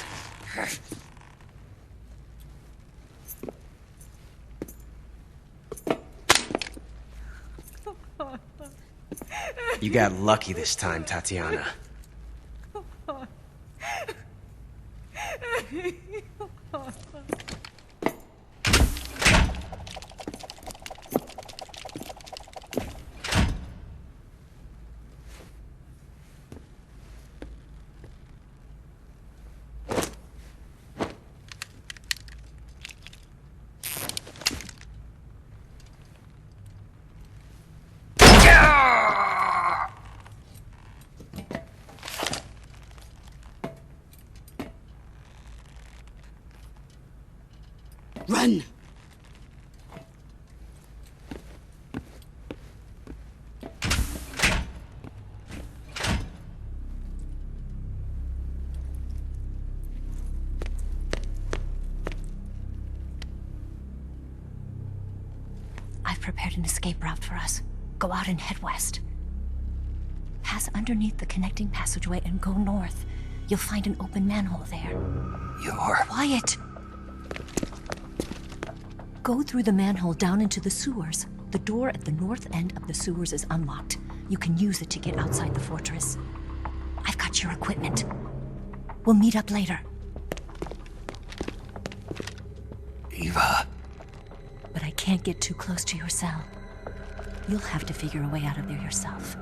You got lucky this time, Tatiana. Run! I've prepared an escape route for us. Go out and head west. Pass underneath the connecting passageway and go north. You'll find an open manhole there. You're... Quiet! Go through the manhole down into the sewers. The door at the north end of the sewers is unlocked. You can use it to get outside the fortress. I've got your equipment. We'll meet up later. Eva. But I can't get too close to your cell. You'll have to figure a way out of there yourself.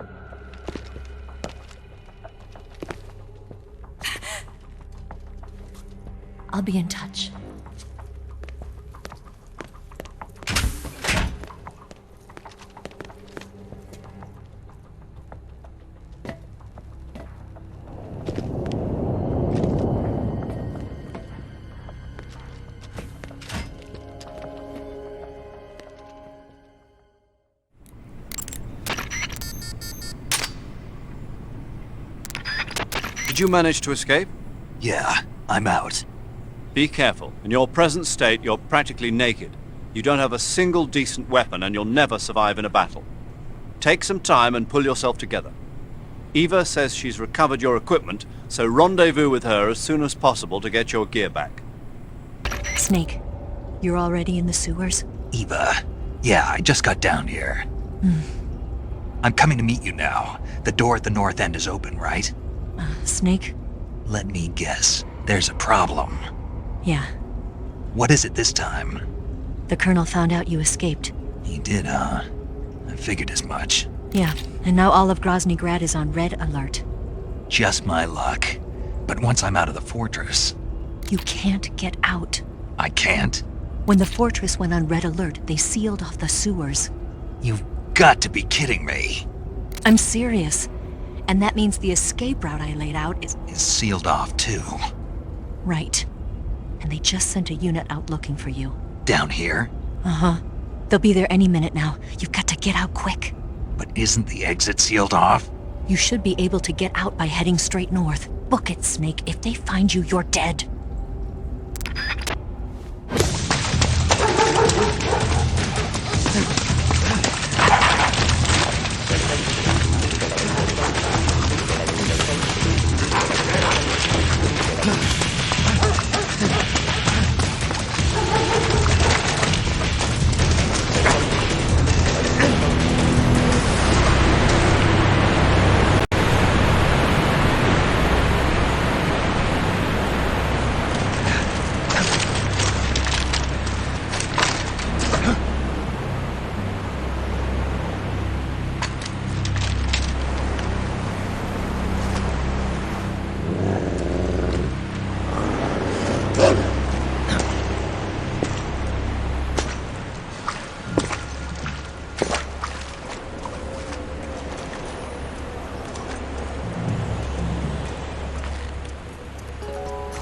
I'll be in touch. Did you manage to escape? Yeah, I'm out. Be careful. In your present state, you're practically naked. You don't have a single decent weapon, and you'll never survive in a battle. Take some time and pull yourself together. Eva says she's recovered your equipment, so rendezvous with her as soon as possible to get your gear back. Snake, you're already in the sewers? Eva, yeah, I just got down here. I'm coming to meet you now. The door at the north end is open, right? Snake? Let me guess. There's a problem. Yeah. What is it this time? The Colonel found out you escaped. He did, huh? I figured as much. Yeah, and now all of Grozny Grad is on red alert. Just my luck. But once I'm out of the fortress... You can't get out. I can't? When the fortress went on red alert, they sealed off the sewers. You've got to be kidding me. I'm serious. And that means the escape route I laid out is sealed off, too. Right. and they just sent a unit out looking for you. Down here? Uh-huh. They'll be there any minute now. You've got to get out quick. But isn't the exit sealed off? You should be able to get out by heading straight north. Book it, Snake. If they find you, you're dead.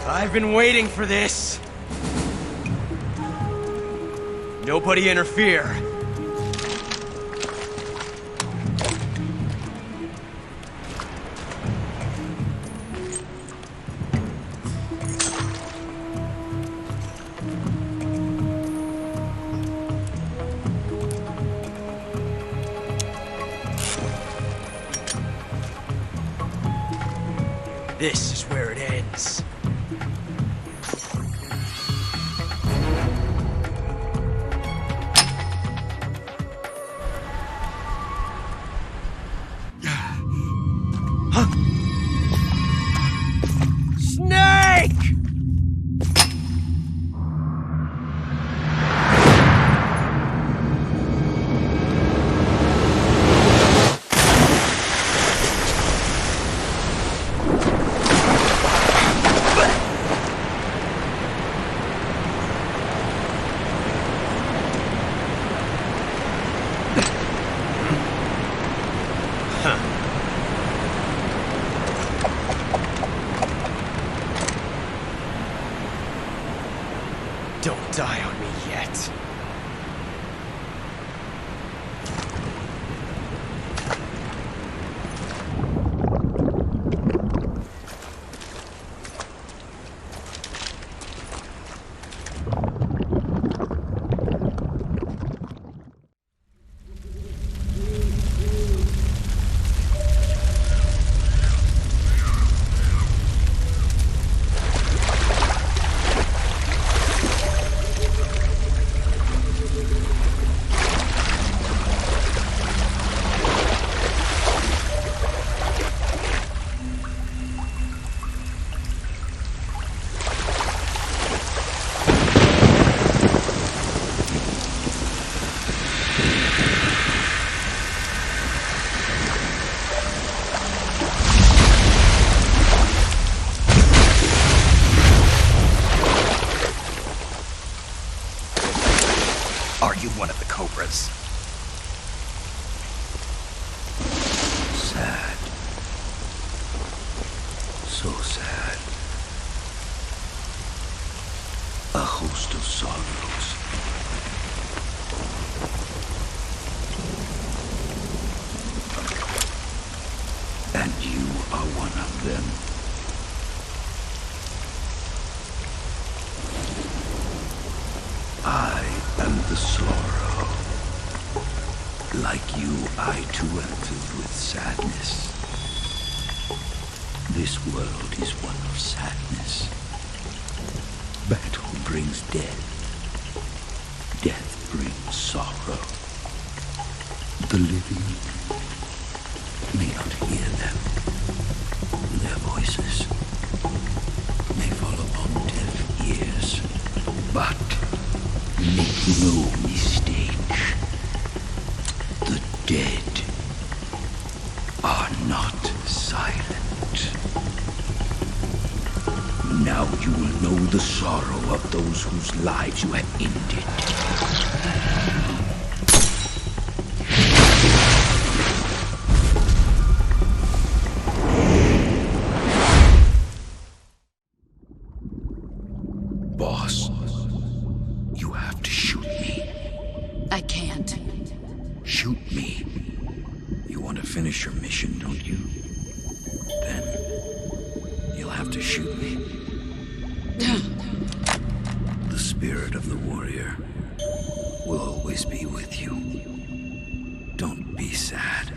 I've been waiting for this. Nobody interfere. This is where it ends. Don't die on me yet. Are you one of the Cobras? Sad. So sad. A host of sorrows. And you are one of them. I am the sorrow. Like you, I too am filled with sadness. This world is one of sadness. Battle brings death. Death brings sorrow. The living may not hear them. Their voices may fall upon deaf ears. But make no mistake, the dead are not silent. Now you will know the sorrow of those whose lives you have ended. Boss. want to finish your mission, don't you? Then you'll have to shoot me. The spirit of the warrior will always be with you. Don't be sad.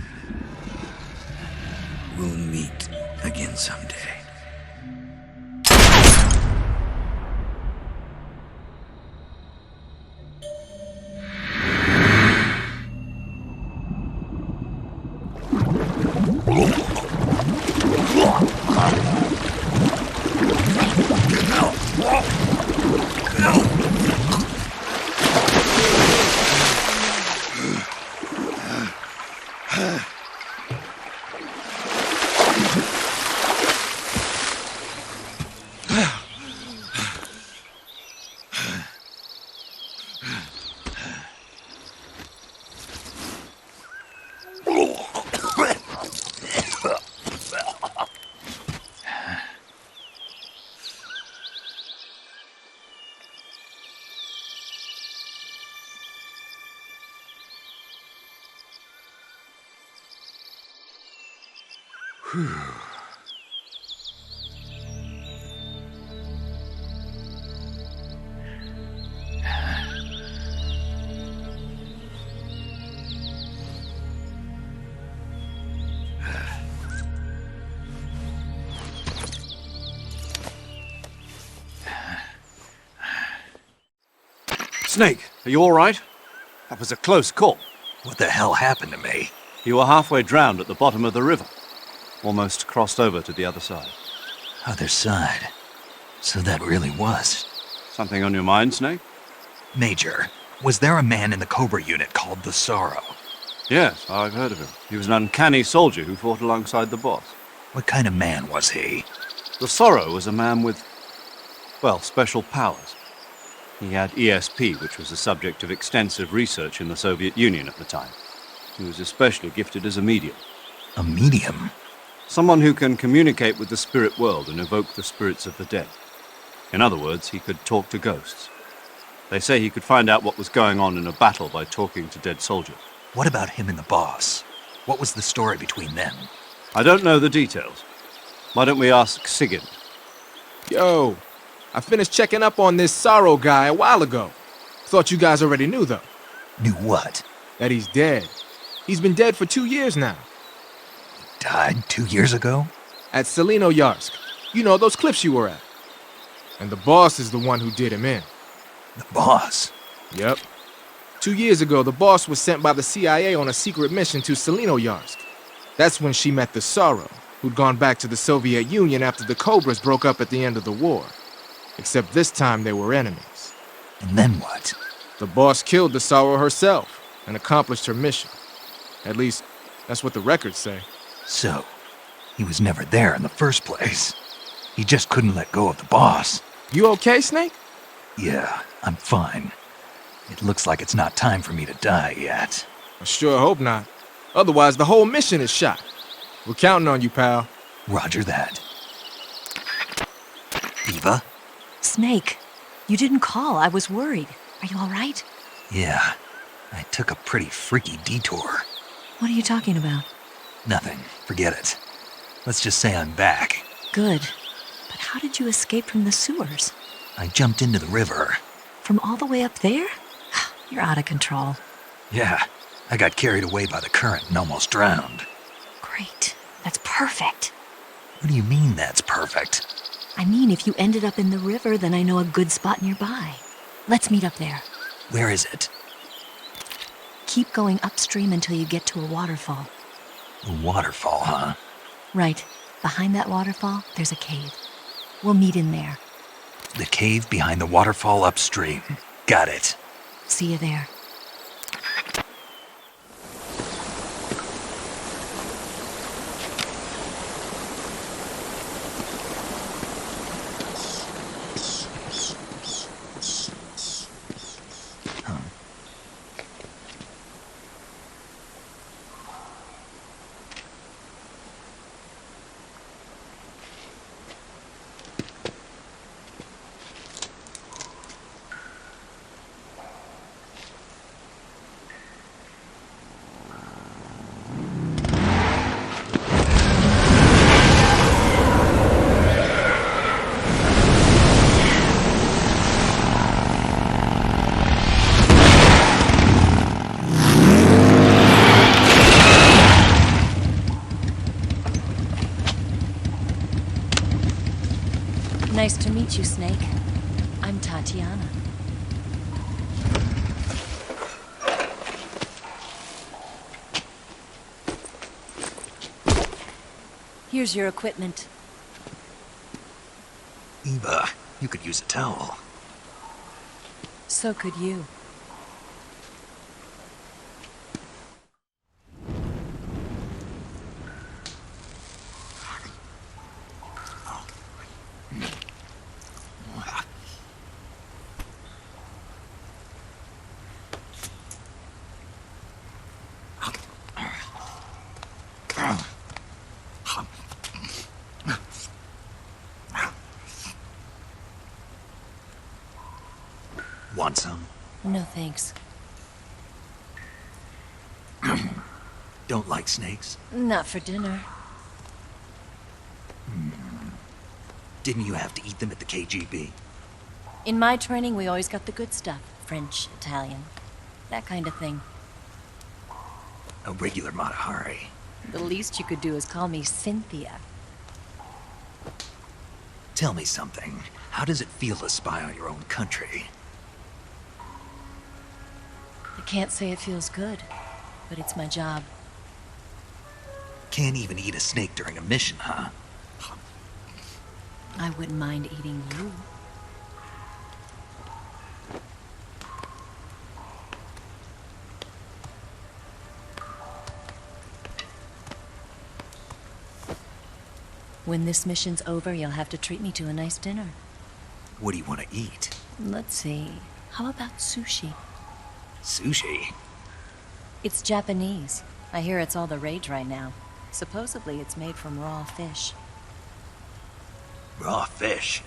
We'll meet again someday. Snake, are you all right? That was a close call. What the hell happened to me? You were halfway drowned at the bottom of the river. Almost crossed over to the other side. Other side? So that really was. Something on your mind, Snake? Major, was there a man in the Cobra unit called the Sorrow? Yes, I've heard of him. He was an uncanny soldier who fought alongside the boss. What kind of man was he? The Sorrow was a man with, well, special powers. He had ESP, which was the subject of extensive research in the Soviet Union at the time. He was especially gifted as a medium. A medium? Someone who can communicate with the spirit world and evoke the spirits of the dead. In other words, he could talk to ghosts. They say he could find out what was going on in a battle by talking to dead soldiers. What about him and the boss? What was the story between them? I don't know the details. Why don't we ask Sigurd? Yo, I finished checking up on this Sorrow guy a while ago. Thought you guys already knew, though. Knew what? That he's dead. He's been dead for 2 years now. Died 2 years ago? At Selino-Yarsk. You know, those cliffs you were at. And the boss is the one who did him in. The boss? Yep. 2 years ago, the boss was sent by the CIA on a secret mission to Selino-Yarsk. That's when she met the Sorrow, who'd gone back to the Soviet Union after the Cobras broke up at the end of the war. Except this time they were enemies. And then what? The boss killed the Sorrow herself and accomplished her mission. At least, that's what the records say. So, he was never there in the first place. He just couldn't let go of the boss. You okay, Snake? Yeah, I'm fine. It looks like it's not time for me to die yet. I sure hope not. Otherwise, the whole mission is shot. We're counting on you, pal. Roger that. Eva? Snake, you didn't call. I was worried. Are you all right? Yeah, I took a pretty freaky detour. What are you talking about? Nothing. Forget it. Let's just say I'm back. Good. But how did you escape from the sewers? I jumped into the river. From all the way up there? You're out of control. Yeah, I got carried away by the current and almost drowned. Great. That's perfect. What do you mean that's perfect? I mean, if you ended up in the river, then I know a good spot nearby. Let's meet up there. Where is it? Keep going upstream until you get to a waterfall. A waterfall, huh? Right. Behind that waterfall, there's a cave. We'll meet in there. The cave behind the waterfall upstream. Got it. See you there. Nice to meet you, Snake. I'm Tatiana. Here's your equipment. Eva, you could use a towel. So could you. Want some? No thanks. Don't like snakes? Not for dinner. Didn't you have to eat them at the KGB? In my training, we always got the good stuff. French, Italian, that kind of thing. A regular Matahari. The least you could do is call me Cynthia. Tell me something. How does it feel to spy on your own country? I can't say it feels good, but it's my job. Can't even eat a snake during a mission, huh? I wouldn't mind eating you. When this mission's over, you'll have to treat me to a nice dinner. What do you want to eat? Let's see. How about sushi? Sushi? It's Japanese. I hear it's all the rage right now. Supposedly it's made from raw fish. Raw fish?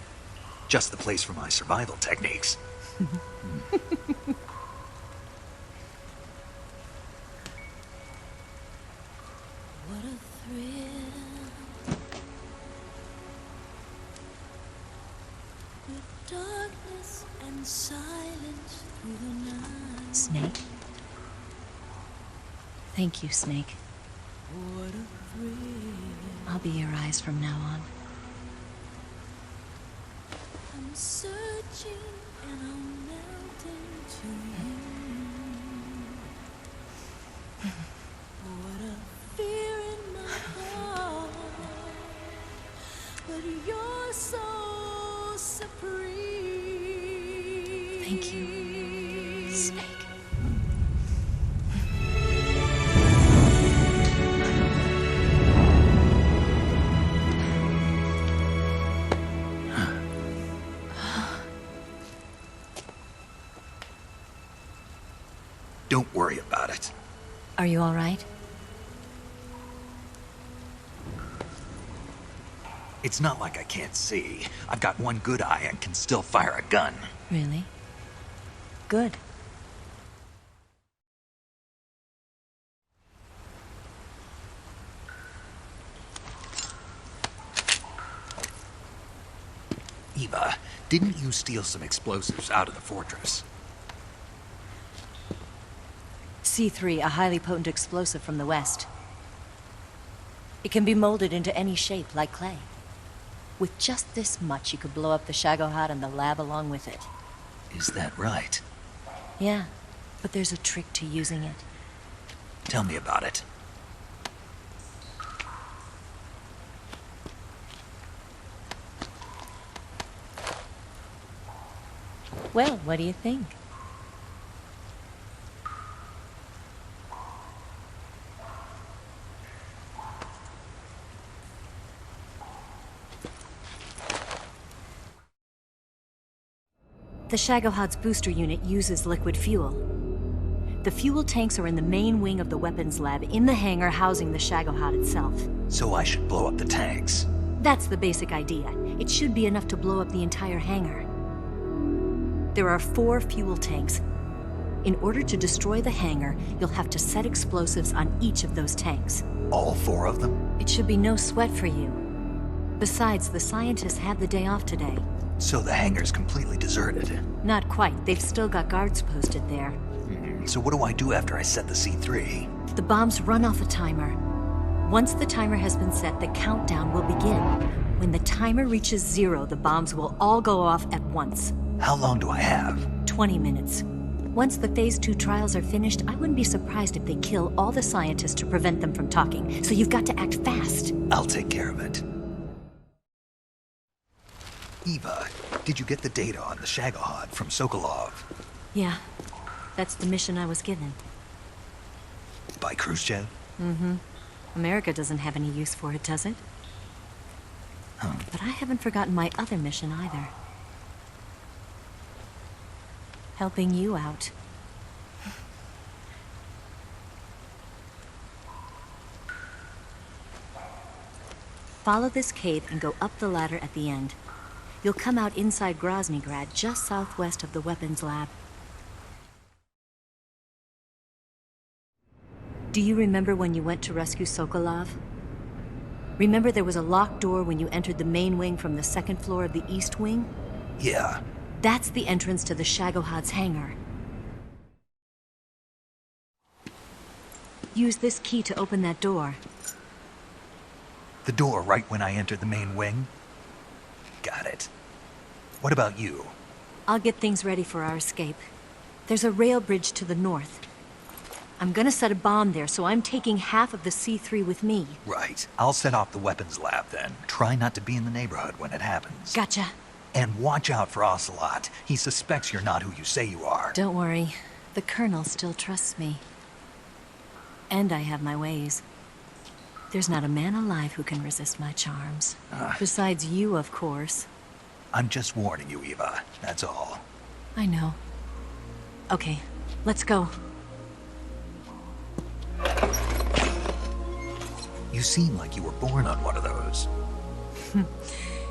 Just the place for my survival techniques. What a thrill. With darkness and silence through the night. Snake? Thank you, Snake. What a thrill. I'll be your eyes from now on. I'm searching and I'm melting to you. What a fear in my heart. But you're so supreme. Thank you, Snake. Don't worry about it. Are you all right? It's not like I can't see. I've got one good eye and can still fire a gun. Really? Good. Eva, didn't you steal some explosives out of the fortress? C3, a highly potent explosive from the west. It can be molded into any shape, like clay. With just this much, you could blow up the Shagohod and the lab along with it. Is that right? Yeah, but there's a trick to using it. Tell me about it. Well, what do you think? The Shagohod's booster unit uses liquid fuel. The fuel tanks are in the main wing of the weapons lab in the hangar housing the Shagohod itself. So I should blow up the tanks. That's the basic idea. It should be enough to blow up the entire hangar. There are 4 fuel tanks. In order to destroy the hangar, you'll have to set explosives on each of those tanks. All 4 of them? It should be no sweat for you. Besides, the scientists had the day off today. So the hangar's completely deserted. Not quite. They've still got guards posted there. So what do I do after I set the C3? The bombs run off a timer. Once the timer has been set, the countdown will begin. When the timer reaches 0, the bombs will all go off at once. How long do I have? 20 minutes. Once the Phase 2 trials are finished, I wouldn't be surprised if they kill all the scientists to prevent them from talking, so you've got to act fast. I'll take care of it. Eva, did you get the data on the Shagohod from Sokolov? Yeah, that's the mission I was given. By Khrushchev? Mm-hmm. America doesn't have any use for it, does it? But I haven't forgotten my other mission either. Helping you out. Follow this cave and go up the ladder at the end. You'll come out inside Groznygrad, just southwest of the weapons lab. Do you remember when you went to rescue Sokolov? Remember there was a locked door when you entered the main wing from the second floor of the east wing? Yeah. That's the entrance to the Shagohod's hangar. Use this key to open that door. The door right when I entered the main wing? Got it. What about you? I'll get things ready for our escape. There's a rail bridge to the north. I'm gonna set a bomb there, so I'm taking half of the C3 with me. Right. I'll set off the weapons lab then. Try not to be in the neighborhood when it happens. Gotcha. And watch out for Ocelot. He suspects you're not who you say you are. Don't worry. The Colonel still trusts me. And I have my ways. There's not a man alive who can resist my charms. Besides you, of course. I'm just warning you, Eva. That's all. I know. Okay, let's go. You seem like you were born on one of those.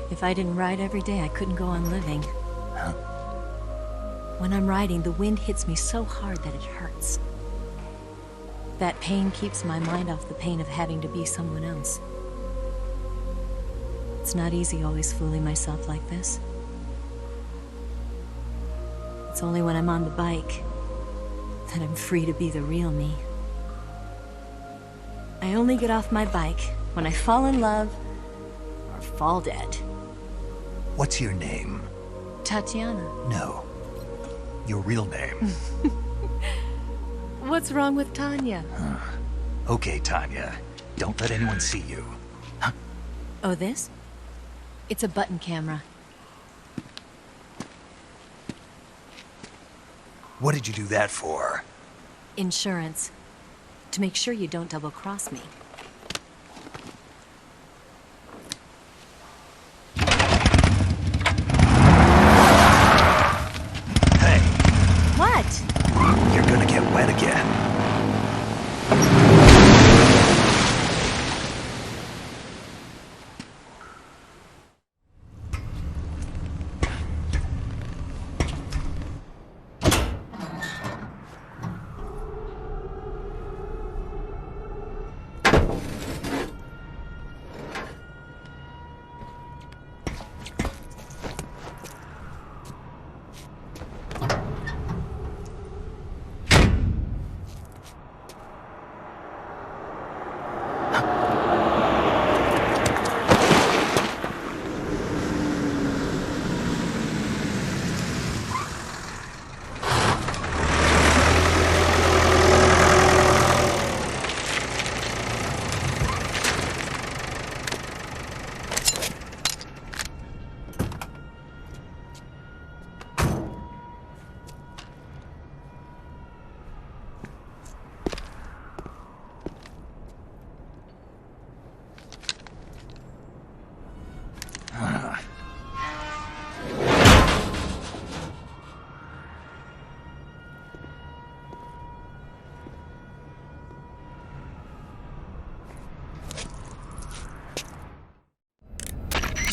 If I didn't ride every day, I couldn't go on living. Huh? When I'm riding, the wind hits me so hard that it hurts. That pain keeps my mind off the pain of having to be someone else. It's not easy always fooling myself like this. It's only when I'm on the bike that I'm free to be the real me. I only get off my bike when I fall in love or fall dead. What's your name? Tatiana. No. Your real name. What's wrong with Tanya? Okay, Tanya. Don't let anyone see you. Oh, this? It's a button camera. What did you do that for? Insurance. To make sure you don't double-cross me. Hey. What? You're gonna get wet again.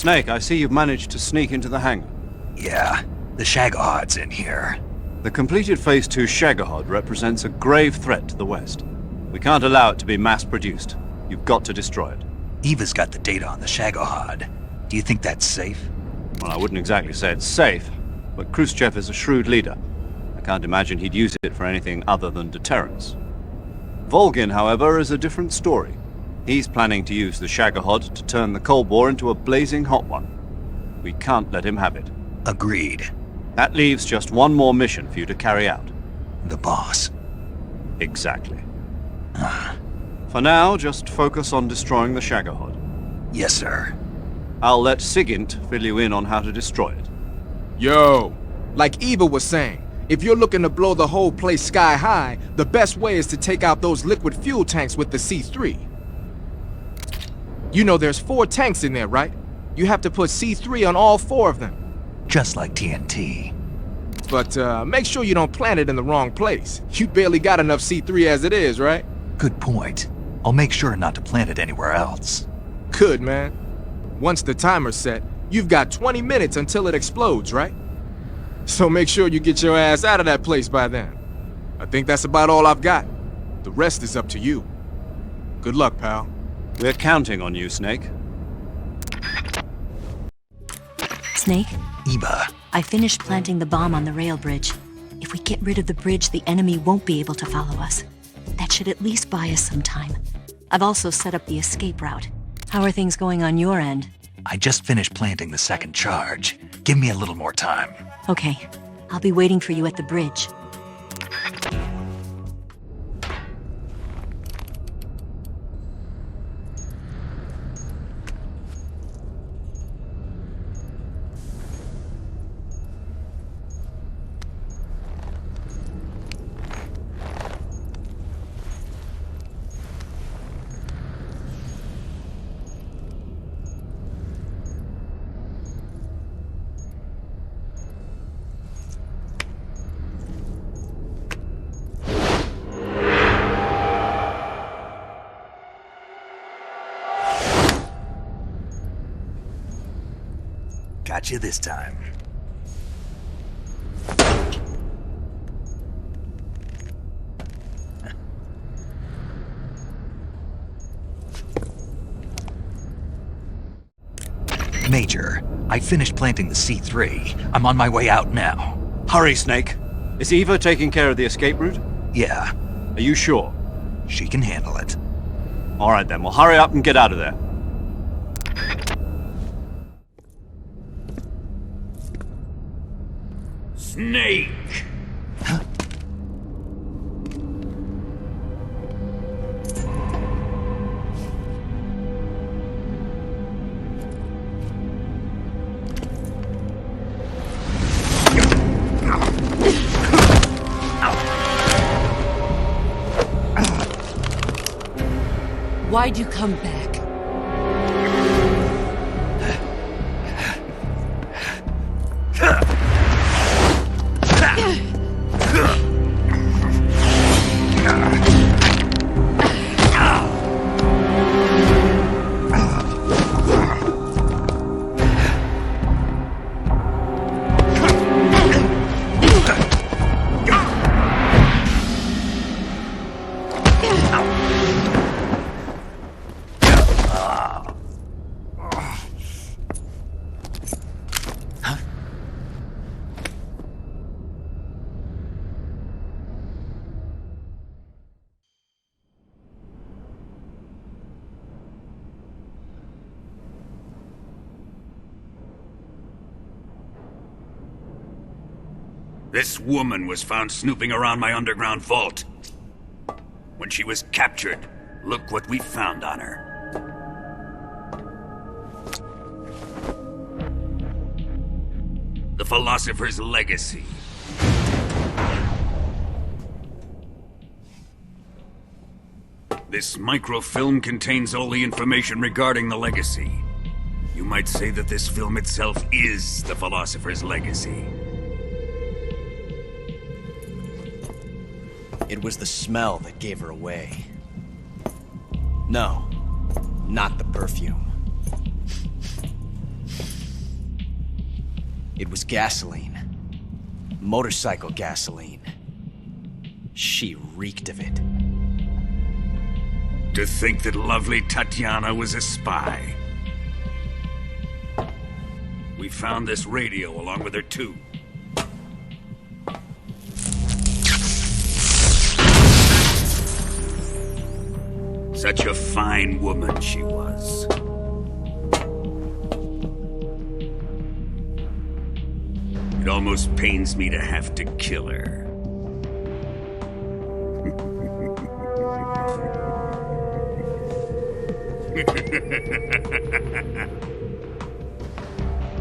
Snake, I see you've managed to sneak into the hangar. Yeah, the Shagohod's in here. The completed Phase 2 Shagohod represents a grave threat to the West. We can't allow it to be mass-produced. You've got to destroy it. Eva's got the data on the Shagohod. Do you think that's safe? Well, I wouldn't exactly say it's safe, but Khrushchev is a shrewd leader. I can't imagine he'd use it for anything other than deterrence. Volgin, however, is a different story. He's planning to use the Shagohod to turn the Cold War into a blazing hot one. We can't let him have it. Agreed. That leaves just one more mission for you to carry out. The boss. Exactly. For now, just focus on destroying the Shagohod. Yes, sir. I'll let Sigint fill you in on how to destroy it. Yo, like Eva was saying, if you're looking to blow the whole place sky high, the best way is to take out those liquid fuel tanks with the C3. You know there's 4 tanks in there, right? You have to put C3 on all 4 of them. Just like TNT. But make sure you don't plant it in the wrong place. You barely got enough C3 as it is, right? Good point. I'll make sure not to plant it anywhere else. Good, man. Once the timer's set, you've got 20 minutes until it explodes, right? So make sure you get your ass out of that place by then. I think that's about all I've got. The rest is up to you. Good luck, pal. We're counting on you, Snake. Snake? Eva. I finished planting the bomb on the rail bridge. If we get rid of the bridge, the enemy won't be able to follow us. That should at least buy us some time. I've also set up the escape route. How are things going on your end? I just finished planting the second charge. Give me a little more time. Okay. I'll be waiting for you at the bridge. Got you this time. Major, I finished planting the C3. I'm on my way out now. Hurry, Snake. Is Eva taking care of the escape route? Yeah. Are you sure? She can handle it. All right then, well hurry up and get out of there. Snake! Why'd you come back? This woman was found snooping around my underground vault. When she was captured, look what we found on her. The Philosopher's Legacy. This microfilm contains all the information regarding the Legacy. You might say that this film itself is the Philosopher's Legacy. It was the smell that gave her away. No, not the perfume. It was gasoline. Motorcycle gasoline. She reeked of it. To think that lovely Tatiana was a spy. We found this radio along with her too. Such a fine woman she was. It almost pains me to have to kill her.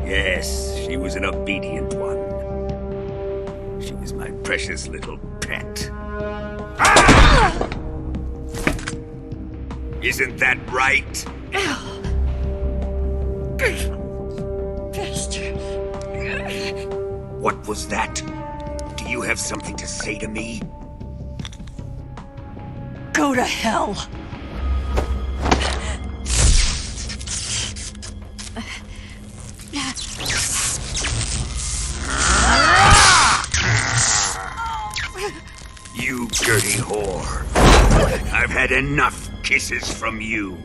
Yes, she was an obedient one. She was my precious little pet. Ah! Isn't that right? What was that? Do you have something to say to me? Go to hell! You dirty whore. I've had enough kisses from you.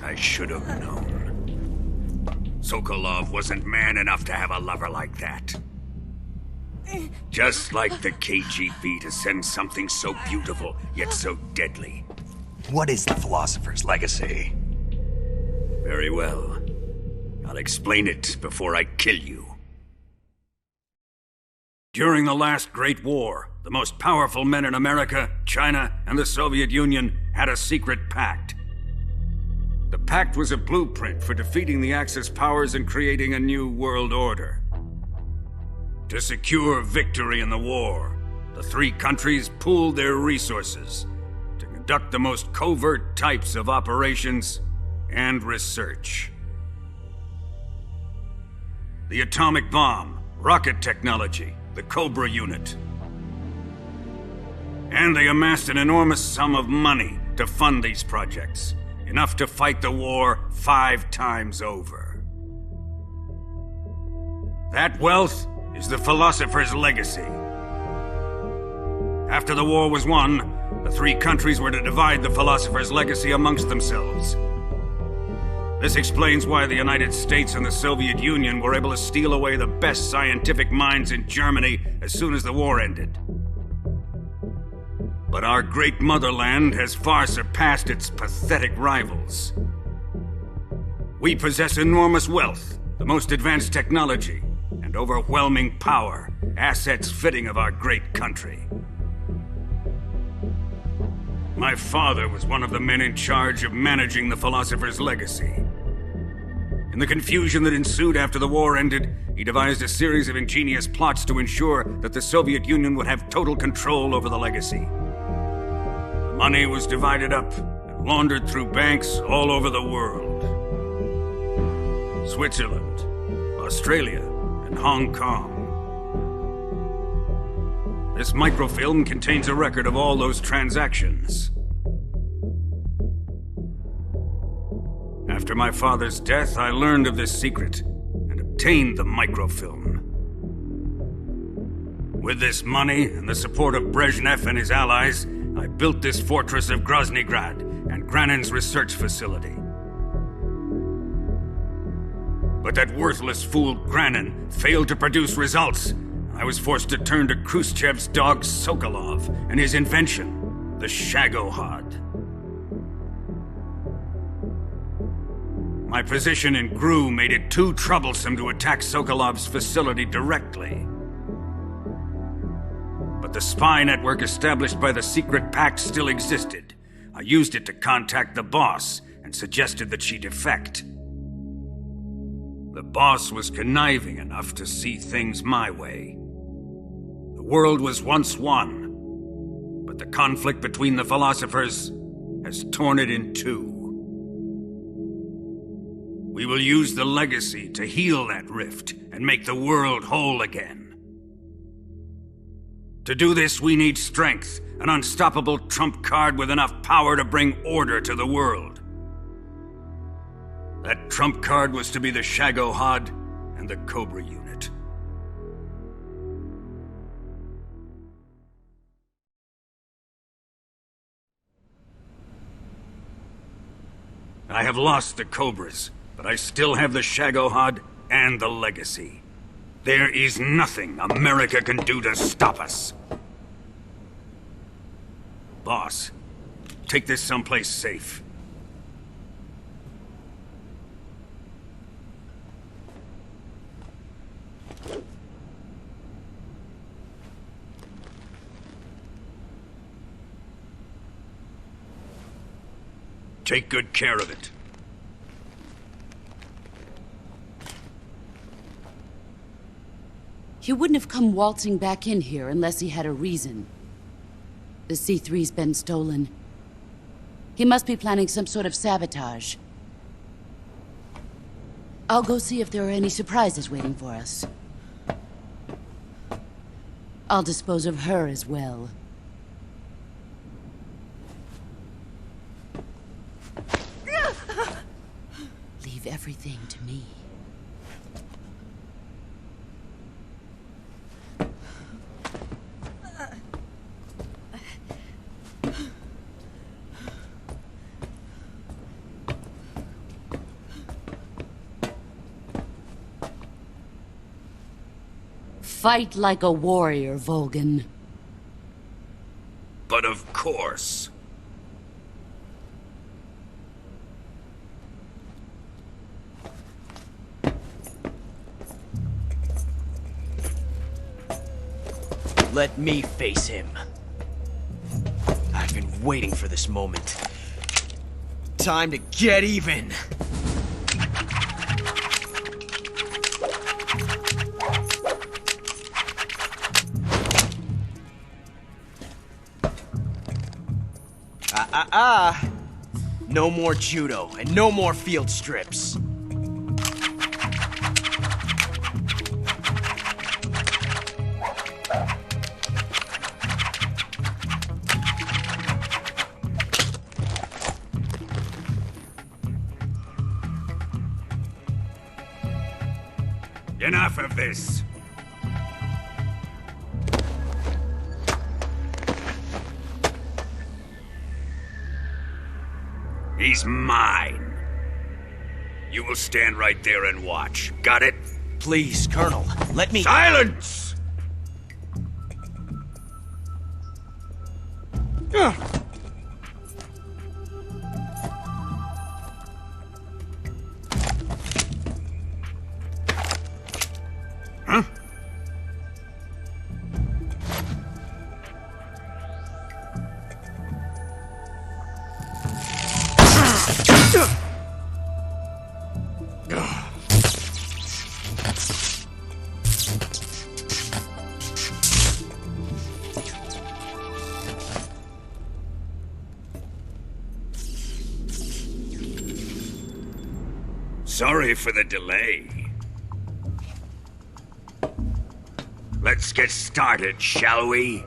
I should have known. Sokolov wasn't man enough to have a lover like that. Just like the KGB to send something so beautiful, yet so deadly. What is the Philosopher's Legacy? Very well. I'll explain it before I kill you. During the last Great War, the most powerful men in America, China, and the Soviet Union had a secret pact. The pact was a blueprint for defeating the Axis powers and creating a new world order. To secure victory in the war, the three countries pooled their resources to conduct the most covert types of operations and research. The atomic bomb, rocket technology, the Cobra unit. And they amassed an enormous sum of money to fund these projects, enough to fight the war 5 times over. That wealth is the Philosopher's Legacy. After the war was won, the three countries were to divide the Philosopher's Legacy amongst themselves. This explains why the United States and the Soviet Union were able to steal away the best scientific minds in Germany as soon as the war ended. But our great motherland has far surpassed its pathetic rivals. We possess enormous wealth, the most advanced technology, and overwhelming power, assets fitting of our great country. My father was one of the men in charge of managing the Philosopher's Legacy. In the confusion that ensued after the war ended, he devised a series of ingenious plots to ensure that the Soviet Union would have total control over the legacy. The money was divided up and laundered through banks all over the world. Switzerland, Australia, and Hong Kong. This microfilm contains a record of all those transactions. After my father's death, I learned of this secret and obtained the microfilm. With this money and the support of Brezhnev and his allies, I built this fortress of Groznygrad and Granin's research facility. But that worthless fool Granin failed to produce results. I was forced to turn to Khrushchev's dog Sokolov and his invention, the Shagohod. My position in GRU made it too troublesome to attack Sokolov's facility directly. But the spy network established by the secret pact still existed. I used it to contact the boss and suggested that she defect. The boss was conniving enough to see things my way. The world was once one, but the conflict between the philosophers has torn it in two. We will use the legacy to heal that rift and make the world whole again. To do this, we need strength, an unstoppable trump card with enough power to bring order to the world. That trump card was to be the Shagohod and the Cobra unit. I have lost the Cobras, but I still have the Shagohod and the legacy. There is nothing America can do to stop us. Boss, take this someplace safe. Take good care of it. He wouldn't have come waltzing back in here unless he had a reason. The C3's been stolen. He must be planning some sort of sabotage. I'll go see if there are any surprises waiting for us. I'll dispose of her as well. Leave everything to me. Fight like a warrior, Volgan. But of course. Let me face him. I've been waiting for this moment. Time to get even! No more judo, and no more field strips. Enough of this. He's mine. You will stand right there and watch. Got it? Please, Colonel, let me— Silence! Huh? Sorry for the delay. Let's get started, shall we?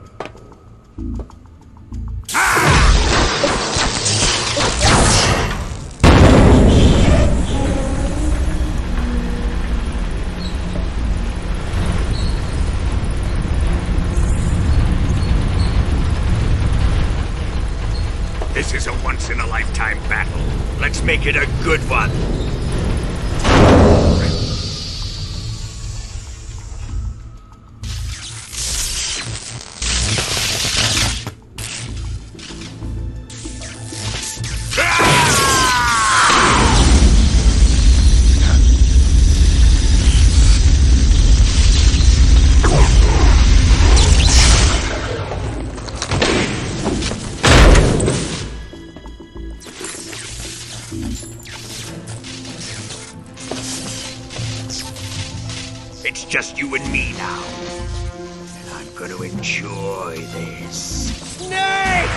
This is a once-in-a-lifetime battle. Let's make it a good one. It's just you and me now. And I'm gonna enjoy this. Snake!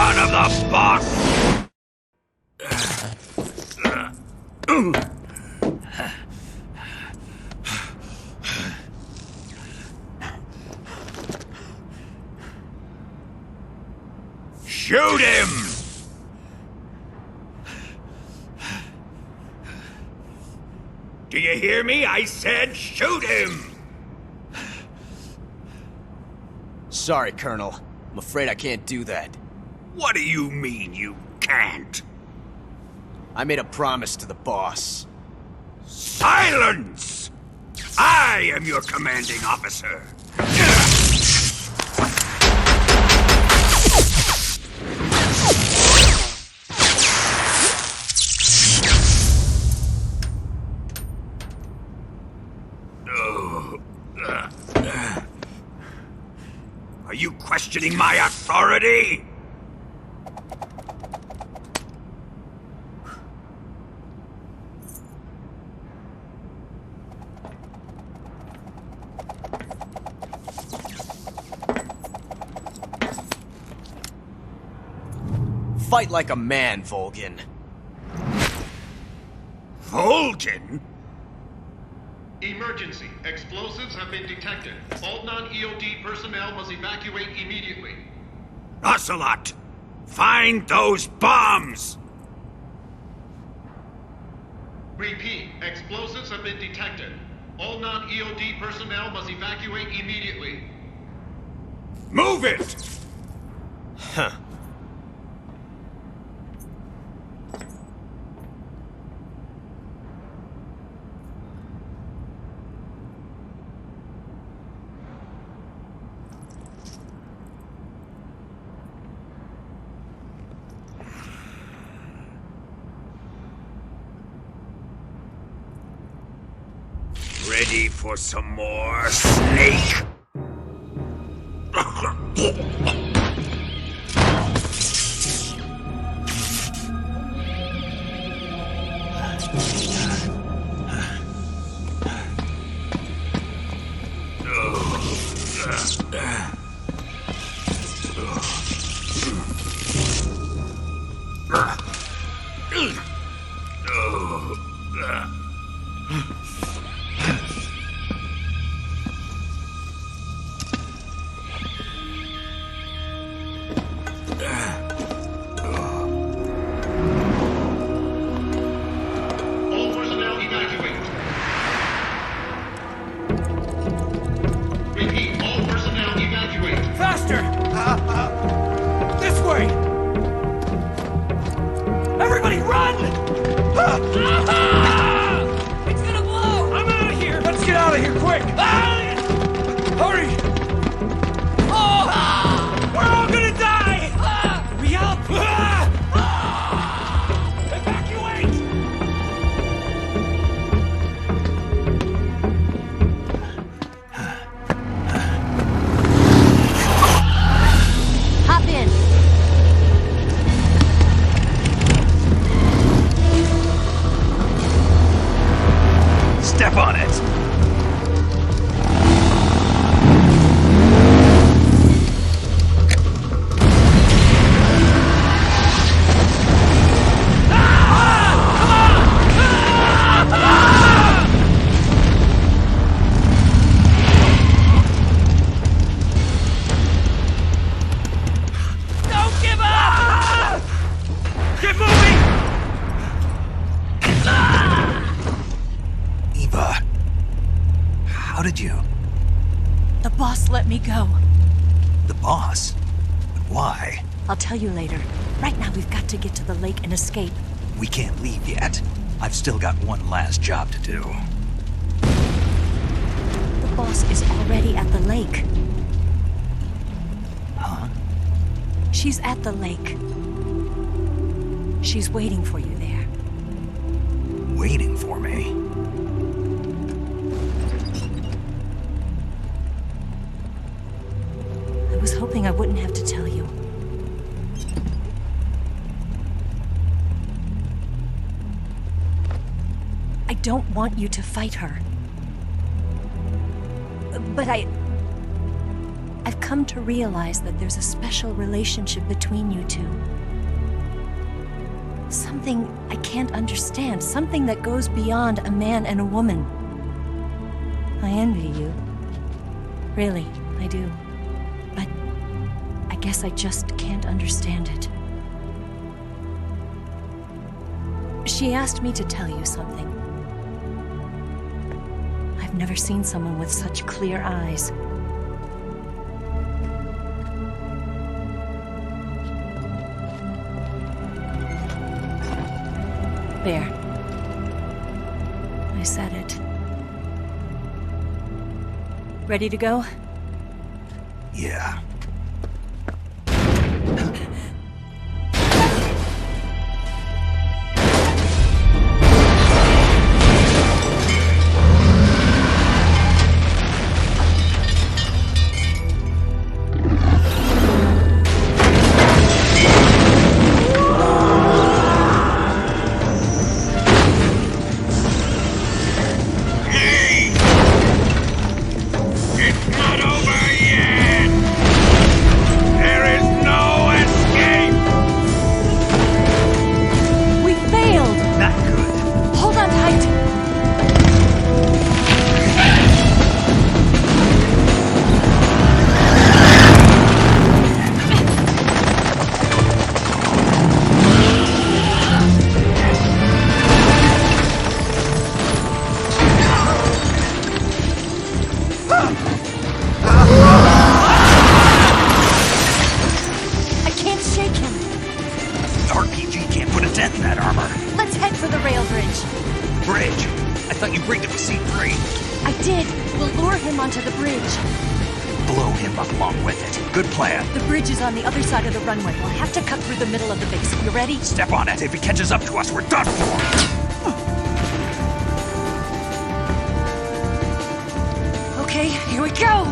son of the boss! Shoot him! Do you hear me? I said shoot him! Sorry, Colonel. I'm afraid I can't do that. What do you mean you can't? I made a promise to the boss. Silence! I am your commanding officer. Are you questioning my authority? Fight like a man, Volgin. Volgin? Emergency. Explosives have been detected. All non-EOD personnel must evacuate immediately. Ocelot! Find those bombs! Repeat. Explosives have been detected. All non-EOD personnel must evacuate immediately. Move it! Huh. Ready for some more, Snake? Tell you later. Right now, we've got to get to the lake and escape. We can't leave yet. I've still got one last job to do. The boss is already at the lake. Huh? She's at the lake. She's waiting for you there. Waiting for me? I was hoping I wouldn't have to tell you. I don't want you to fight her. But I I've come to realize that there's a special relationship between you two. Something I can't understand, something that goes beyond a man and a woman. I envy you. Really, I do. But I guess I just can't understand it. She asked me to tell you something. I've never seen someone with such clear eyes. There. I said it. Ready to go? Yeah. On the other side of the runway. We'll have to cut through the middle of the base. You ready? Step on it. If he catches up to us, we're done for. Okay, here we go!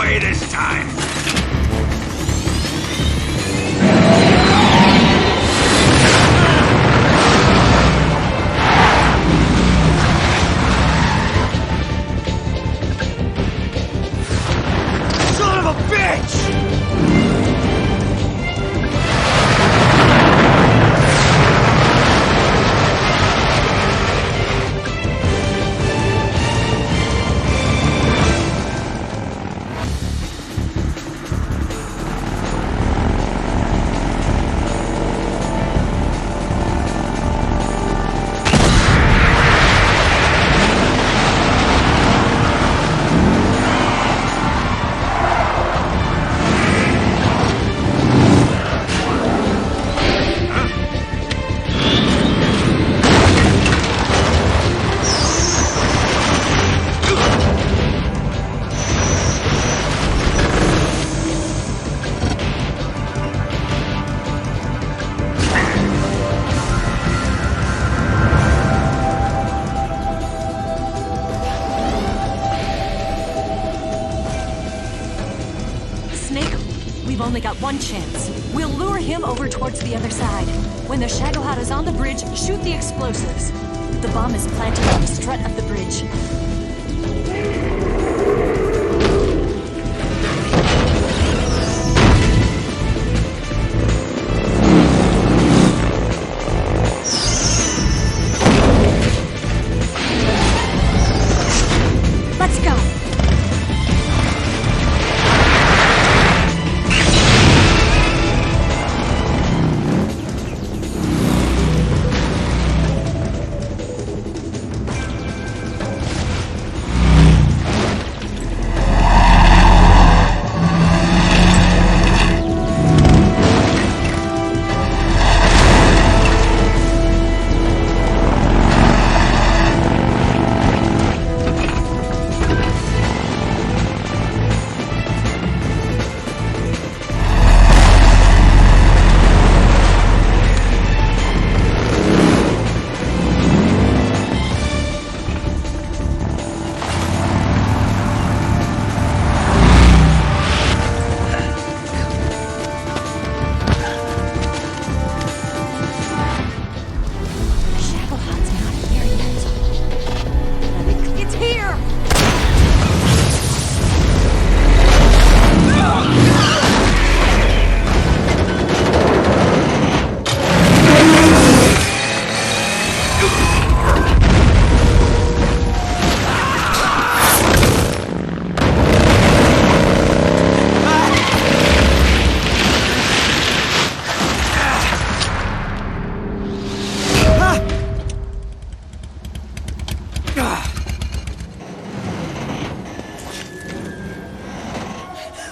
away this time! Son of a bitch! We've only got one chance. We'll lure him over towards the other side. When the Shagohod is on the bridge, shoot the explosives. The bomb is planted on the strut of the bridge. Let's go.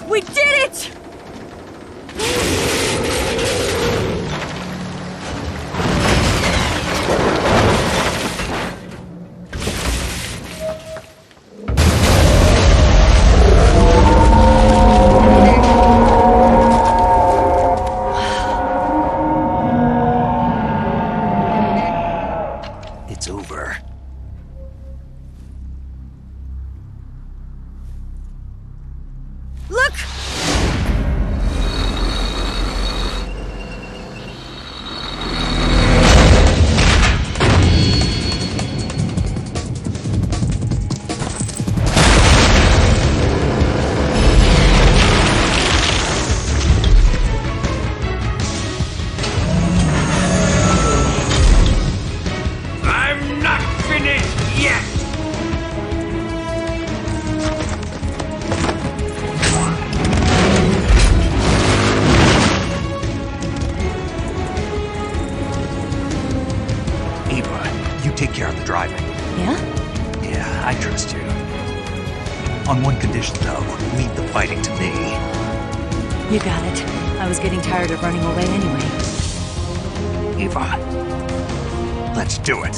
We did it! It's over. Look! I'm not finished yet! Eva, you take care of the driving. Yeah? Yeah, I trust you. On one condition, though, leave the fighting to me. You got it. I was getting tired of running away anyway. Eva, let's do it.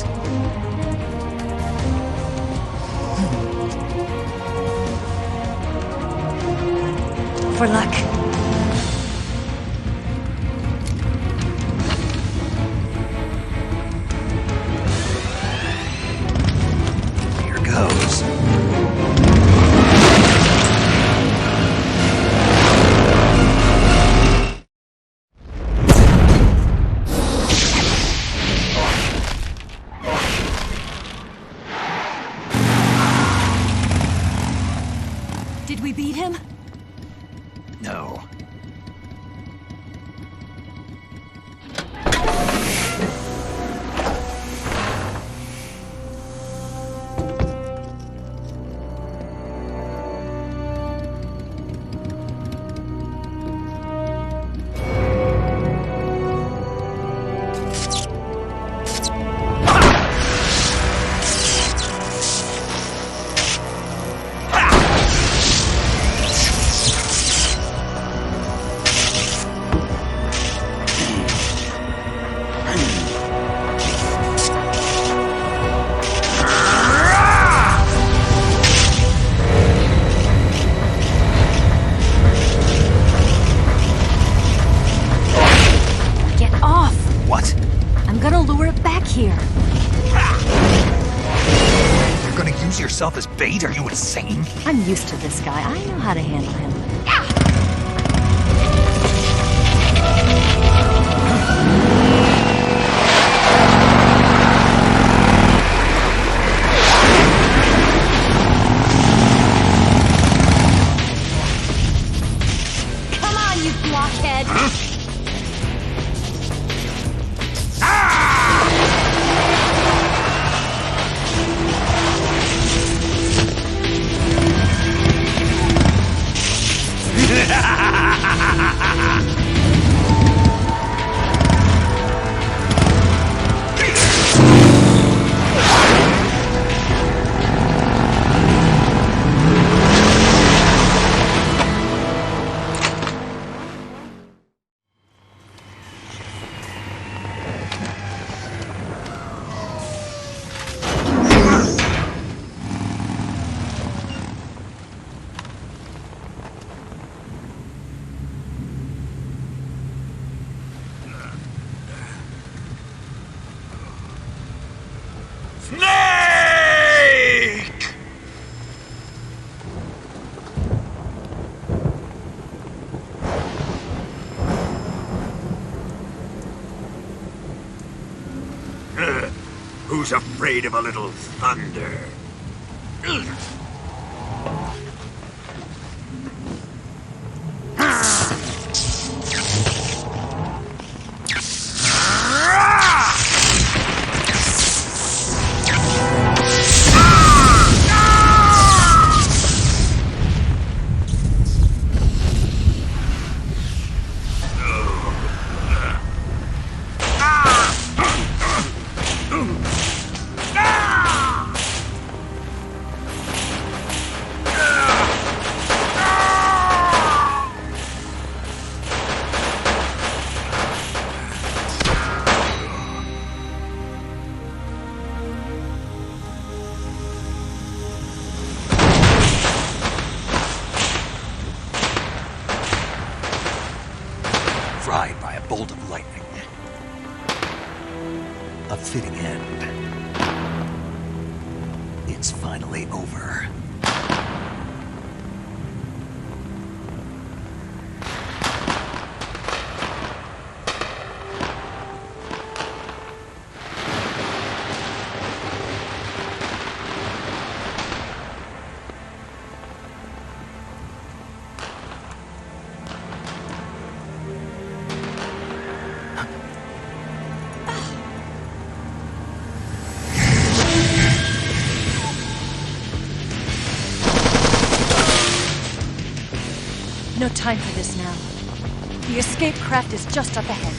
For luck. Here goes. know. Yourself as bait? Are you insane? I'm used to this guy. I know how to handle him. Come on, you blockhead! Who's afraid of a little thunder? Fried by a bolt of lightning. A fitting end. It's finally over. No time for this now. The escape craft is just up ahead.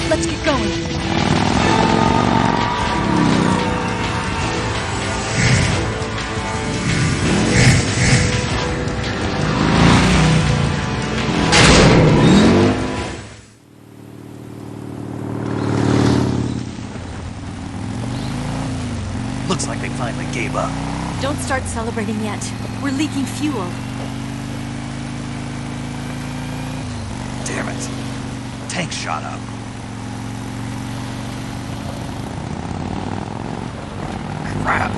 Let's get going. Looks like they finally gave up. Don't start celebrating yet. We're leaking fuel. Damn it. Tank shot up. Crap.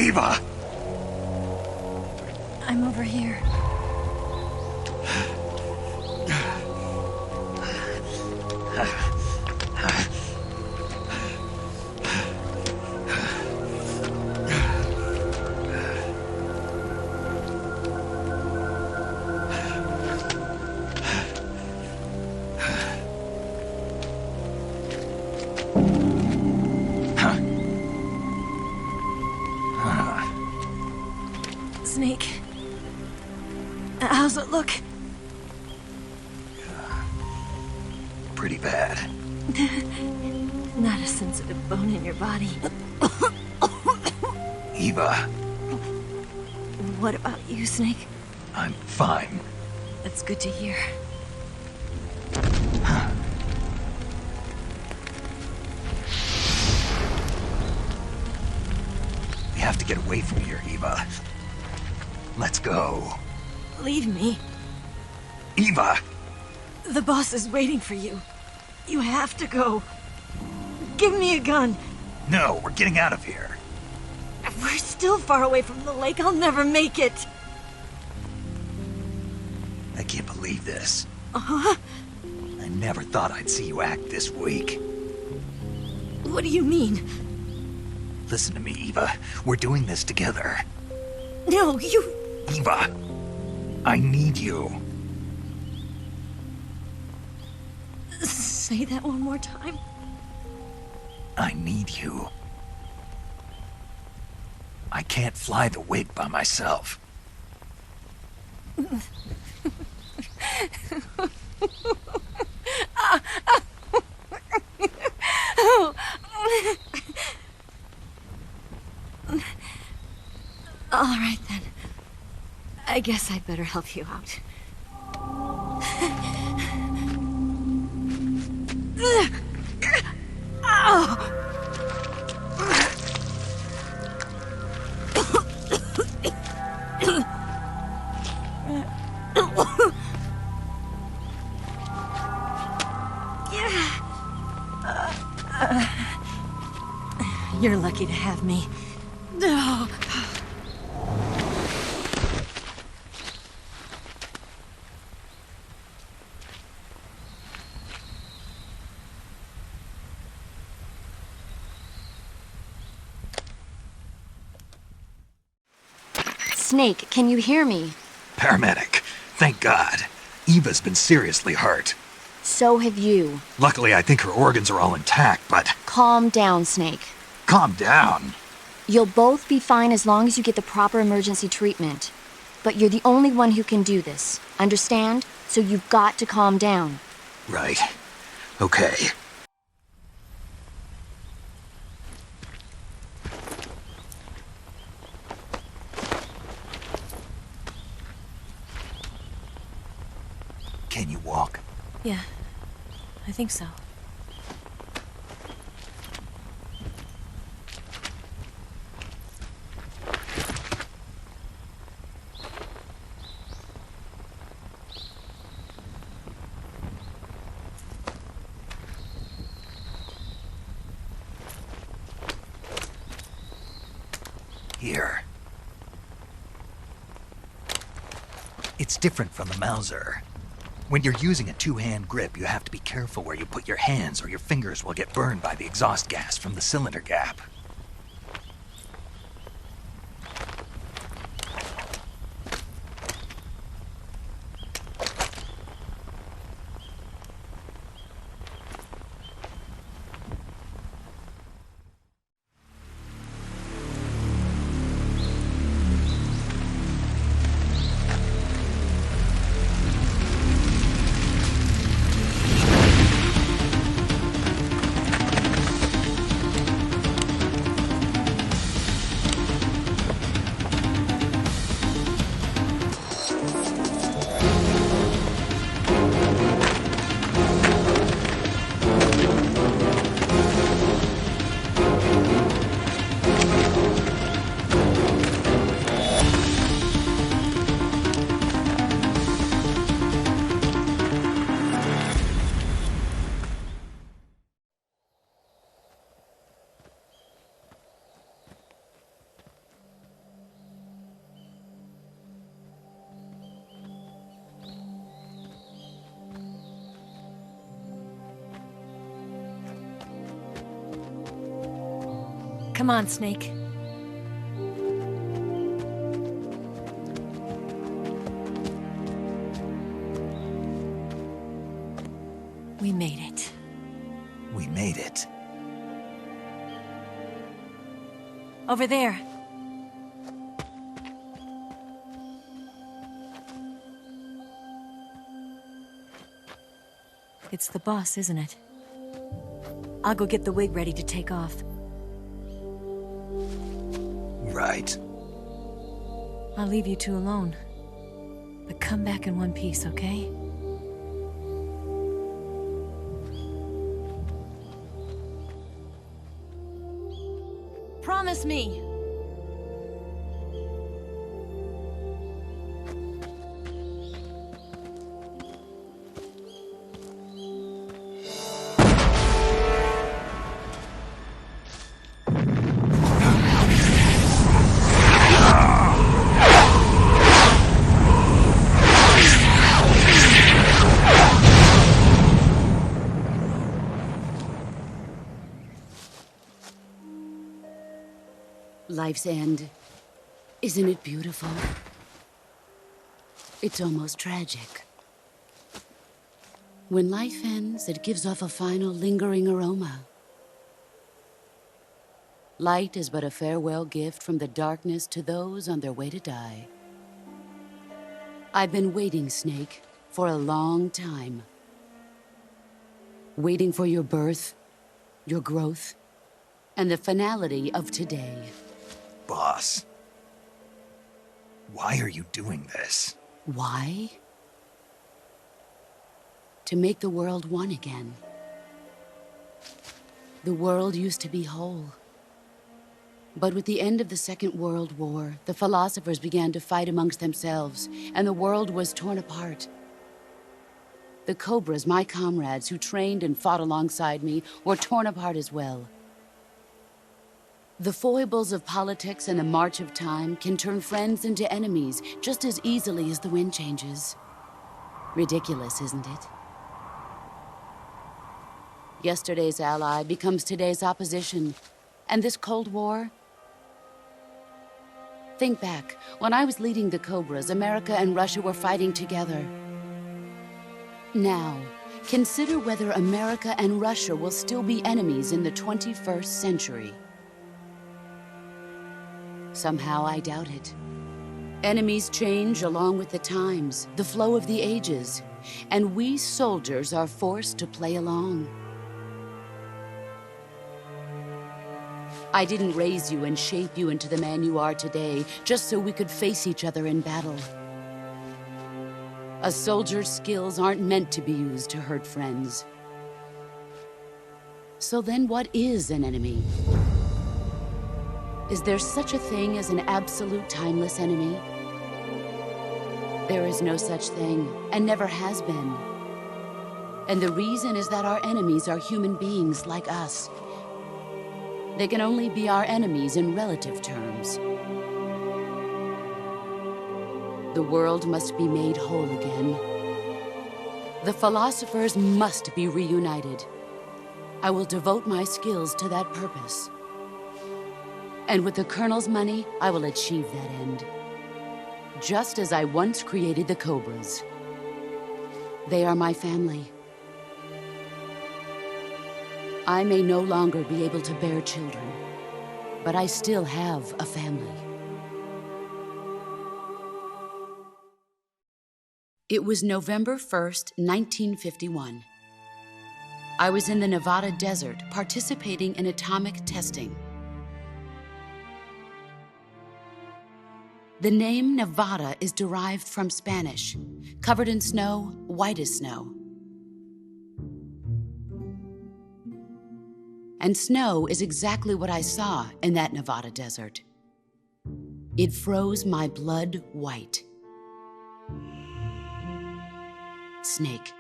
Eva! I'm over here. Snake. How's it look? Pretty bad. Not a sensitive bone in your body. Eva, What about you, Snake? I'm fine. That's good to hear. We have to get away from here, Eva. Let's go. Leave me. Eva! The boss is waiting for you. You have to go. Give me a gun. No, we're getting out of here. We're still far away from the lake. I'll never make it. I can't believe this. Uh-huh. I never thought I'd see you act this weak. What do you mean? Listen to me, Eva. We're doing this together. No, you... Eva, I need you. Say that one more time. I need you. I can't fly the wig by myself. All right, then. I guess I'd better help you out. You're lucky to have me. No. Snake, can you hear me? Paramedic, thank God. Eva's been seriously hurt. So have you. Luckily, I think her organs are all intact, but... Calm down, Snake. Calm down. You'll both be fine as long as you get the proper emergency treatment. But you're the only one who can do this. Understand? So you've got to calm down. Right. Okay. Can you walk? Yeah, I think so. Here. It's different from the Mauser. When you're using a two-hand grip, you have to be careful where you put your hands or your fingers will get burned by the exhaust gas from the cylinder gap. Come on, Snake. We made it. We made it. Over there. It's the boss, isn't it? I'll go get the wig ready to take off. Right. I'll leave you two alone. But come back in one piece, okay? Promise me! Life's end. Isn't it beautiful? It's almost tragic. When life ends, it gives off a final lingering aroma. Light is but a farewell gift from the darkness to those on their way to die. I've been waiting, Snake, for a long time. Waiting for your birth, your growth, and the finality of today. Boss, why are you doing this? Why? To make the world one again. The world used to be whole. But with the end of the Second World War, the philosophers began to fight amongst themselves, and the world was torn apart. The Cobras, my comrades who trained and fought alongside me, were torn apart as well. The foibles of politics and the march of time can turn friends into enemies just as easily as the wind changes. Ridiculous, isn't it? Yesterday's ally becomes today's opposition. And this Cold War? Think back. When I was leading the Cobras, America and Russia were fighting together. Now, consider whether America and Russia will still be enemies in the 21st century. Somehow I doubt it. Enemies change along with the times, the flow of the ages, and we soldiers are forced to play along. I didn't raise you and shape you into the man you are today just so we could face each other in battle. A soldier's skills aren't meant to be used to hurt friends. So then what is an enemy? Is there such a thing as an absolute timeless enemy? There is no such thing, and never has been. And the reason is that our enemies are human beings like us. They can only be our enemies in relative terms. The world must be made whole again. The philosophers must be reunited. I will devote my skills to that purpose. And with the Colonel's money, I will achieve that end. Just as I once created the Cobras. They are my family. I may no longer be able to bear children, but I still have a family. It was November 1st, 1951. I was in the Nevada desert participating in atomic testing. The name Nevada is derived from Spanish, covered in snow, white as snow. And snow is exactly what I saw in that Nevada desert. It froze my blood white. Snake,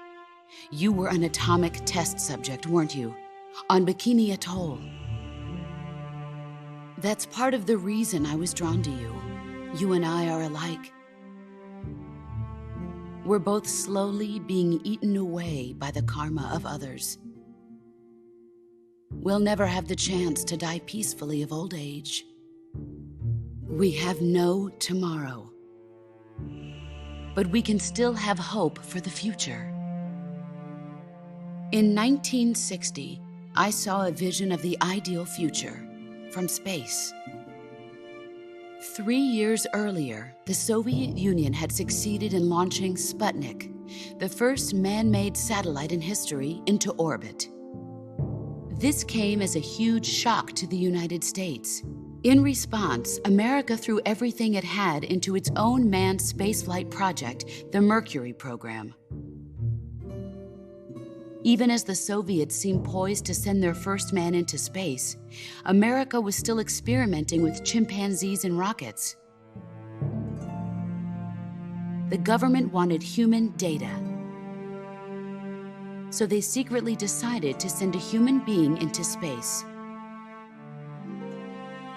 you were an atomic test subject, weren't you? On Bikini Atoll. That's part of the reason I was drawn to you. You and I are alike. We're both slowly being eaten away by the karma of others. we'll never have the chance to die peacefully of old age. We have no tomorrow. But we can still have hope for the future. In 1960, I saw a vision of the ideal future from space. 3 years earlier, the Soviet Union had succeeded in launching Sputnik, the first man-made satellite in history, into orbit. This came as a huge shock to the United States. In response, America threw everything it had into its own manned spaceflight project, the Mercury program. Even as the Soviets seemed poised to send their first man into space, America was still experimenting with chimpanzees and rockets. The government wanted human data. So they secretly decided to send a human being into space.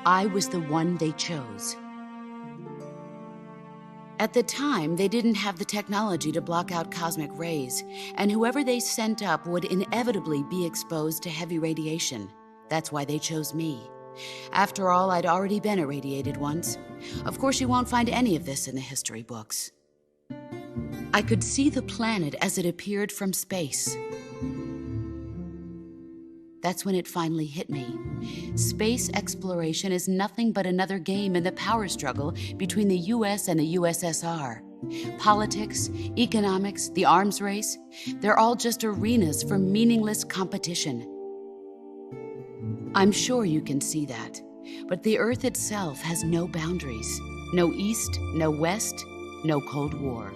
I was the one they chose. At the time, they didn't have the technology to block out cosmic rays, and whoever they sent up would inevitably be exposed to heavy radiation. That's why they chose me. After all, I'd already been irradiated once. Of course, you won't find any of this in the history books. I could see the planet as it appeared from space. That's when it finally hit me. Space exploration is nothing but another game in the power struggle between the US and the USSR. Politics, economics, the arms race, they're all just arenas for meaningless competition. I'm sure you can see that, but the Earth itself has no boundaries. No East, no West, no Cold War.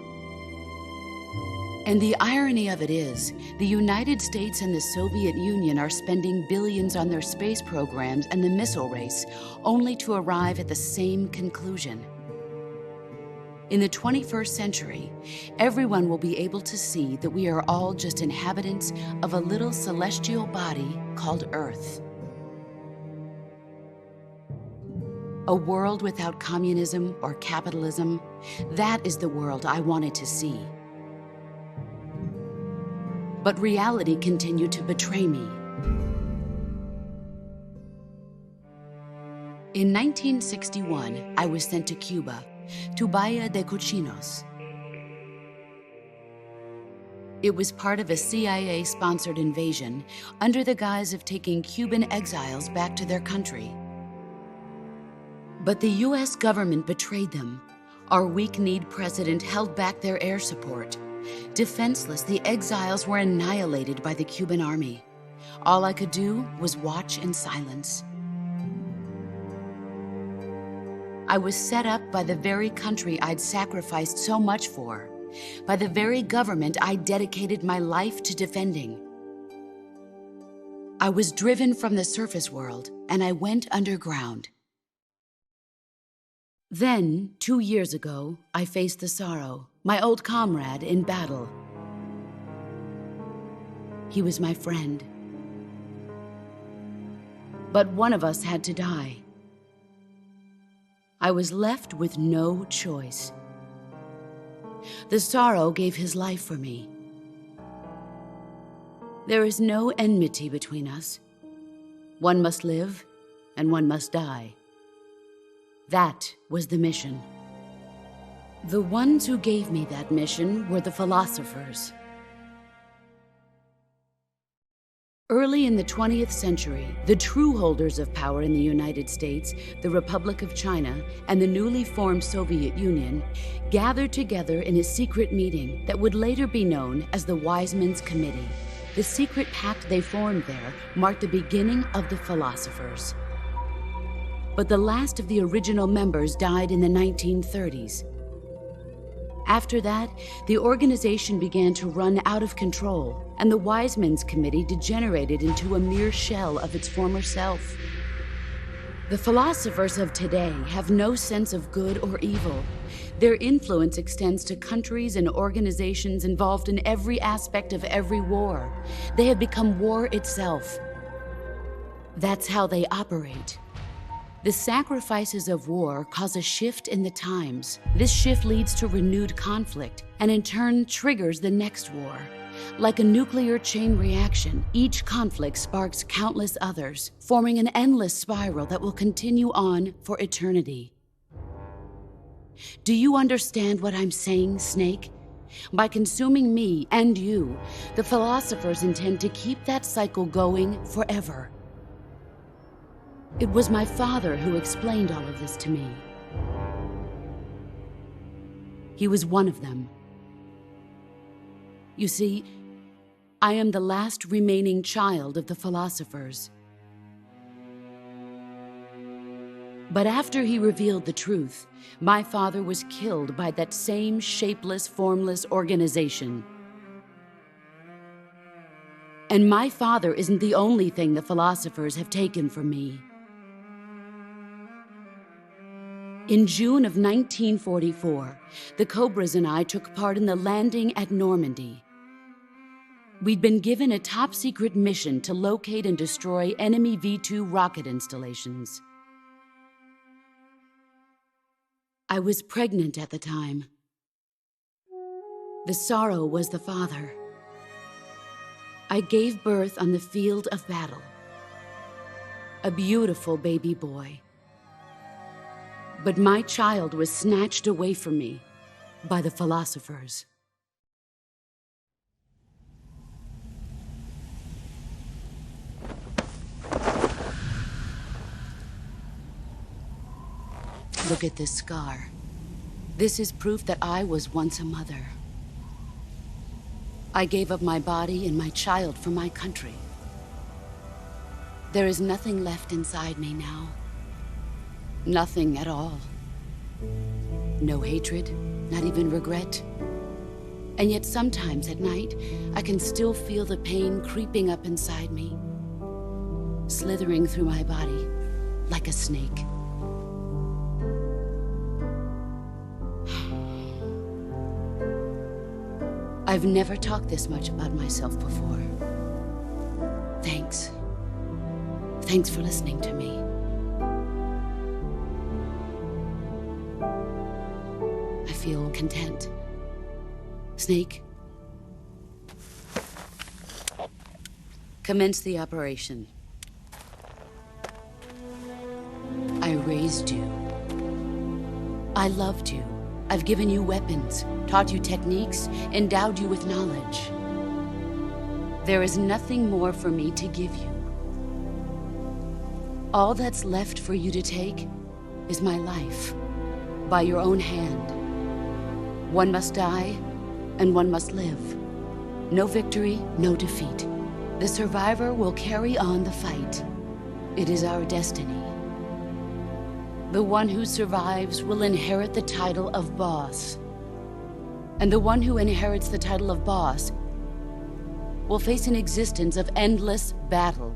And the irony of it is, the United States and the Soviet Union are spending billions on their space programs and the missile race, only to arrive at the same conclusion. In the 21st century, everyone will be able to see that we are all just inhabitants of a little celestial body called Earth. A world without communism or capitalism, that is the world I wanted to see. But reality continued to betray me. In 1961, I was sent to Cuba, to Bahia de Cochinos. It was part of a CIA-sponsored invasion under the guise of taking Cuban exiles back to their country. But the US government betrayed them. Our weak-kneed president held back their air support. Defenseless, the exiles were annihilated by the Cuban army. All I could do was watch in silence. I was set up by the very country I'd sacrificed so much for, by the very government I dedicated my life to defending. I was driven from the surface world, and I went underground. Then, 2 years ago, I faced the sorrow, my old comrade in battle. He was my friend. But one of us had to die. I was left with no choice. The sorrow gave his life for me. There is no enmity between us. One must live, and one must die. That was the mission. The ones who gave me that mission were the philosophers. Early in the 20th century, the true holders of power in the United States, the Republic of China, and the newly formed Soviet Union gathered together in a secret meeting that would later be known as the Wise Men's Committee. The secret pact they formed there marked the beginning of the philosophers. But the last of the original members died in the 1930s. After that, the organization began to run out of control, and the Wise Men's Committee degenerated into a mere shell of its former self. The philosophers of today have no sense of good or evil. Their influence extends to countries and organizations involved in every aspect of every war. They have become war itself. That's how they operate. The sacrifices of war cause a shift in the times. This shift leads to renewed conflict, and in turn triggers the next war. Like a nuclear chain reaction, each conflict sparks countless others, forming an endless spiral that will continue on for eternity. Do you understand what I'm saying, Snake? By consuming me and you, the philosophers intend to keep that cycle going forever. It was my father who explained all of this to me. He was one of them. You see, I am the last remaining child of the philosophers. But after he revealed the truth, my father was killed by that same shapeless, formless organization. And my father isn't the only thing the philosophers have taken from me. In June of 1944, the Cobras and I took part in the landing at Normandy. We'd been given a top-secret mission to locate and destroy enemy V-2 rocket installations. I was pregnant at the time. The sorrow was the father. I gave birth on the field of battle. A beautiful baby boy. But my child was snatched away from me by the philosophers. Look at this scar. This is proof that I was once a mother. I gave up my body and my child for my country. There is nothing left inside me now. Nothing at all. No hatred, not even regret. And yet sometimes at night, I can still feel the pain creeping up inside me, slithering through my body like a snake. I've never talked this much about myself before. Thanks. Thanks for listening to me. I feel content. Snake, commence the operation. I raised you. I loved you. I've given you weapons, taught you techniques, endowed you with knowledge. There is nothing more for me to give you. All that's left for you to take is my life, by your own hand. One must die, and one must live. No victory, no defeat. The survivor will carry on the fight. It is our destiny. The one who survives will inherit the title of boss. And the one who inherits the title of boss will face an existence of endless battle.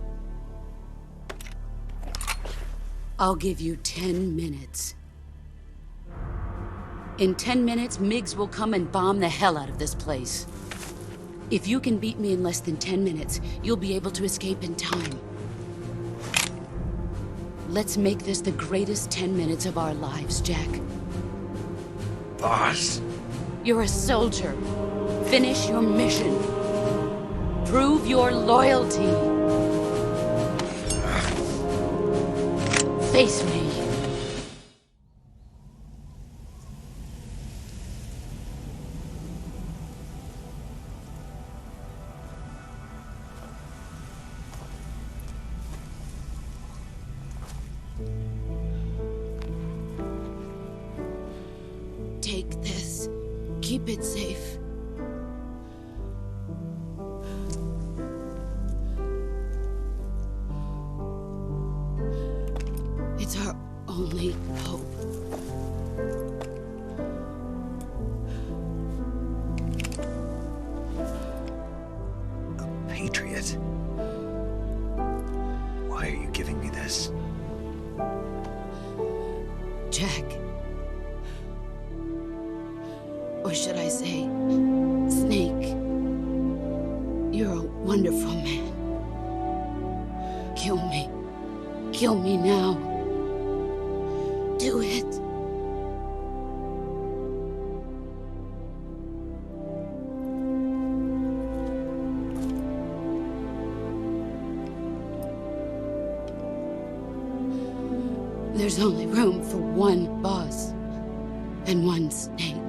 I'll give you 10 minutes. In 10 minutes, MiGs will come and bomb the hell out of this place. If you can beat me in less than 10 minutes, you'll be able to escape in time. Let's make this the greatest 10 minutes of our lives, Jack. Boss? You're a soldier. Finish your mission. Prove your loyalty. Face me. Take this. Keep it safe. It's our only hope. A patriot? Why are you giving me this? Jack. Or should I say, Snake? You're a wonderful man. Kill me. Kill me now. Do it. There's only room for one boss and one snake.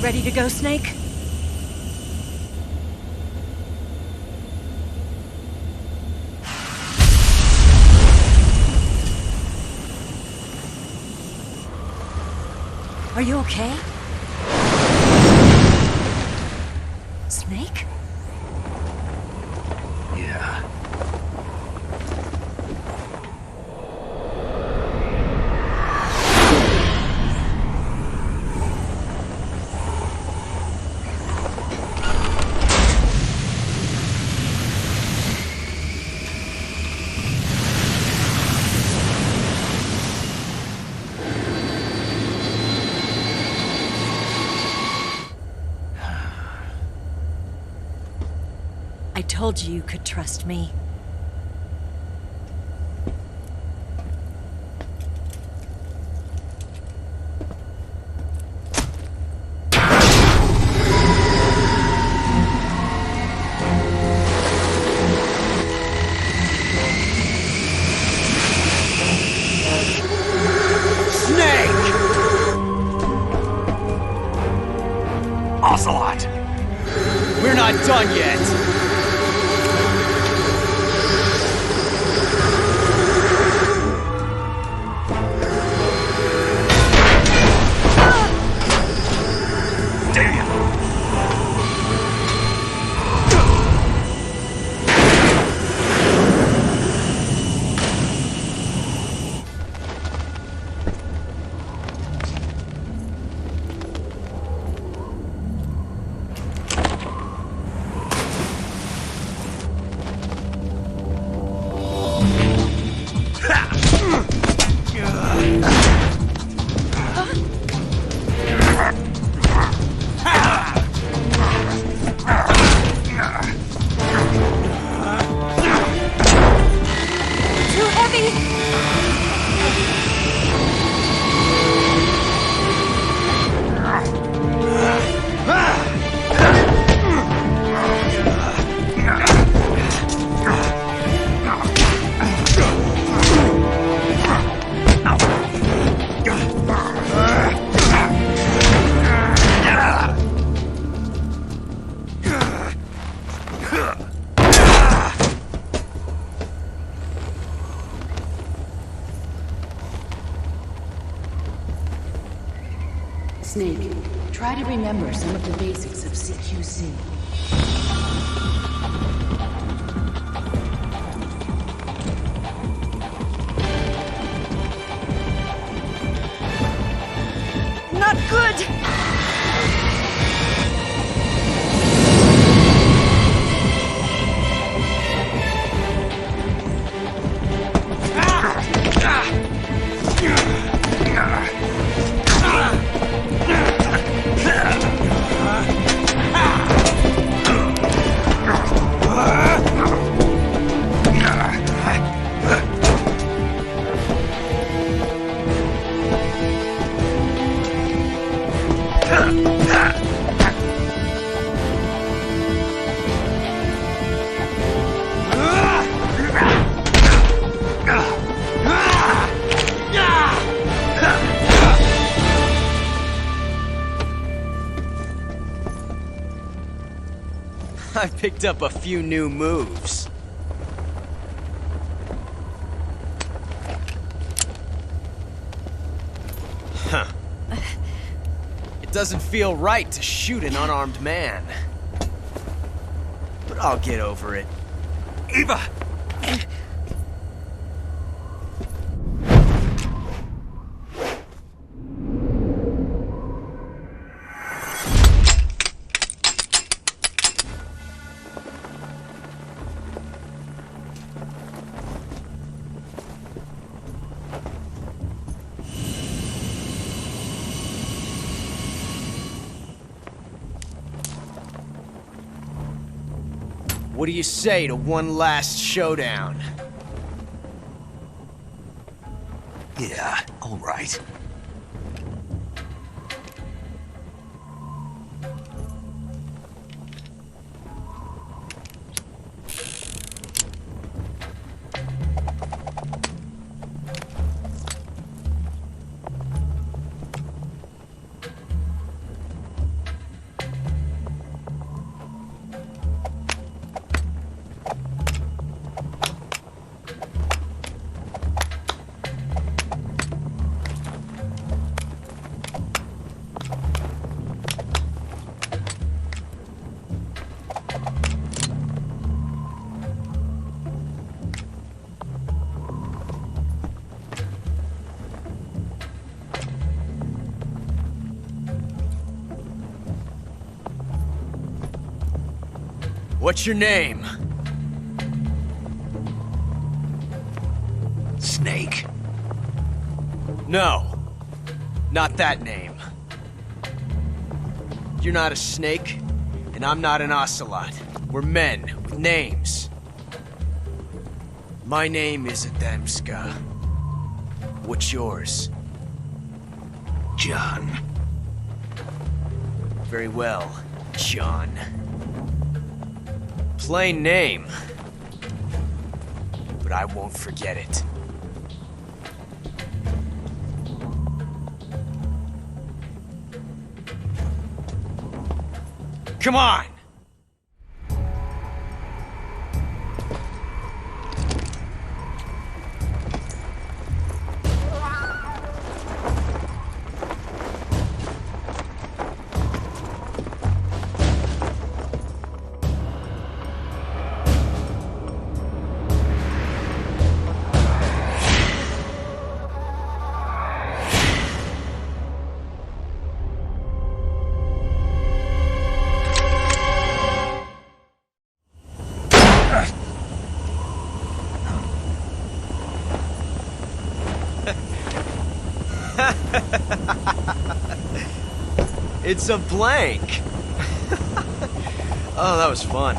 Ready to go, Snake? Are you okay? Snake? Yeah. I told you you could trust me. Ocelot! We're not done yet! Snake, try to remember some of the basics of CQC. Not good! I picked up a few new moves. Huh. It doesn't feel right to shoot an unarmed man. But I'll get over it. Eva! What do you say to one last showdown? Yeah, all right. What's your name? Snake. No. Not that name. You're not a snake, and I'm not an ocelot. We're men with names. My name is Adamska. What's yours? John. Very well, John. Plain name. But I won't forget it. Come on! It's a blank. Oh, that was fun.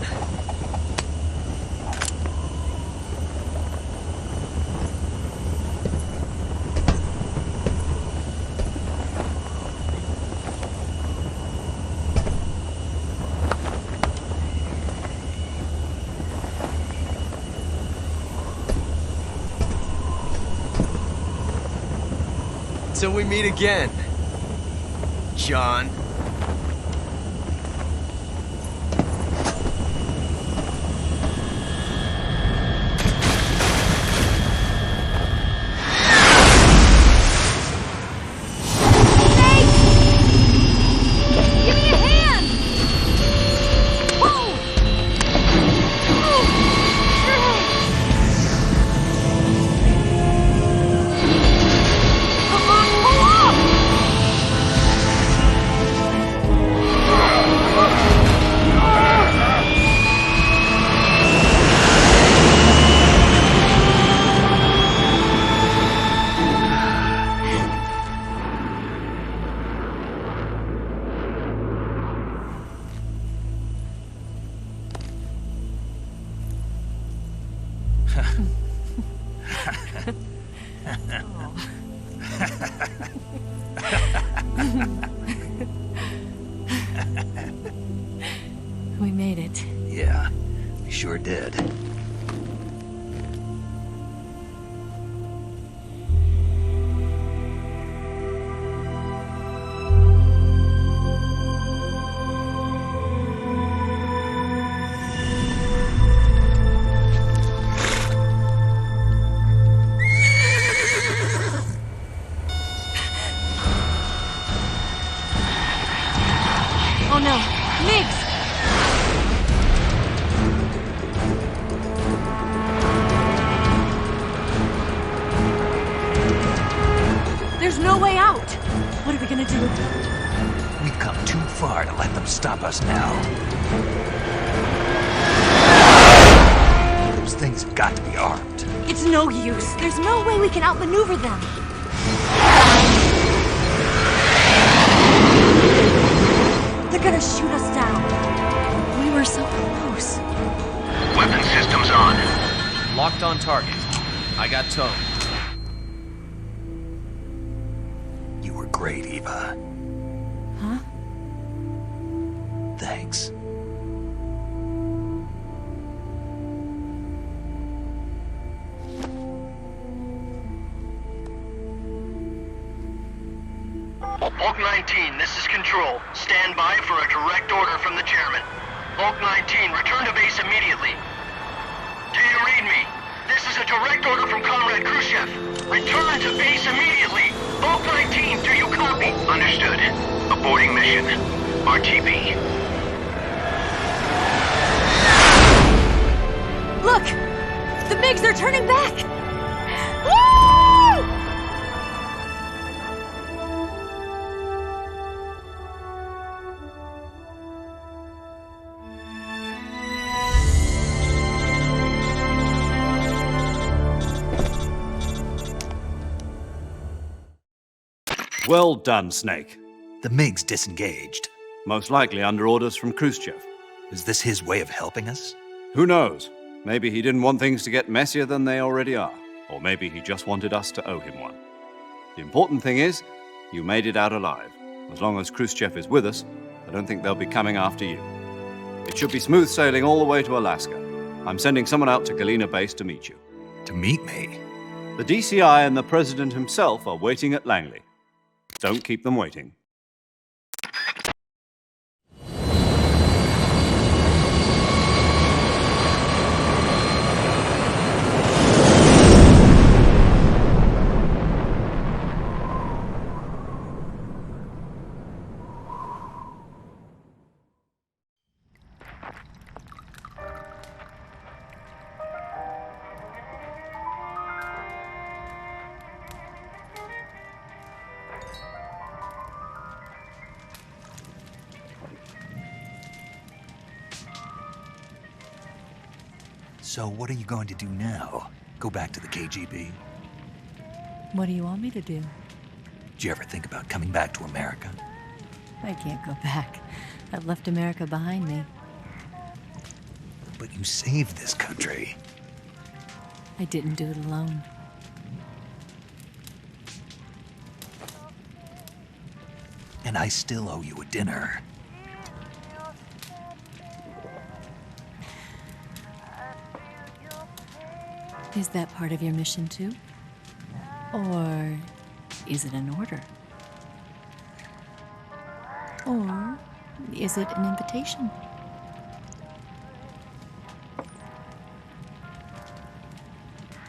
Till we meet again, John. We made it. Yeah, we sure did. Oh no, Migs! There's no way out! What are we gonna do? We've come too far to let them stop us now. Those things have got to be armed. It's no use. There's no way we can outmaneuver them. They're gonna shoot us down. We were so close. Weapon systems on. Locked on target. I got towed. You were great, Eva. Huh? Thanks. Bulk 19, this is Control. Stand by for a direct order from the chairman. Bulk 19, return to base immediately. Do you read me? This is a direct order from Comrade Khrushchev. Return to base immediately. Bulk 19, do you copy? Understood. Aborting mission. RTB. Look! The MiGs are turning back! Woo! Well done, Snake. The MiGs disengaged. Most likely under orders from Khrushchev. Is this his way of helping us? Who knows? Maybe he didn't want things to get messier than they already are. Or maybe he just wanted us to owe him one. The important thing is, you made it out alive. As long as Khrushchev is with us, I don't think they'll be coming after you. It should be smooth sailing all the way to Alaska. I'm sending someone out to Galena Base to meet you. To meet me? The DCI and the President himself are waiting at Langley. Don't keep them waiting. So what are you going to do now? Go back to the KGB? What do you want me to do? Did you ever think about coming back to America? I can't go back. I've left America behind me. But you saved this country. I didn't do it alone. And I still owe you a dinner. Is that part of your mission too? Or is it an order? Or is it an invitation?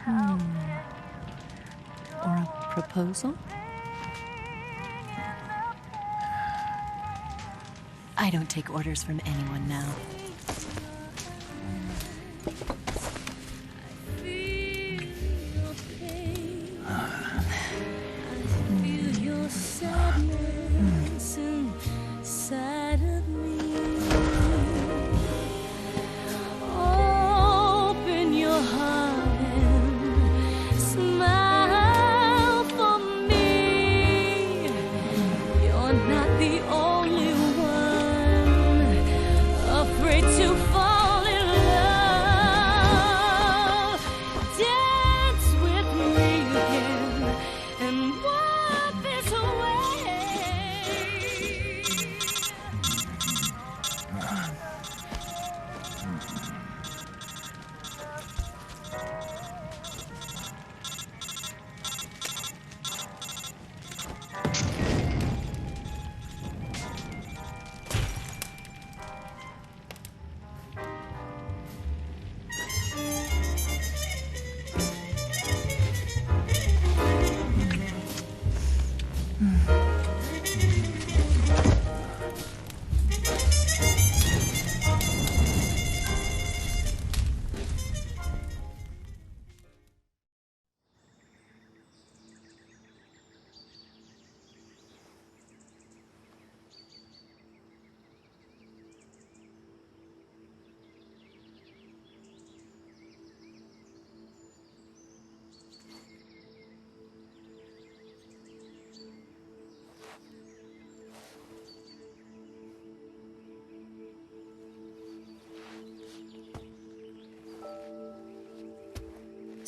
Or a proposal? I don't take orders from anyone now. Afraid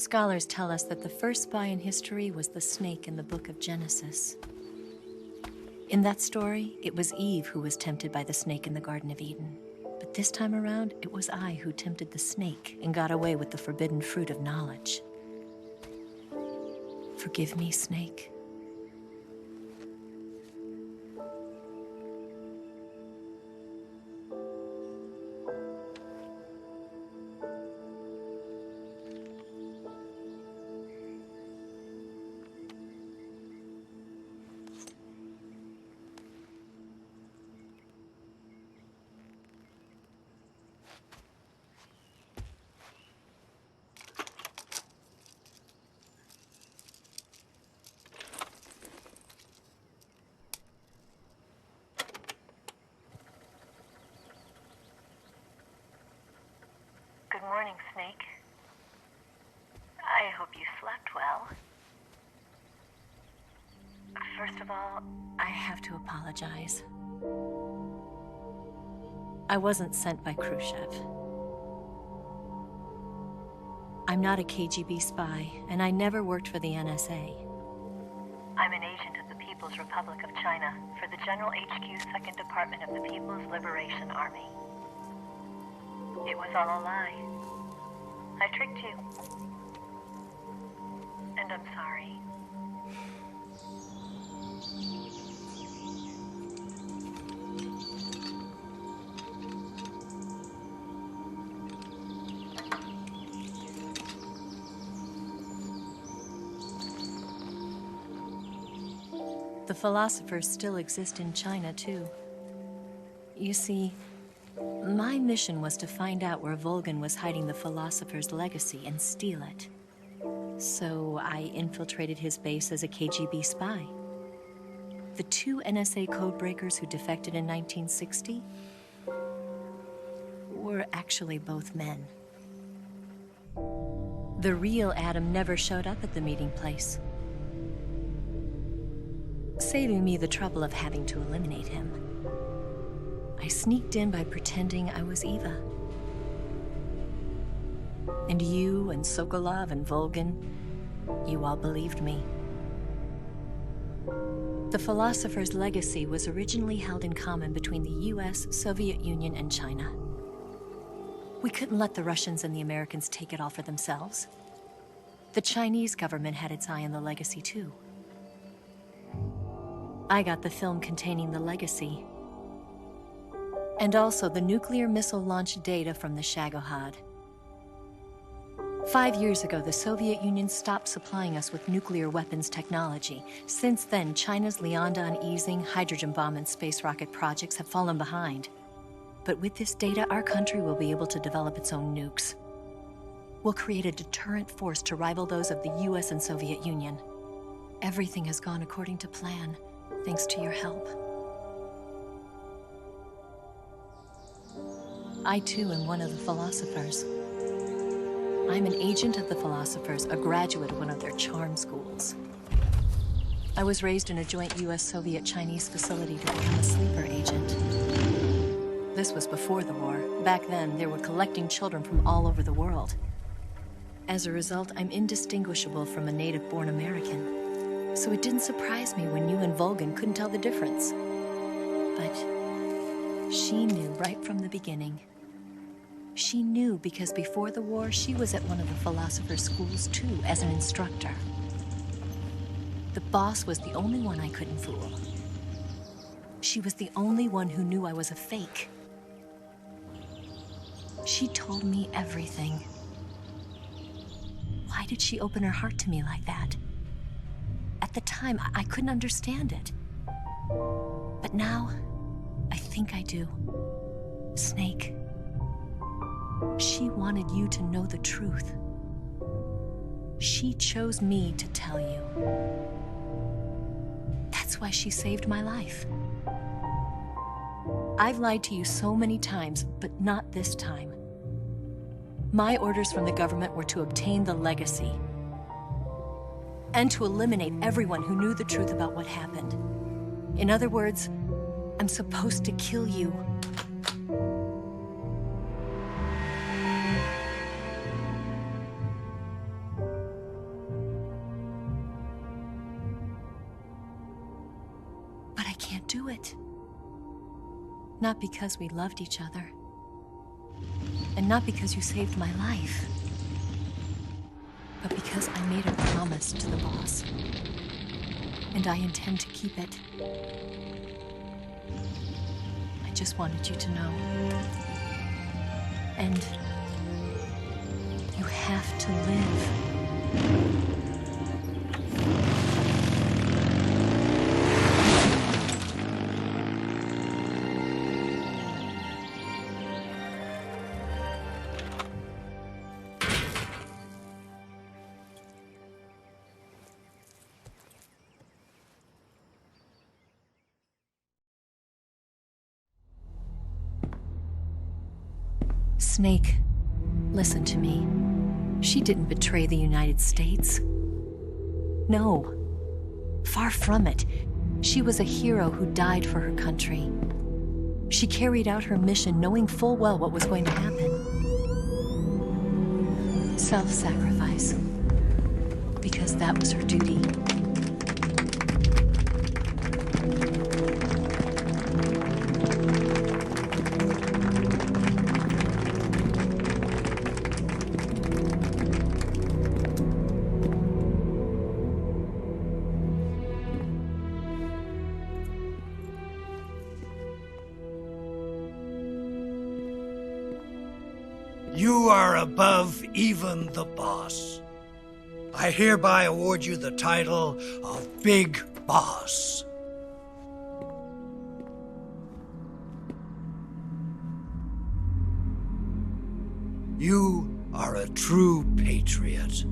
Scholars tell us that the first spy in history was the snake in the book of Genesis. In that story, it was Eve who was tempted by the snake in the Garden of Eden. But this time around, it was I who tempted the snake and got away with the forbidden fruit of knowledge. Forgive me, Snake. Good morning, Snake. I hope you slept well. First of all, I have to apologize. I wasn't sent by Khrushchev. I'm not a KGB spy, and I never worked for the NSA. I'm an agent of the People's Republic of China for the General HQ 2nd Department of the People's Liberation Army. It was all a lie. I tricked you. And I'm sorry. The philosophers still exist in China, too. You see, my mission was to find out where Volgan was hiding the philosopher's legacy and steal it. So I infiltrated his base as a KGB spy. The 2 NSA codebreakers who defected in 1960 were actually both men. The real Adam never showed up at the meeting place, saving me the trouble of having to eliminate him. I sneaked in by pretending I was Eva. And you and Sokolov and Volgan, you all believed me. The philosopher's legacy was originally held in common between the US, Soviet Union, and China. We couldn't let the Russians and the Americans take it all for themselves. The Chinese government had its eye on the legacy, too. I got the film containing the legacy, and also the nuclear missile launch data from the Shagohod. 5 years ago, the Soviet Union stopped supplying us with nuclear weapons technology. Since then, China's Liaodong easing, hydrogen bomb, and space rocket projects have fallen behind. But with this data, our country will be able to develop its own nukes. We'll create a deterrent force to rival those of the US and Soviet Union. Everything has gone according to plan, thanks to your help. I, too, am one of the philosophers. I'm an agent of the philosophers, a graduate of one of their charm schools. I was raised in a joint US-Soviet-Chinese facility to become a sleeper agent. This was before the war. Back then, they were collecting children from all over the world. As a result, I'm indistinguishable from a native-born American. So it didn't surprise me when you and Volgan couldn't tell the difference. But she knew right from the beginning. She knew because before the war, she was at one of the philosopher's schools too, as an instructor. The boss was the only one I couldn't fool. She was the only one who knew I was a fake. She told me everything. Why did she open her heart to me like that? At the time, I couldn't understand it. But now, I think I do. Snake. She wanted you to know the truth. She chose me to tell you. That's why she saved my life. I've lied to you so many times, but not this time. My orders from the government were to obtain the legacy and to eliminate everyone who knew the truth about what happened. In other words, I'm supposed to kill you. it. Not because we loved each other. And not because you saved my life. But because I made a promise to the boss. And I intend to keep it. I just wanted you to know. And you have to live. Snake, listen to me. She didn't betray the United States. No. Far from it. She was a hero who died for her country. She carried out her mission knowing full well what was going to happen. Self-sacrifice. Because that was her duty. You are above even the boss. I hereby award you the title of Big Boss. You are a true patriot.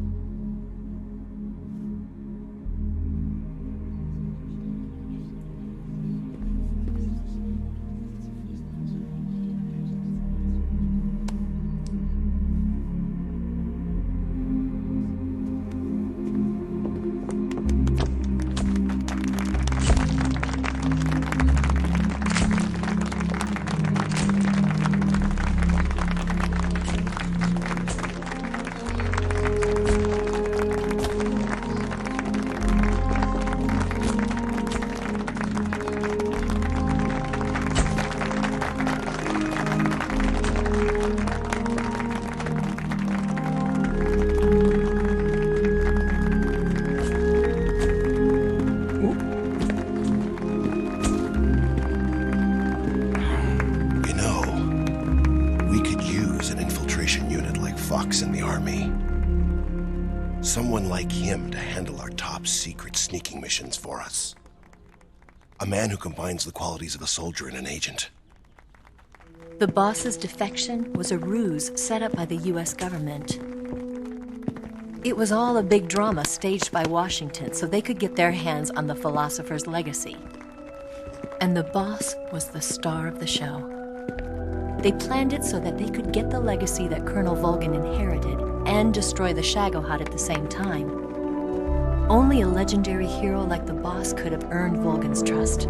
Someone like him to handle our top secret sneaking missions for us. A man who combines the qualities of a soldier and an agent. The boss's defection was a ruse set up by the US government. It was all a big drama staged by Washington so they could get their hands on the philosopher's legacy. And the boss was the star of the show. They planned it so that they could get the legacy that Colonel Volgin inherited and destroy the Shagohod at the same time. Only a legendary hero like the boss could have earned Volgin's trust.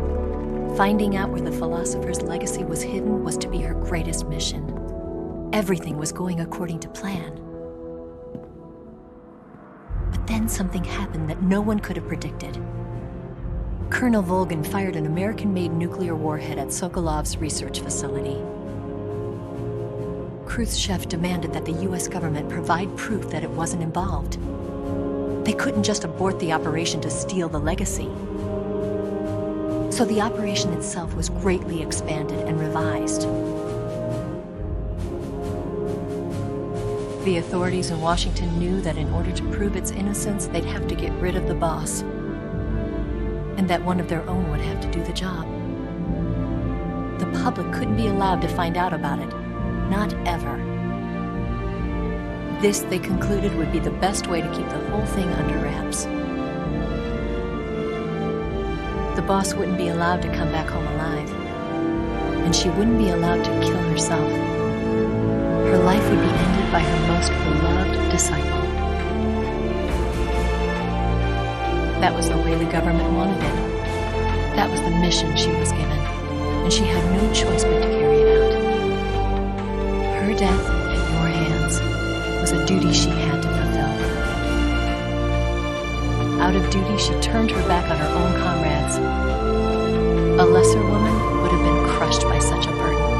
Finding out where the philosopher's legacy was hidden was to be her greatest mission. Everything was going according to plan. But then something happened that no one could have predicted. Colonel Volgin fired an American-made nuclear warhead at Sokolov's research facility. Khrushchev demanded that the US government provide proof that it wasn't involved. They couldn't just abort the operation to steal the legacy. So the operation itself was greatly expanded and revised. The authorities in Washington knew that in order to prove its innocence, they'd have to get rid of the boss, and that one of their own would have to do the job. The public couldn't be allowed to find out about it. Not ever. This, they concluded, would be the best way to keep the whole thing under wraps. The boss wouldn't be allowed to come back home alive, and she wouldn't be allowed to kill herself. Her life would be ended by her most beloved disciple. That was the way the government wanted it. That was the mission she was given, and she had no choice but to carry it out. Her death at your hands was a duty she had to fulfill. Out of duty, she turned her back on her own comrades A lesser woman would have been crushed by such a burden.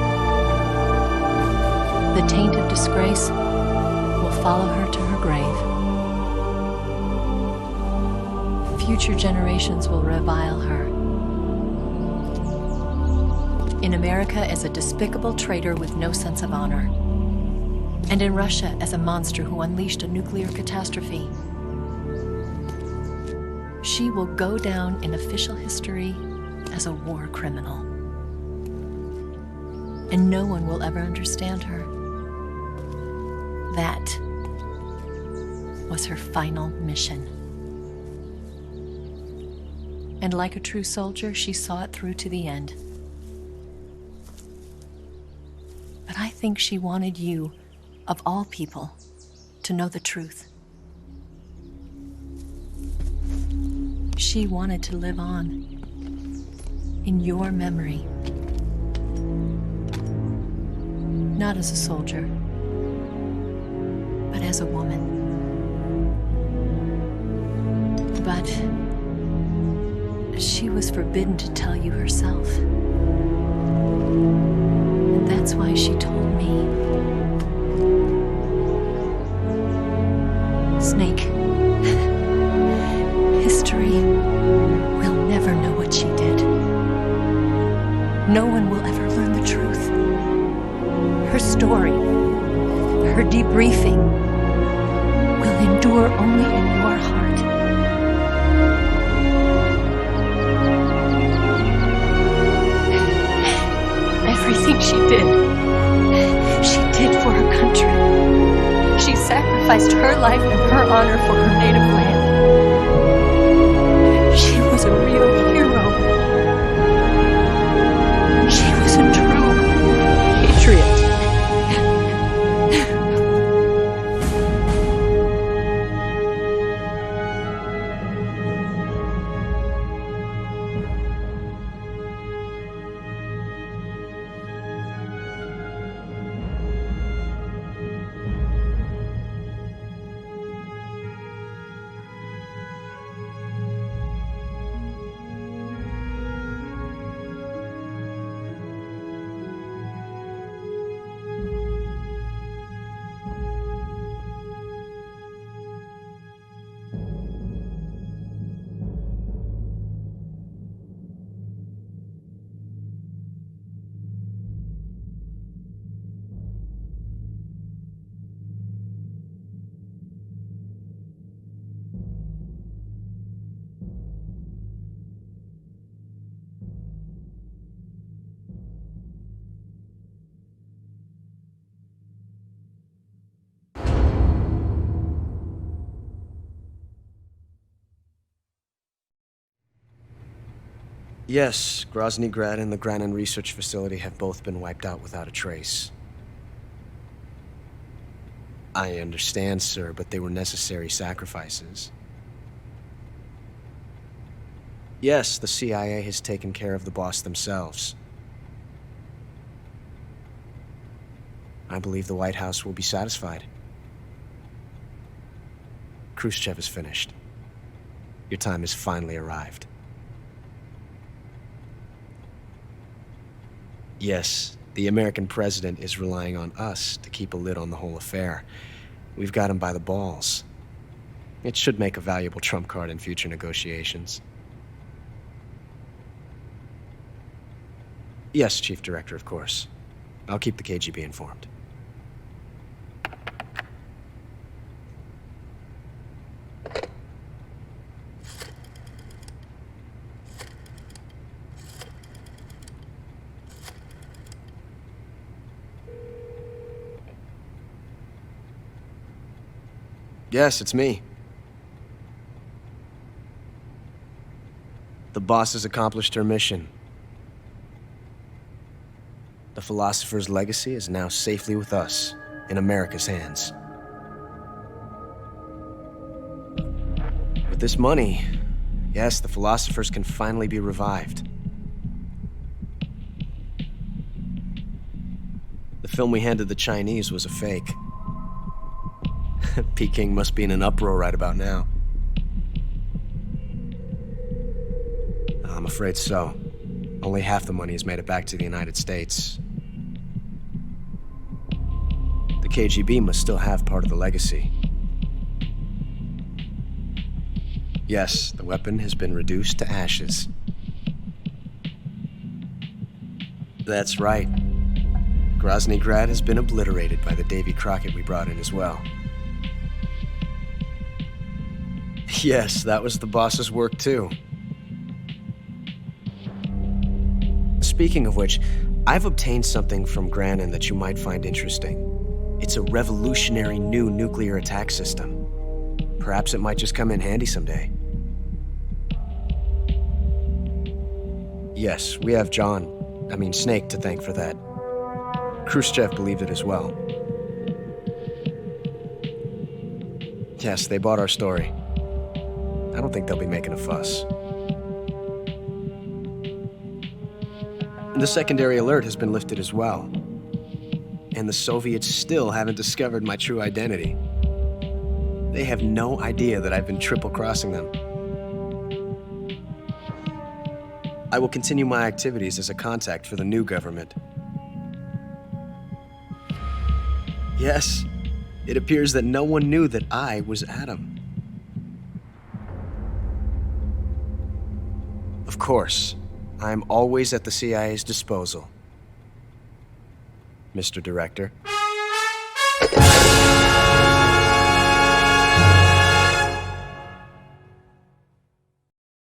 The taint of disgrace will follow her to her grave. Future generations will revile her. In America as a despicable traitor with no sense of honor. And in Russia as a monster who unleashed a nuclear catastrophe. She will go down in official history as a war criminal. And no one will ever understand her. That was her final mission. And like a true soldier, she saw it through to the end. But I think she wanted you, of all people, to know the truth. She wanted to live on in your memory. Not as a soldier, but as a woman. But she was forbidden to tell you herself. And that's why she told me. Snake, history will never know what she did. No one will ever learn the truth. Her story, her debriefing, will endure only in your heart. Everything she did for her country. She sacrificed her life and her honor for her native land. She was a real hero. She was a true patriot. Yes, Grozny Grad and the Granin Research Facility have both been wiped out without a trace. I understand, sir, but they were necessary sacrifices. Yes, the CIA has taken care of the boss themselves. I believe the White House will be satisfied. Khrushchev is finished. Your time has finally arrived. Yes, the American president is relying on us to keep a lid on the whole affair. We've got him by the balls. It should make a valuable trump card in future negotiations. Yes, Chief Director, of course. I'll keep the KGB informed. Yes, it's me. The boss has accomplished her mission. The philosopher's legacy is now safely with us, in America's hands. With this money, yes, the philosophers can finally be revived. The film we handed the Chinese was a fake. Peking must be in an uproar right about now. I'm afraid so. Only half the money has made it back to the United States. The KGB must still have part of the legacy. Yes, the weapon has been reduced to ashes. That's right. Grozny Grad has been obliterated by the Davy Crockett we brought in as well. Yes, that was the boss's work too. Speaking of which, I've obtained something from Granin that you might find interesting. It's a revolutionary new nuclear attack system. Perhaps it might just come in handy someday. Yes, we have Snake to thank for that. Khrushchev believed it as well. Yes, they bought our story. I don't think they'll be making a fuss. The secondary alert has been lifted as well. And the Soviets still haven't discovered my true identity. They have no idea that I've been triple-crossing them. I will continue my activities as a contact for the new government. Yes, it appears that no one knew that I was Adam. Of course, I'm always at the CIA's disposal, Mr. Director.